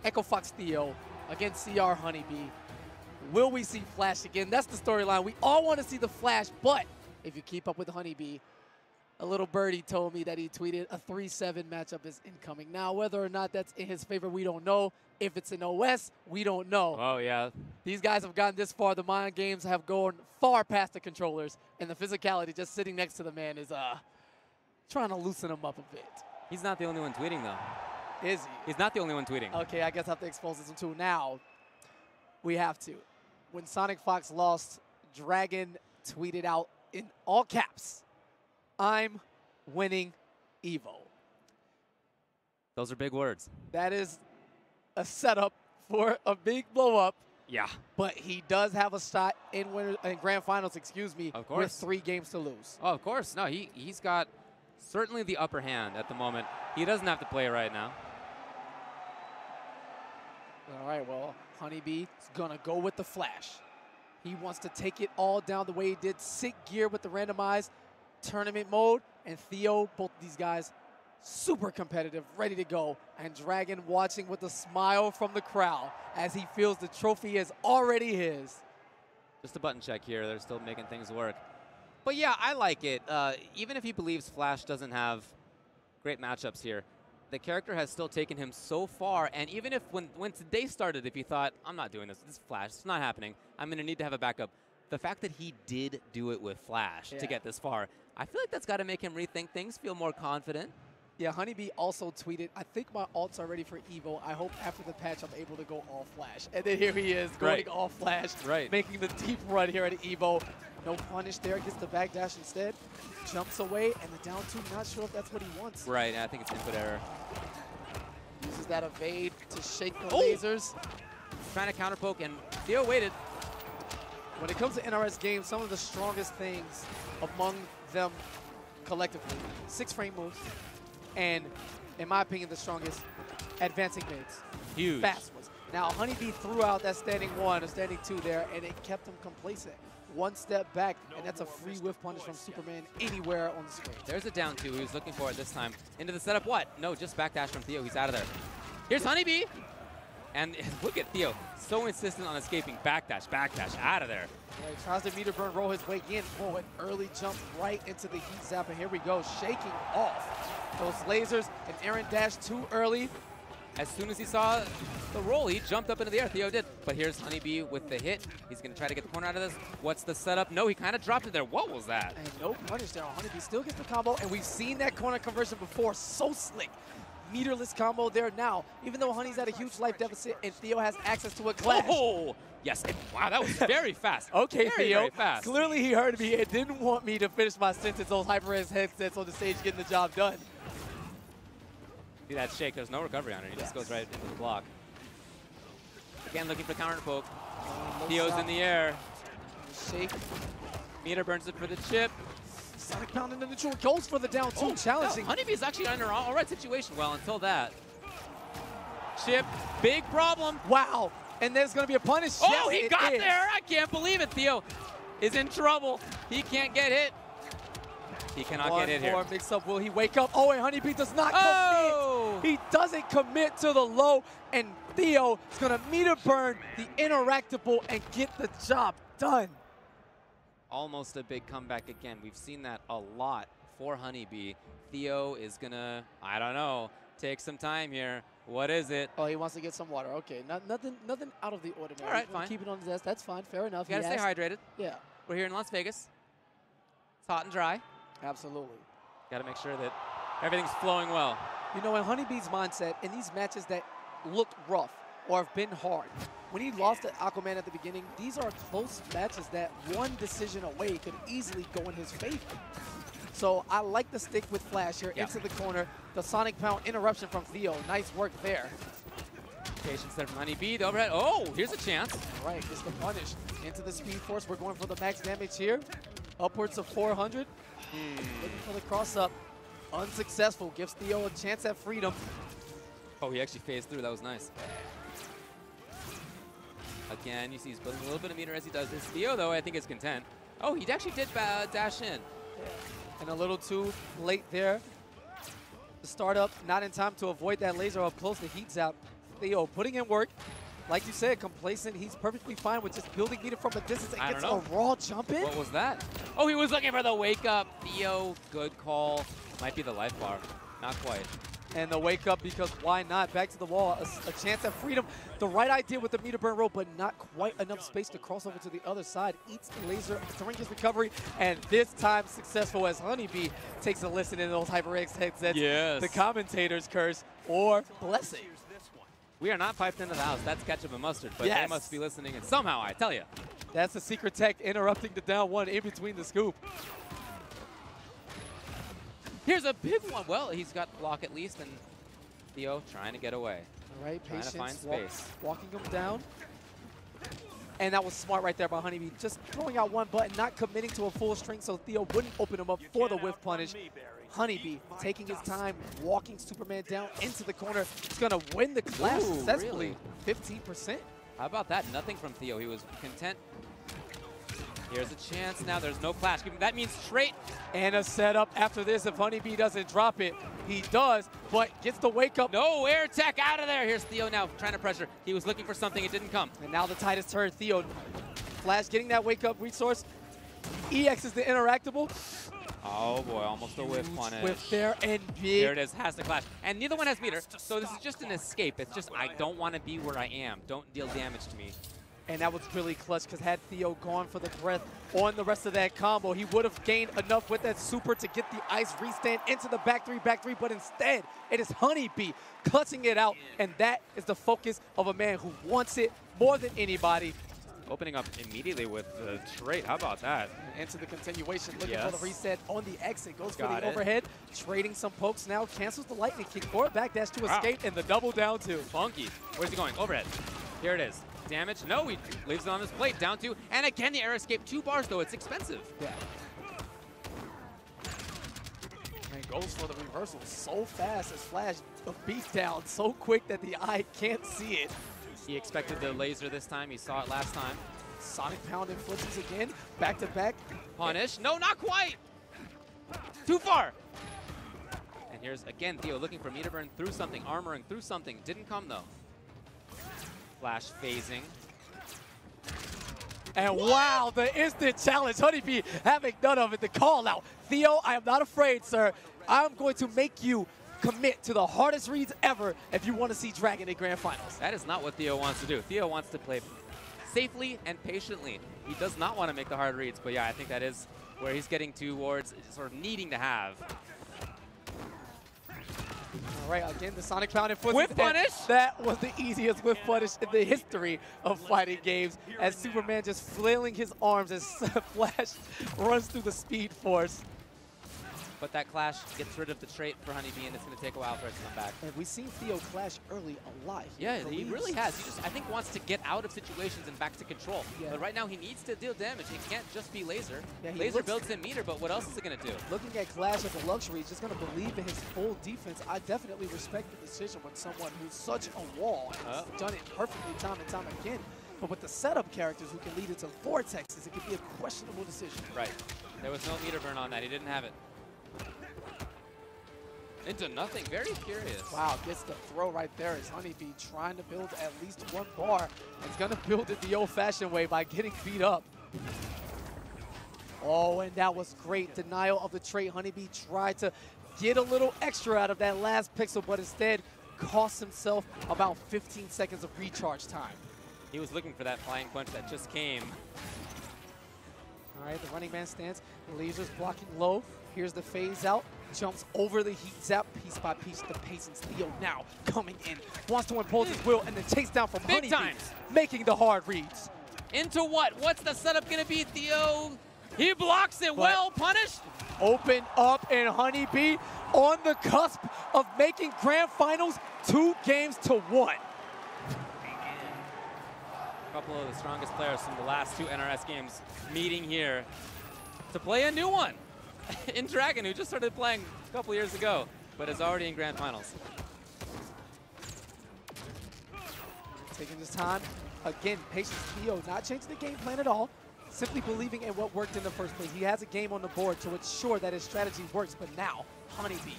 Echo Fox Theo against CR HONEYBEE. Will we see Flash again? That's the storyline. We all want to see the Flash, but if you keep up with HONEYBEE, a little birdie told me that he tweeted a 3-7 matchup is incoming. Now, whether or not that's in his favor, we don't know. If it's in OS, we don't know. Oh, yeah. These guys have gotten this far. The mind games have gone far past the controllers, and the physicality just sitting next to the man is trying to loosen him up a bit. He's not the only one tweeting, though. Is he? He's not the only one tweeting. Okay, I guess I have to expose this one too. Now, we have to. When Sonic Fox lost, Dragon tweeted out in all caps, "I'm winning EVO." Those are big words. That is a setup for a big blow up. Yeah. But he does have a shot in grand finals, Of course. with 3 games to lose. Oh, of course. No, he's got certainly the upper hand at the moment. He doesn't have to play right now. All right, well, HONEYBEE is going to go with the Flash. He wants to take it all down the way he did. Sick gear with the randomized tournament mode. And Theo, both of these guys, super competitive, ready to go. And Dragon watching with a smile from the crowd as he feels the trophy is already his. Just a button check here. They're still making things work. But yeah, I like it. Even if he believes Flash doesn't have great matchups here, the character has still taken him so far. And even if when today started, if he thought, I'm not doing this, this is Flash, it's not happening, I'm going to need to have a backup. The fact that he did do it with Flash to get this far, I feel like that's got to make him rethink things, feel more confident. Yeah, HONEYBEE also tweeted, "I think my ults are ready for EVO. I hope after the patch I'm able to go all Flash." And then here he is going all Flash, making the deep run here at EVO. No punish there, gets the backdash instead. Jumps away, and the down 2, not sure if that's what he wants. Right, I think it's input error. Uses that evade to shake the lasers. Trying to counter poke, and Theo waited. When it comes to NRS games, some of the strongest things among them collectively, 6-frame moves, and in my opinion, the strongest advancing mids. Huge. Fast ones. Now, HONEYBEE threw out that standing 1 or standing 2 there, and it kept him complacent. 1 step back, and that's a free whiff punish from Superman anywhere on the screen. There's a down 2 he was looking for it this time. Into the setup, what? No, just backdash from Theo. He's out of there. Here's HONEYBEE. And look at Theo, so insistent on escaping. Backdash, out of there. Yeah, he tries to meter burn, roll his way in. Oh, an early jump right into the heat zap, and here we go, shaking off those lasers. And Aaron dashed too early. As soon as he saw the roll, he jumped up into the air. Theo did. But here's HONEYBEE with the hit. He's going to try to get the corner out of this. What's the setup? No, he kind of dropped it there. What was that? And no punish there. HONEYBEE still gets the combo, and we've seen that corner conversion before. So slick. Meterless combo there now. Even though Honey's at a huge life deficit and Theo has access to a clash. Oh, yes. Wow, that was very fast. Okay, Theo. Very fast. Clearly he heard me and didn't want me to finish my sentence. Those HyperX headsets on the stage getting the job done. See that shake? There's no recovery on it. He just goes right into the block. Again, looking for counter poke. Theo's in the air. Shake. Meter burns it for the chip. Sonic pounding the neutral, goes for the down 2, challenging. HONEYBEE's actually under all right situation. Well, until that. Chip, big problem. Wow, and there's going to be a punish. Oh, yes, he got there. I can't believe it. Theo is in trouble. He can't get hit. He cannot get hit here. One more mix-up. Will he wake up? Oh, and HONEYBEE does not commit. He doesn't commit to the low, and Theo is going to meter burn the interactable and get the job done. Almost a big comeback again. We've seen that a lot for HONEYBEE. Theo is going to, I don't know, take some time here. What is it? Oh, he wants to get some water. Okay, nothing out of the ordinary. All right, fine. Keep it on his desk. That's fine. Fair enough. You got to stay hydrated. Yeah. We're here in Las Vegas. It's hot and dry. Absolutely. Got to make sure that everything's flowing well. You know, in HONEYBEE's mindset, in these matches that looked rough or have been hard, when he lost to Aquaman at the beginning, these are close matches that one decision away could easily go in his favor. So I like the stick with Flash here into the corner. The Sonic Pound interruption from Theo. Nice work there. Patience there from HONEYBEE. The overhead. Oh, here's a chance. Right, gets the punish. Into the Speed Force. We're going for the max damage here. Upwards of 400. Looking for the cross-up. Unsuccessful. Gives Theo a chance at freedom. Oh, he actually phased through. That was nice. Again, you see he's building a little bit of meter as he does this. Theo, though, I think is content. Oh, he actually did dash in. Yeah. And a little too late there. The startup not in time to avoid that laser up close. The heat zap Theo putting in work. Like you said, complacent. He's perfectly fine with just building meter from a distance and gets a raw jump in. What was that? Oh, he was looking for the wake up. Theo, good call. Might be the life bar. Not quite. And the wake up, because why not? Back to the wall, a chance at freedom. The right idea with the meter burn roll, but not quite enough space to cross over to the other side. Eats the laser during his recovery, and this time successful as HONEYBEE takes a listen in those HyperX headsets. Yes. The commentator's curse or blessing. We are not piped into the house. That's ketchup and mustard, but Yes. they must be listening. And somehow, I tell you. That's the secret tech interrupting the down one in between the scoop. Here's a big one. Well, he's got block at least, and Theo trying to get away. All right, trying patience, to find space. walking him down. And that was smart right there by HONEYBEE. Just throwing out one button, not committing to a full string, so Theo wouldn't open him up for the whiff punish. HONEYBee taking his time, walking Superman down into the corner. He's going to win the clash Ooh, successfully. really? 15%. How about that? Nothing from Theo. He was content. Here's a chance now. There's no clash. That means straight. And a setup after this. If HONEYBEE doesn't drop it, he does, but gets the wake up. No air tech out of there. Here's Theo now trying to pressure. He was looking for something. It didn't come. And now the tide has turned. Theo, Flash getting that wake up resource. EX is the interactable. Oh boy, almost a whiff punish. Whiff there and big. There it is, has to clash. And neither one has meter, so this is just an escape. It's just, I don't want to be where I am. Don't deal damage to me. And that was really clutch, because had Theo gone for the breath on the rest of that combo, he would have gained enough with that super to get the ice restand into the back three, but instead, it is HONEYBEE clutching it out, and that is the focus of a man who wants it more than anybody. Opening up immediately with the trait. How about that? Into the continuation, looking for the reset on the exit. Goes for Got the it. overhead, trading some pokes now. Cancels the lightning kick for a backdash to escape, and the double down two. Funky. Where's he going? Overhead. Here it is. Damage. No, he leaves it on his plate. Down two. And again, the air escape. 2 bars, though. It's expensive. Yeah. And goes for the reversal so fast as Flash beats down so quick that the eye can't see it. He expected the laser this time. He saw it last time. Sonic pound and flips again. Back to back. Punish. No, not quite. Too far. And here's, again, Theo looking for meter burn through something, armoring through something. Didn't come, though. Flash phasing. And wow, the instant challenge. HONEYBEE having none of it. The call out. Theo, I am not afraid, sir. I'm going to make you commit to the hardest reads ever if you want to see Dragon in Grand Finals. That is not what Theo wants to do. Theo wants to play safely and patiently. He does not want to make the hard reads, but yeah, I think that is where he's getting towards sort of needing to have. All right, again, the Sonic pound and foot. Whiff punish? That was the easiest whiff punish in the history of fighting games, as Superman just flailing his arms as Flash runs through the Speed Force. But that clash gets rid of the trait for HONEYBEE, and it's going to take a while for it to come back. And we've seen Theo clash early a lot. Yeah, he really has. He just, I think, wants to get out of situations and back to control. Yeah. But right now, he needs to deal damage. It can't just be laser. Yeah, Laser builds in meter, but what else is it going to do? Looking at Clash as a luxury, he's just going to believe in his full defense. I definitely respect the decision when someone who's such a wall has done it perfectly time and time again. But with the setup characters who can lead into vortexes, it could be a questionable decision. Right. There was no meter burn on that. He didn't have it. Into nothing. Very curious. Wow, gets the throw right there as HONEYBEE trying to build at least 1 bar. He's going to build it the old-fashioned way by getting beat up. Oh, and that was great. Denial of the trait. HONEYBEE tried to get a little extra out of that last pixel, but instead cost himself about 15 seconds of recharge time. He was looking for that flying punch that just came. All right, the running man stance. Lasers blocking low. Here's the phase out. Jumps over the heat zap piece by piece. The patience. Theo now coming in. Wants to impose his will, and the chase down from Big HONEYBEE. times. Making the hard reads. Into what? What's the setup going to be, Theo? He blocks it well. Punished. Open up, and HONEYBEE on the cusp of making Grand Finals 2-1. A couple of the strongest players from the last 2 NRS games meeting here to play a new one. In Dragon, who just started playing a couple years ago, but is already in Grand Finals. Taking his time. Again, patience. Theo not changing the game plan at all. Simply believing in what worked in the first place. He has a game on the board to ensure that his strategy works, but now HONEYBEE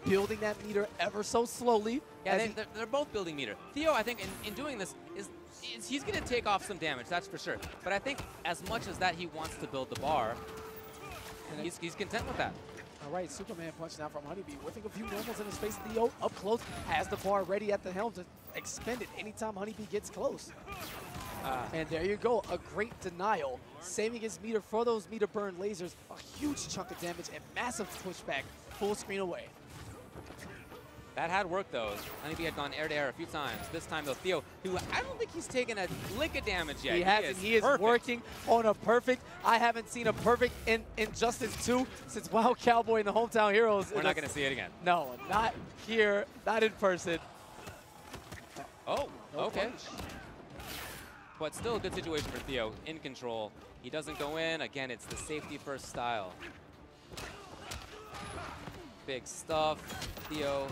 building that meter ever so slowly. Yeah, they're both building meter. Theo, I think, in doing this, he's going to take off some damage, that's for sure. But I think as much as that he wants to build the bar, and he's content with that. All right, Superman punch now from HONEYBEE, whipping a few normals in his face. Theo up close, has the bar ready at the helm to expend it anytime HONEYBEE gets close. And there you go, a great denial, saving his meter for those meter burn lasers, a huge chunk of damage and massive pushback, full screen away. That had worked though. HONEYBEE had gone air to air a few times. This time though, Theo, who I don't think he's taken a lick of damage yet. He hasn't. He is working on a perfect. I haven't seen a perfect in Injustice 2 since Wild Cowboy and the Hometown Heroes. We're not going to see it again. No, not here, not in person. Oh, No okay. punish. But still a good situation for Theo, in control. He doesn't go in. Again, it's the safety first style. Big stuff. Theo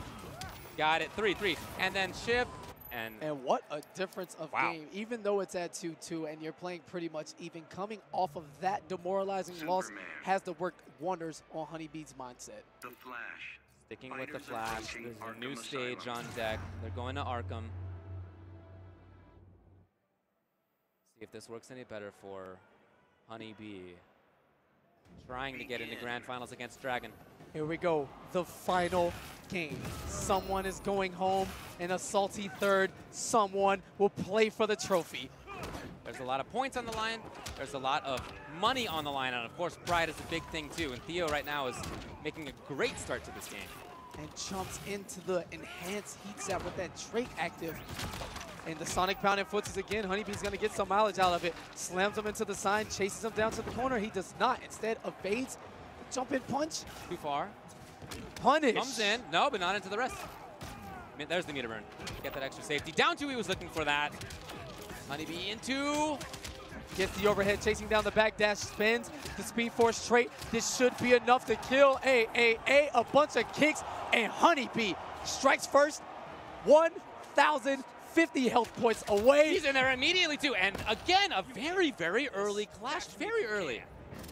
got it. 3-3. And then chip. And what a difference of game. Even though it's at 2-2 and you're playing pretty much even, coming off of that demoralizing loss has to work wonders on HONEYBEE's mindset. The Flash. Sticking with the Flash. There's a new stage on deck. They're going to Arkham. See if this works any better for HONEYBEE. Trying to get into grand finals against Dragon. Here we go, the final game. Someone is going home in a salty third. Someone will play for the trophy. There's a lot of points on the line. There's a lot of money on the line. And of course, pride is a big thing too. And Theo right now is making a great start to this game. And jumps into the enhanced heat set with that Drake active. And the Sonic Pound and footsies again. HONEYBEE's going to get some mileage out of it. Slams him into the sign, chases him down to the corner. He does not. Instead, evades the jump in punch. Too far. Punish. Comes in. No, but not into the rest. I mean, there's the meter burn. Get that extra safety. Down two, he was looking for that. HONEYBEE into. Gets the overhead, chasing down the back dash, spins the Speed Force trait. This should be enough to kill a bunch of kicks. And HONEYBEE strikes first. 1,050 health points away. He's in there immediately too. And again, a very, very early clash. Very early.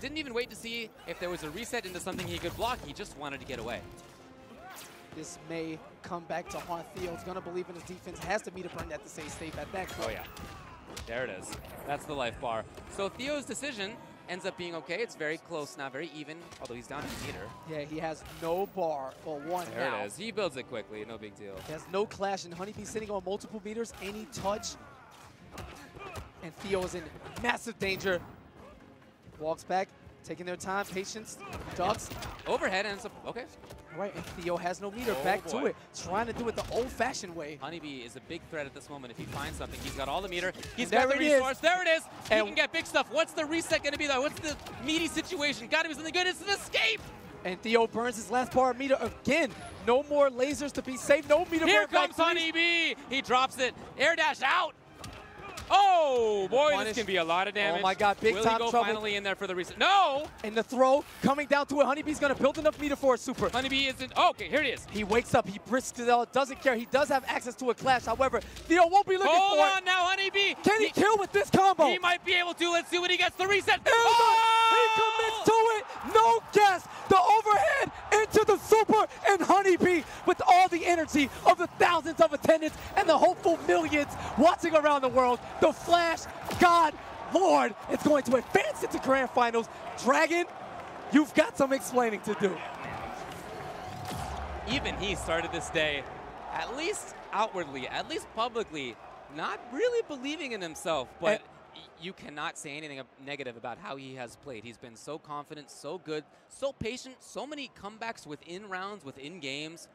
Didn't even wait to see if there was a reset into something he could block. He just wanted to get away. This may come back to haunt Theo. He's going to believe in his defense. Has to meter burn that to stay safe at that point. Oh, yeah. There it is. That's the life bar. So Theo's decision ends up being okay. It's very close now, very even, although he's down in meter. Yeah, he has no bar for one there now. It is. He builds it quickly. No big deal. He has no clash, and HONEYBEE sitting on multiple meters. Any touch, and Theo is in massive danger. Walks back, taking their time, patience, ducks. Overhead ends up, okay. All right, and Theo has no meter. Back to it, trying to do it the old-fashioned way. HONEYBEE is a big threat at this moment. If he finds something, he's got all the meter. He's There got the it is. resource. There it is. He And can get big stuff. What's the reset going to be though? What's the meaty situation? Got to be something good. It's an escape. And Theo burns his last bar of meter again. No more lasers to be safe. No meter. Here burn comes back, HONEYBee. He drops it. Air dash out. Oh, boy, punish. this can be a lot of damage. Oh, my God, big Will time he go trouble. finally in there for the reset? No! And the throw coming down to it. HONEYBEE's going to build enough meter for a super. HONEYBee isn't. Oh, okay, here it is. He wakes up. He brisks it out. Doesn't care. He does have access to a clash. However, Theo won't be looking Hold for on it. now, HONEYBee. Can he kill with this combo? He might be able to. Let's see when he gets the reset. He commits to it. No guess. The overhead into the super, and HONEYBee with all the energy of the thousands of attendants and the hopeful millions watching around the world. The Flash God Lord is going to advance into grand finals. Dragon, you've got some explaining to do. Even he started this day, at least outwardly, at least publicly, not really believing in himself, but you cannot say anything negative about how he has played. He's been so confident, so good, so patient, so many comebacks within rounds, within games,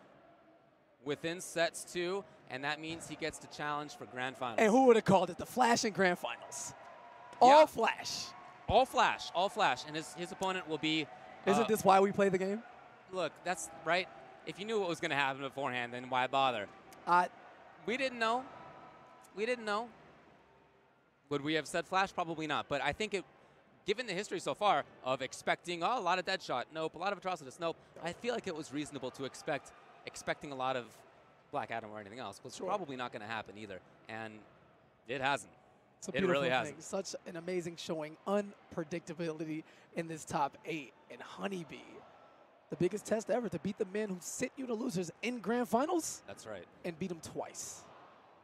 within sets too, and that means he gets to challenge for grand finals. And who would have called it the Flash in grand finals? All Flash. All Flash, all Flash, and his opponent will be... Isn't this why we play the game? Look, that's right. If you knew what was going to happen beforehand, then why bother? We didn't know. We didn't know. Would we have said Flash? Probably not. But I think given the history so far of a lot of Deadshot, nope, a lot of Atrocitus, nope, I feel like it was reasonable to expecting a lot of Black Adam or anything else was probably not going to happen either. And it hasn't. It's a beautiful really thing. hasn't. Such an amazing showing. Unpredictability in this top 8. And HONEYBEE the biggest test ever, to beat the men who sent you to losers in grand finals. That's right. And beat them twice.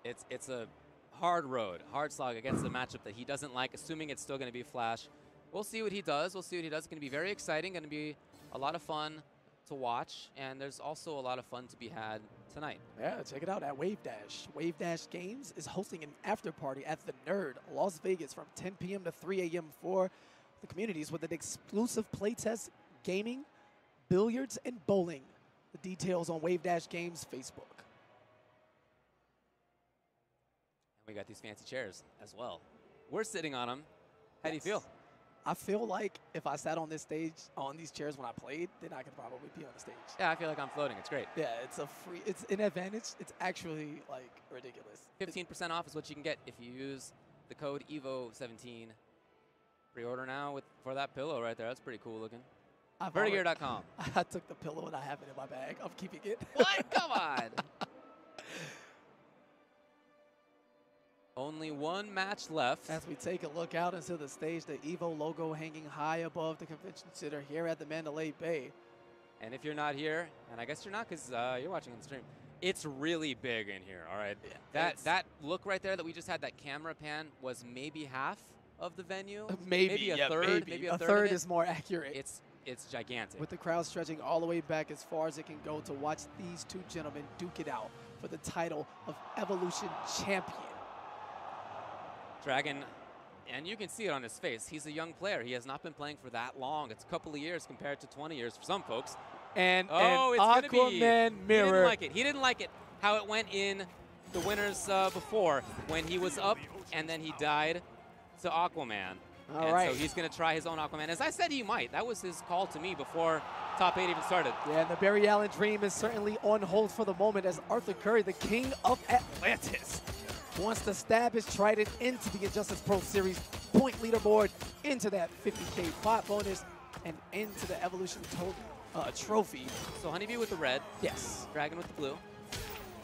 It's a hard road, hard slog against a matchup that he doesn't like, assuming it's still going to be Flash. We'll see what he does. We'll see what he does. It's going to be very exciting, going to be a lot of fun to watch, and there's also a lot of fun to be had tonight. Yeah, check it out at Wave Dash. Wave Dash Games is hosting an after party at the Nerd, Las Vegas, from 10 p.m. to 3 a.m. for the communities with an exclusive playtest, gaming, billiards, and bowling. The details on Wave Dash Games Facebook. We got these fancy chairs as well. We're sitting on them. How do you feel? I feel like if I sat on this stage, on these chairs when I played, then I could probably be on the stage. Yeah, I feel like I'm floating. It's great. Yeah, it's an advantage. It's actually like ridiculous. 15% off is what you can get if you use the code EVO17. Pre-order now for that pillow right there. That's pretty cool looking. Vertigear.com. I took the pillow and I have it in my bag. I'm keeping it. What? Come on. Only one match left. As we take a look out into the stage, the EVO logo hanging high above the convention center here at the Mandalay Bay. And if you're not here, and I guess you're not because you're watching on the stream, it's really big in here, all right? Yeah, that look right there that we just had, that camera pan, was maybe half of the venue. Maybe a third. Maybe a third is more accurate. It's gigantic. With the crowd stretching all the way back as far as it can go to watch these two gentlemen duke it out for the title of Evolution Champion. Dragon, and you can see it on his face, he's a young player. He has not been playing for that long. It's a couple of years compared to 20 years for some folks. And it's going to be Aquaman mirror. He didn't like it. He didn't like it how it went in the winners before when he was up and then he died to Aquaman. All right. So he's going to try his own Aquaman. As I said, he might. That was his call to me before top 8 even started. Yeah, and the Barry Allen dream is certainly on hold for the moment as Arthur Curry, the king of Atlantis, wants to stab his trident into the Injustice Pro Series point leaderboard, into that 50K pot bonus, and into the Evolution trophy. So HONEYBEE with the red. Yes. Dragon with the blue.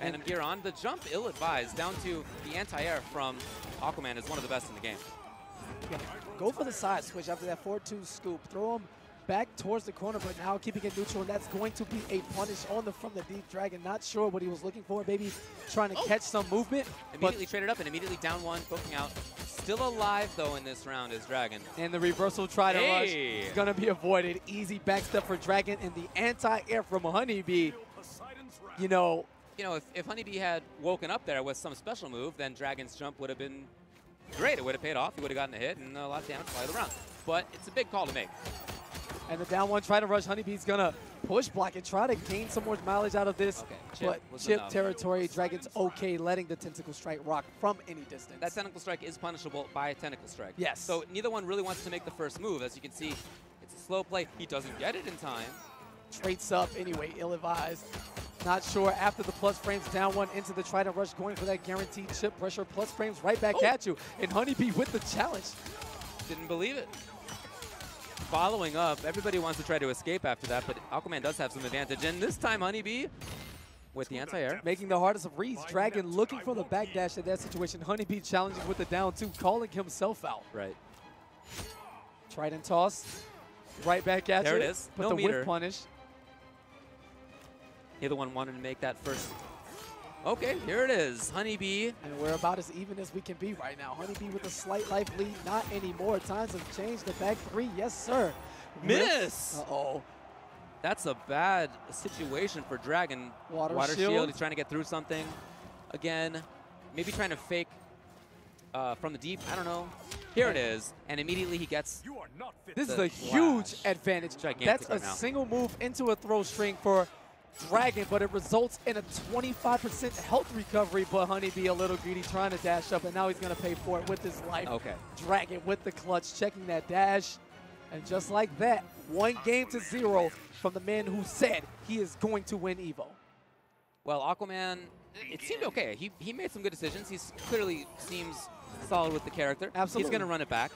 Random gear on. The jump ill-advised down to the anti-air from Aquaman is one of the best in the game. Yeah, go for the side switch after that 4-2 scoop. Throw him back towards the corner, but now keeping it neutral, and that's going to be a punish on the from the deep. Dragon not sure what he was looking for, maybe trying to catch some movement. Immediately traded up and immediately down one, booking out. Still alive, though, in this round is Dragon. And the reversal try to rush is going to be avoided. Easy backstep for Dragon, and the anti-air from HONEYBee. You know, if HONEYBee had woken up there with some special move, then Dragon's jump would have been great. It would have paid off. He would have gotten a hit and a lot of damage by the round. But it's a big call to make. And the down one try to rush. HONEYBee's going to push block and try to gain some more mileage out of this. Okay, but chip territory, Dragon's okay letting the tentacle strike rock from any distance. That tentacle strike is punishable by a tentacle strike. Yes. So neither one really wants to make the first move. As you can see, it's a slow play. He doesn't get it in time. Traits up anyway, ill-advised. Not sure after the plus frames, down one into the try to rush, going for that guaranteed chip pressure. Plus frames right back at you. And HONEYBee with the challenge. Didn't believe it. Following up, everybody wants to try to escape after that, but Aquaman does have some advantage. And this time, HONEYBee with the anti-air. Making the hardest of reads. Dragon looking for the backdash in that situation. HONEYBee challenging with the down two, calling himself out. Right. Trident toss. Right back at you. There it is. But no the meter. whip punish. Neither one wanted to make that first. Okay, here it is. HONEYBee. And we're about as even as we can be right now. HONEYBee with a slight life lead. Not anymore. Times have changed. The back three. Yes, sir. Miss. Uh-oh. That's a bad situation for Dragon. Water shield. He's trying to get through something. Again, maybe trying to fake from the deep. I don't know. Here it is. And immediately he gets. This is a huge advantage. Gigantic That's a single move into a throw string for Dragon, but it results in a 25% health recovery, but HONEYBee a little greedy, trying to dash up, and now he's going to pay for it with his life. Okay. Dragon with the clutch, checking that dash, and just like that, 1-0 from the man who said he is going to win EVO. Well, Aquaman, it seemed okay. He made some good decisions. He clearly seems solid with the character. Absolutely. He's going to run it back.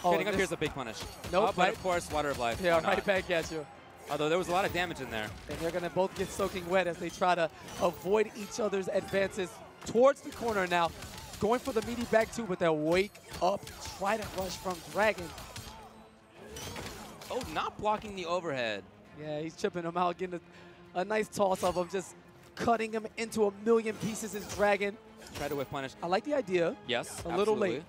Getting up here's a big punish. Nope, but of course, Water of Life. Yeah, right back at you. Although there was a lot of damage in there. And they're going to both get soaking wet as they try to avoid each other's advances towards the corner now. Going for the meaty back two with that wake up trident rush from Dragon. Oh, not blocking the overhead. Yeah, he's chipping him out, getting a nice toss of him, just cutting him into a million pieces as Dragon. Try to whiff punish. I like the idea. Yes, a little late.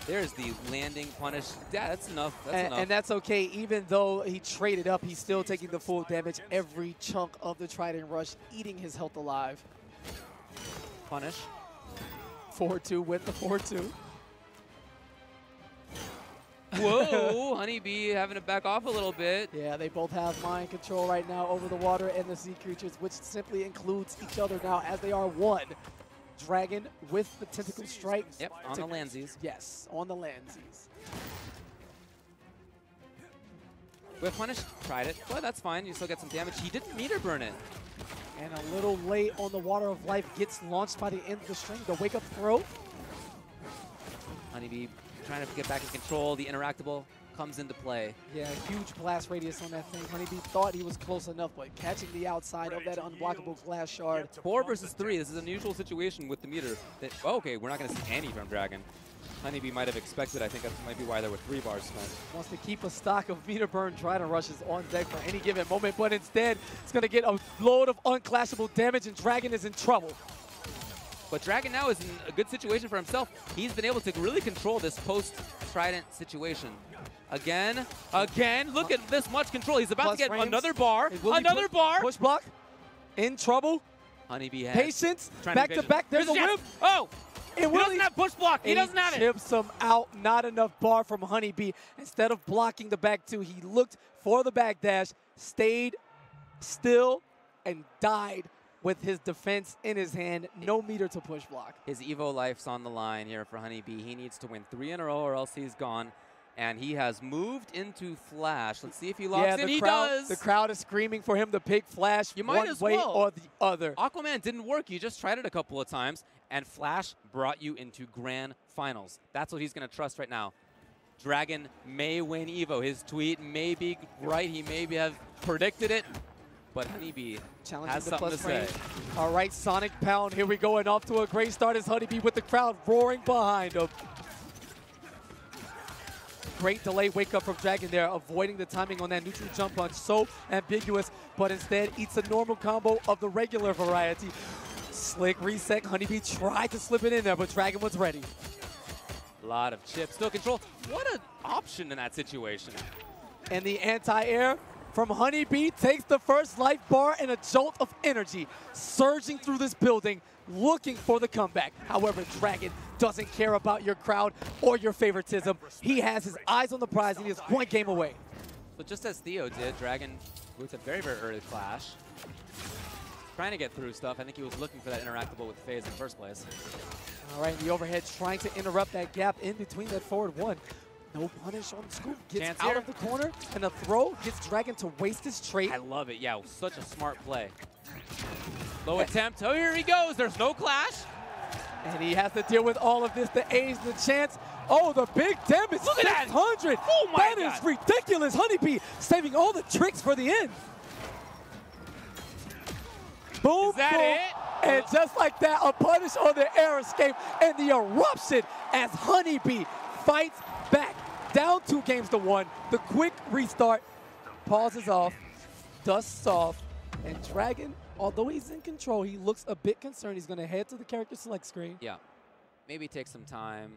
There's the landing punish. Yeah, that's enough. That's enough. And that's okay. Even though he traded up, he's still taking the full damage. Every chunk of the Trident Rush, eating his health alive. Punish. 4-2 with the 4-2. Whoa, HONEYBEE having to back off a little bit. Yeah, they both have mind control right now over the water and the sea creatures, which simply includes each other now as they are one. Dragon with the tentacle strike. Yep, on the landsies. Yes, on the landsies. Whiff punish, tried it. Well, that's fine. You still get some damage. He didn't meter burn it. And a little late on the Water of Life, gets launched by the end of the string. The wake up throw. HONEYBEE trying to get back in control. The interactable comes into play. Yeah, huge blast radius on that thing. HONEYBEE thought he was close enough, but catching the outside of that unblockable glass shard. 4 versus 3. This is an unusual situation with the meter. That, oh, okay, we're not going to see any from Dragon. HONEYBEE might have expected. I think that might be why there were 3 bars spent. Wants to keep a stock of meter burn Trident Rushes on deck for any given moment, but instead it's going to get a load of unclashable damage, and Dragon is in trouble. But Dragon now is in a good situation for himself. He's been able to really control this post-Trident situation. Again, look at this much control. He's about to get another bar, another bar. Push block, in trouble. HONEYBEE has patience, back to back, there's a whip. Oh, he doesn't have push block, he doesn't have it. Chips him out, not enough bar from HONEYBEE. Instead of blocking the back two, he looked for the backdash, stayed still, and died with his defense in his hand. No meter to push block. His EVO life's on the line here for HONEYBEE. He needs to win 3 in a row or else he's gone. And he has moved into Flash. Let's see if he locks in. He does. The crowd is screaming for him to pick Flash one way or the other. Aquaman didn't work. You just tried it a couple of times, and Flash brought you into grand finals. That's what he's going to trust right now. Dragon may win EVO. His tweet may be right. He may have predicted it. But HONEYBEE has something to say. All right, Sonic Pound. Here we go, and off to a great start as HONEYBEE with the crowd roaring behind him. Great delay wake up from Dragon there, avoiding the timing on that neutral jump punch. So ambiguous, but instead eats a normal combo of the regular variety. Slick reset. HONEYBEE tried to slip it in there, but Dragon was ready. A lot of chips, still control. What an option in that situation. And the anti-air from HONEYBEE takes the first life bar and a jolt of energy, surging through this building, looking for the comeback. However, Dragon doesn't care about your crowd or your favoritism. He has his eyes on the prize, and he is 1 game away. So just as Theo did, Dragon boots a very, very early flash. Trying to get through stuff. I think he was looking for that interactable with FaZe in the first place. All right, the overhead trying to interrupt that gap in between that forward one. No punish on Scoop. Gets out of the corner, and a throw gets Dragon to waste his trait. I love it. Yeah, such a smart play. Low attempt. Oh, here he goes. There's no clash. And he has to deal with all of this. The A's, the chance. Oh, the big damage. Look at that. 600. Oh, my God. That is ridiculous. HONEYBEE saving all the tricks for the end. Boom, is that boom. it? And just like that, a punish on the air escape and the eruption as HONEYBEE fights back. Down 2 games to 1. The quick restart. Pauses off. Dusts off. And Dragon, although he's in control, he looks a bit concerned. He's going to head to the character select screen. Yeah. Maybe take some time.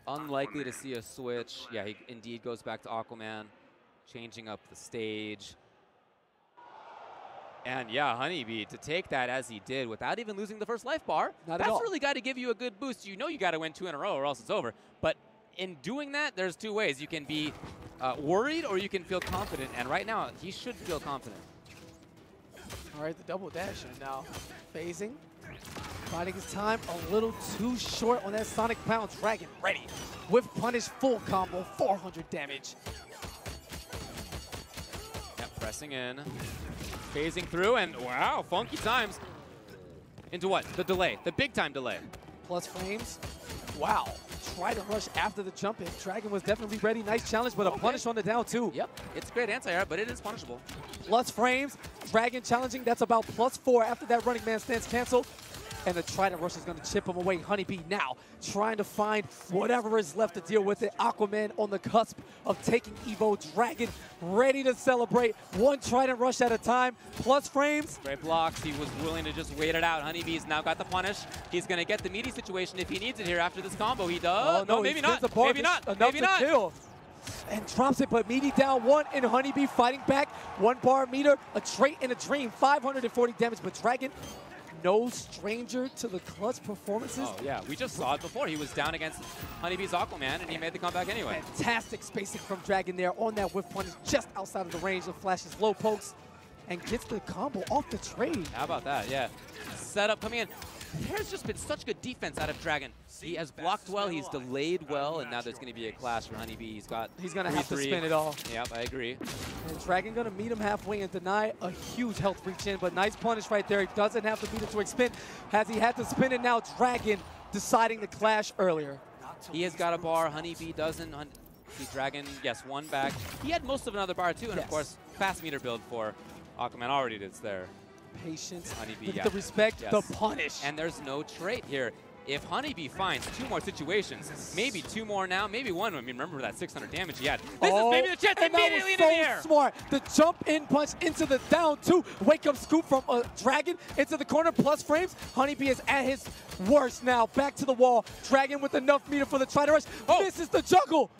Unlikely to see a switch. Yeah, he indeed goes back to Aquaman, changing up the stage. And yeah, HONEYBEE, to take that as he did without even losing the first life bar, that's really got to give you a good boost. You know you got to win 2 in a row or else it's over. But in doing that, there's 2 ways. You can be worried or you can feel confident. And right now, he should feel confident. All right, the double dash now. Phasing. Finding his time a little too short on that Sonic Pound. Dragon ready. With punish full combo, 400 damage. Yep, pressing in. Phasing through, and wow, funky times. Into what? The delay. The big time delay. Plus frames. Wow. Try to rush after the jump in. Dragon was definitely ready. Nice challenge, but a punish on the down 2. Yep. It's great anti-air, but it is punishable. Plus frames. Dragon challenging. That's about +4 after that running man stance cancel. and the Trident Rush is going to chip him away. HONEYBEE now trying to find whatever is left to deal with it. Aquaman on the cusp of taking EVO. Dragon ready to celebrate. One Trident Rush at a time, plus frames. Great blocks. He was willing to just wait it out. HONEYBEE's now got the punish. He's going to get the meaty situation if he needs it here after this combo. He does. Oh, no, maybe not. Maybe not. Enough Maybe to not. kill. And drops it, but Meaty down one, and HONEYBEE fighting back. 1 bar meter, a trait and a dream. 540 damage, but Dragon, no stranger to the clutch performances. Oh, yeah. We just saw it before. He was down against HONEYBEE's Aquaman, and he made the comeback anyway. Fantastic spacing from Dragon there on that whiff punish, just outside of the range of Flash's low pokes, and gets the combo off the trade. How about that? Yeah. Setup coming in. There's just been such good defense out of Dragon. He has blocked well, he's delayed well, and now there's going to be a clash for HONEYBee. He's going to have to spin it all. Yep, I agree. And Dragon going to meet him halfway and deny a huge health reach in, but nice punish right there. He doesn't have to beat it to expend. Has he had to spin it now? Dragon deciding to clash earlier. He has got a bar, HONEYBee doesn't. Dragon, yes, 1 back. He had most of another bar too, and of course, fast meter build for Aquaman already is there. Patience, HONEYBee, look yeah. at the respect, Yes. the punish. And there's no trait here. If HONEYBee finds 2 more situations, maybe 2 more now, maybe 1. I mean, remember that 600 damage he had. This is maybe the chance immediately into the air. Smart. The jump in punch into the down 2. Wake up scoop from Dragon into the corner, plus frames. HONEYBee is at his worst now. Back to the wall. Dragon with enough meter for the Trident Rush. Oh. This is the juggle.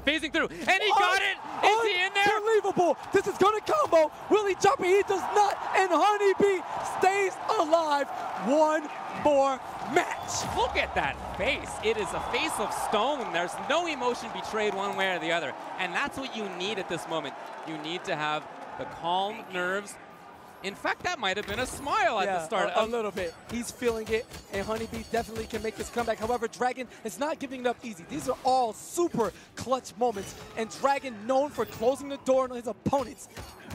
Phasing through, and he got it! Is he in there? Unbelievable! This is gonna combo. Will he jump it? He does not, and HONEYBee stays alive. 1 more match. Look at that face. It is a face of stone. There's no emotion betrayed one way or the other, and that's what you need at this moment. You need to have the calm nerves. In fact, that might have been a smile at the start. A little bit. He's feeling it, and HONEYBee definitely can make this comeback. However, Dragon is not giving it up easy. These are all super clutch moments, and Dragon, known for closing the door on his opponents,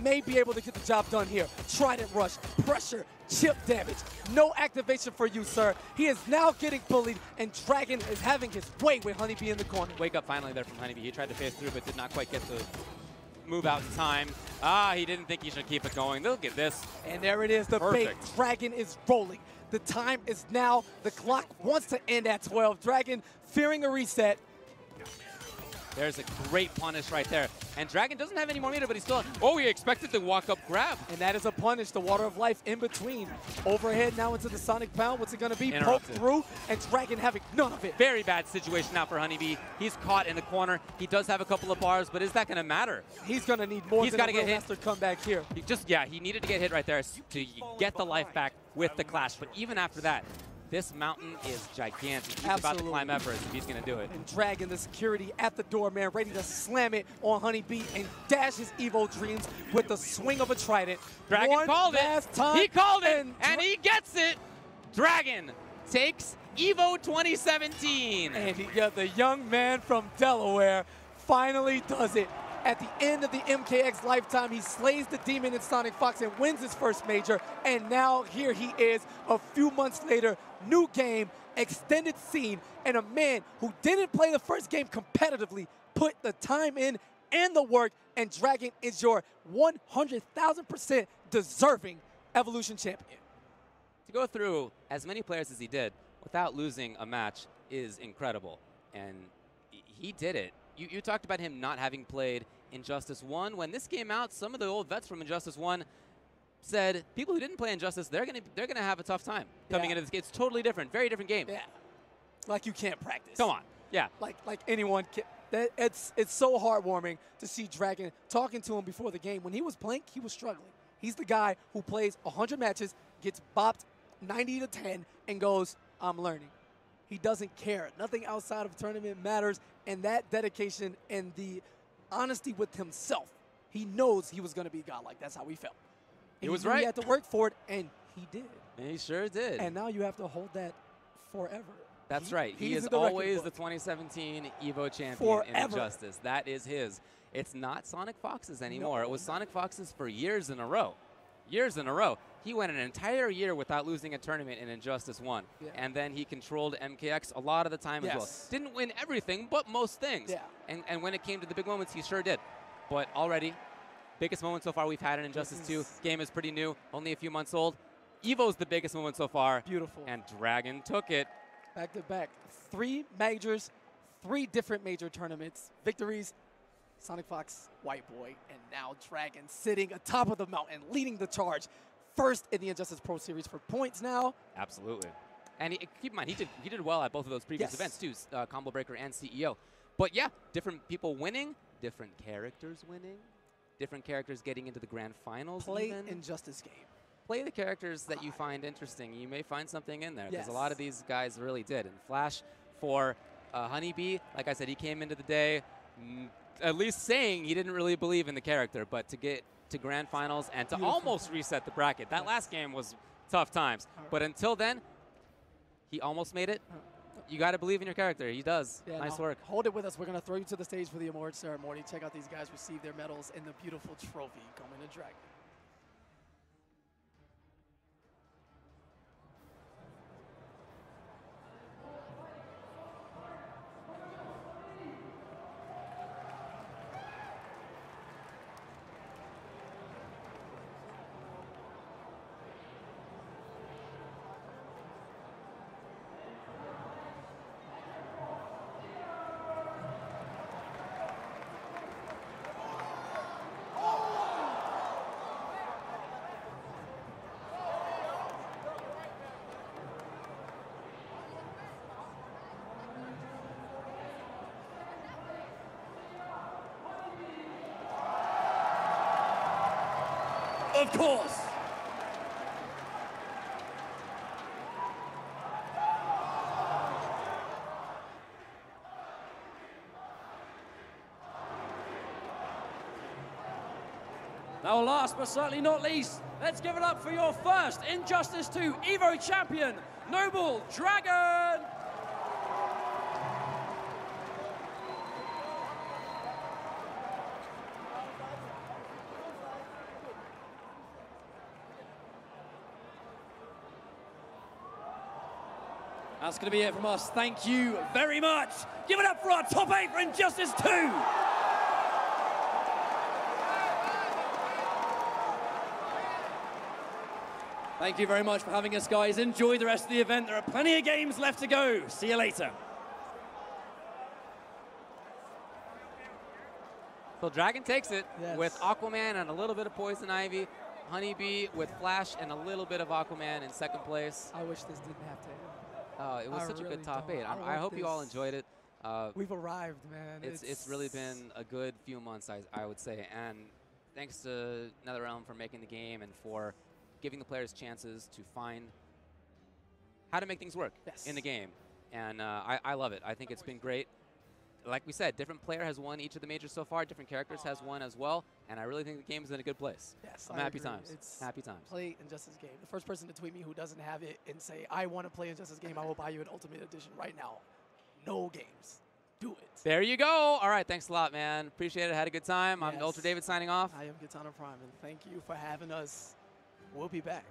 may be able to get the job done here. Trident Rush, pressure, chip damage. No activation for you, sir. He is now getting bullied, and Dragon is having his way with HONEYBee in the corner. Wake up finally there from HONEYBee. He tried to phase through, but did not quite get the move out in time. Ah, he didn't think he should keep it going. Look at this. And there it is, the bait. Dragon is rolling. The time is now. The clock wants to end at 12. Dragon fearing a reset. There's a great punish right there. And Dragon doesn't have any more meter, but he's still, oh, he expected the walk-up grab. And that is a punish, the Water of Life in between. Overhead now into the Sonic Pound. What's it going to be? Poke through, and Dragon having none of it. Very bad situation now for HONEYBee. He's caught in the corner. He does have a couple of bars, but is that going to matter? He's going to need more He's than got to a get real hit. master comeback here. He needed to get hit right there to get the life back with the clash. But even after that, this mountain is gigantic. He's about to climb Everest if he's going to do it. And Dragon, the security at the door, man, ready to slam it on HONEYBee and dash his EVO dreams with the swing of a trident. Dragon called it. He called it, and he gets it. Dragon takes EVO 2017. And the young man from Delaware finally does it. At the end of the MKX lifetime, he slays the demon in Sonic Fox and wins his first major. And now here he is a few months later, new game, extended scene, and a man who didn't play the first game competitively put the time in and the work, and Dragon is your 100,000% deserving Evolution champion. To go through as many players as he did without losing a match is incredible. And he did it. You talked about him not having played Injustice 1. When this came out, some of the old vets from Injustice 1 said people who didn't play Injustice, they're gonna have a tough time coming into this game. It's totally different, very different game. Yeah, like you can't practice. Come on, yeah. Like anyone can. It's so heartwarming to see Dragon talking to him before the game. When he was playing, he was struggling. He's the guy who plays 100 matches, gets bopped 90 to 10, and goes, I'm learning. He doesn't care. Nothing outside of tournament matters. And that dedication and the honesty with himself, he knows he was going to be godlike. That's how he felt. He was right. He had to work for it, and he did. He sure did. And now you have to hold that forever. That's right. He is always the 2017 EVO champion in Injustice. That is his. It's not Sonic Fox's anymore. It was Sonic Fox's for years in a row. Years in a row. He went an entire year without losing a tournament in Injustice 1. Yeah. And then he controlled MKX a lot of the time as well. Didn't win everything, but most things. Yeah. And when it came to the big moments, he sure did. But already, biggest moment so far we've had in Injustice 2. Game is pretty new, only a few months old. EVO's the biggest moment so far. Beautiful. And Dragon took it. Back to back. 3 majors, 3 different major tournaments. Victories, Sonic Fox, White Boy, and now Dragon sitting atop of the mountain, leading the charge. First in the Injustice Pro Series for points now. Absolutely. And keep in mind, he did well at both of those previous events too, Combo Breaker and CEO. But yeah, different people winning, different characters winning, different characters getting into the grand finals. Play even. Injustice game. Play the characters that you find interesting. You may find something in there, because a lot of these guys really did. And Flash for HONEYBEE, like I said, he came into the day at least saying he didn't really believe in the character, but to get to grand finals and to almost reset the bracket. That last game was tough times. But until then, he almost made it. You got to believe in your character. He does. Yeah, nice work. Hold it with us. We're going to throw you to the stage for the award ceremony. Check out these guys receive their medals and the beautiful trophy coming to Dragon. Of course. Now last but certainly not least, let's give it up for your first Injustice 2 EVO champion, Noble Dragon! That's going to be it from us. Thank you very much. Give it up for our top 8 for Injustice 2. Thank you very much for having us, guys. Enjoy the rest of the event. There are plenty of games left to go. See you later. So Dragon takes it with Aquaman and a little bit of Poison Ivy. HONEYBEE with Flash and a little bit of Aquaman in second place. I wish this didn't have to end. It was such a good top 8. I hope you all enjoyed it. We've arrived, man. It's really been a good few months, I would say. And thanks to Netherrealm for making the game and for giving the players chances to find how to make things work in the game. And I love it. I think it's been great. Like we said, different player has won each of the majors so far. Different characters has won as well. And I really think the game is in a good place. Yes, I'm happy times. Happy times. Play Injustice game. The first person to tweet me who doesn't have it and say, I want to play Injustice game, I will buy you an Ultimate Edition right now. No games. Do it. There you go. All right, thanks a lot, man. Appreciate it. Had a good time. I'm Ultra David signing off. I am Katana Prime, and thank you for having us. We'll be back.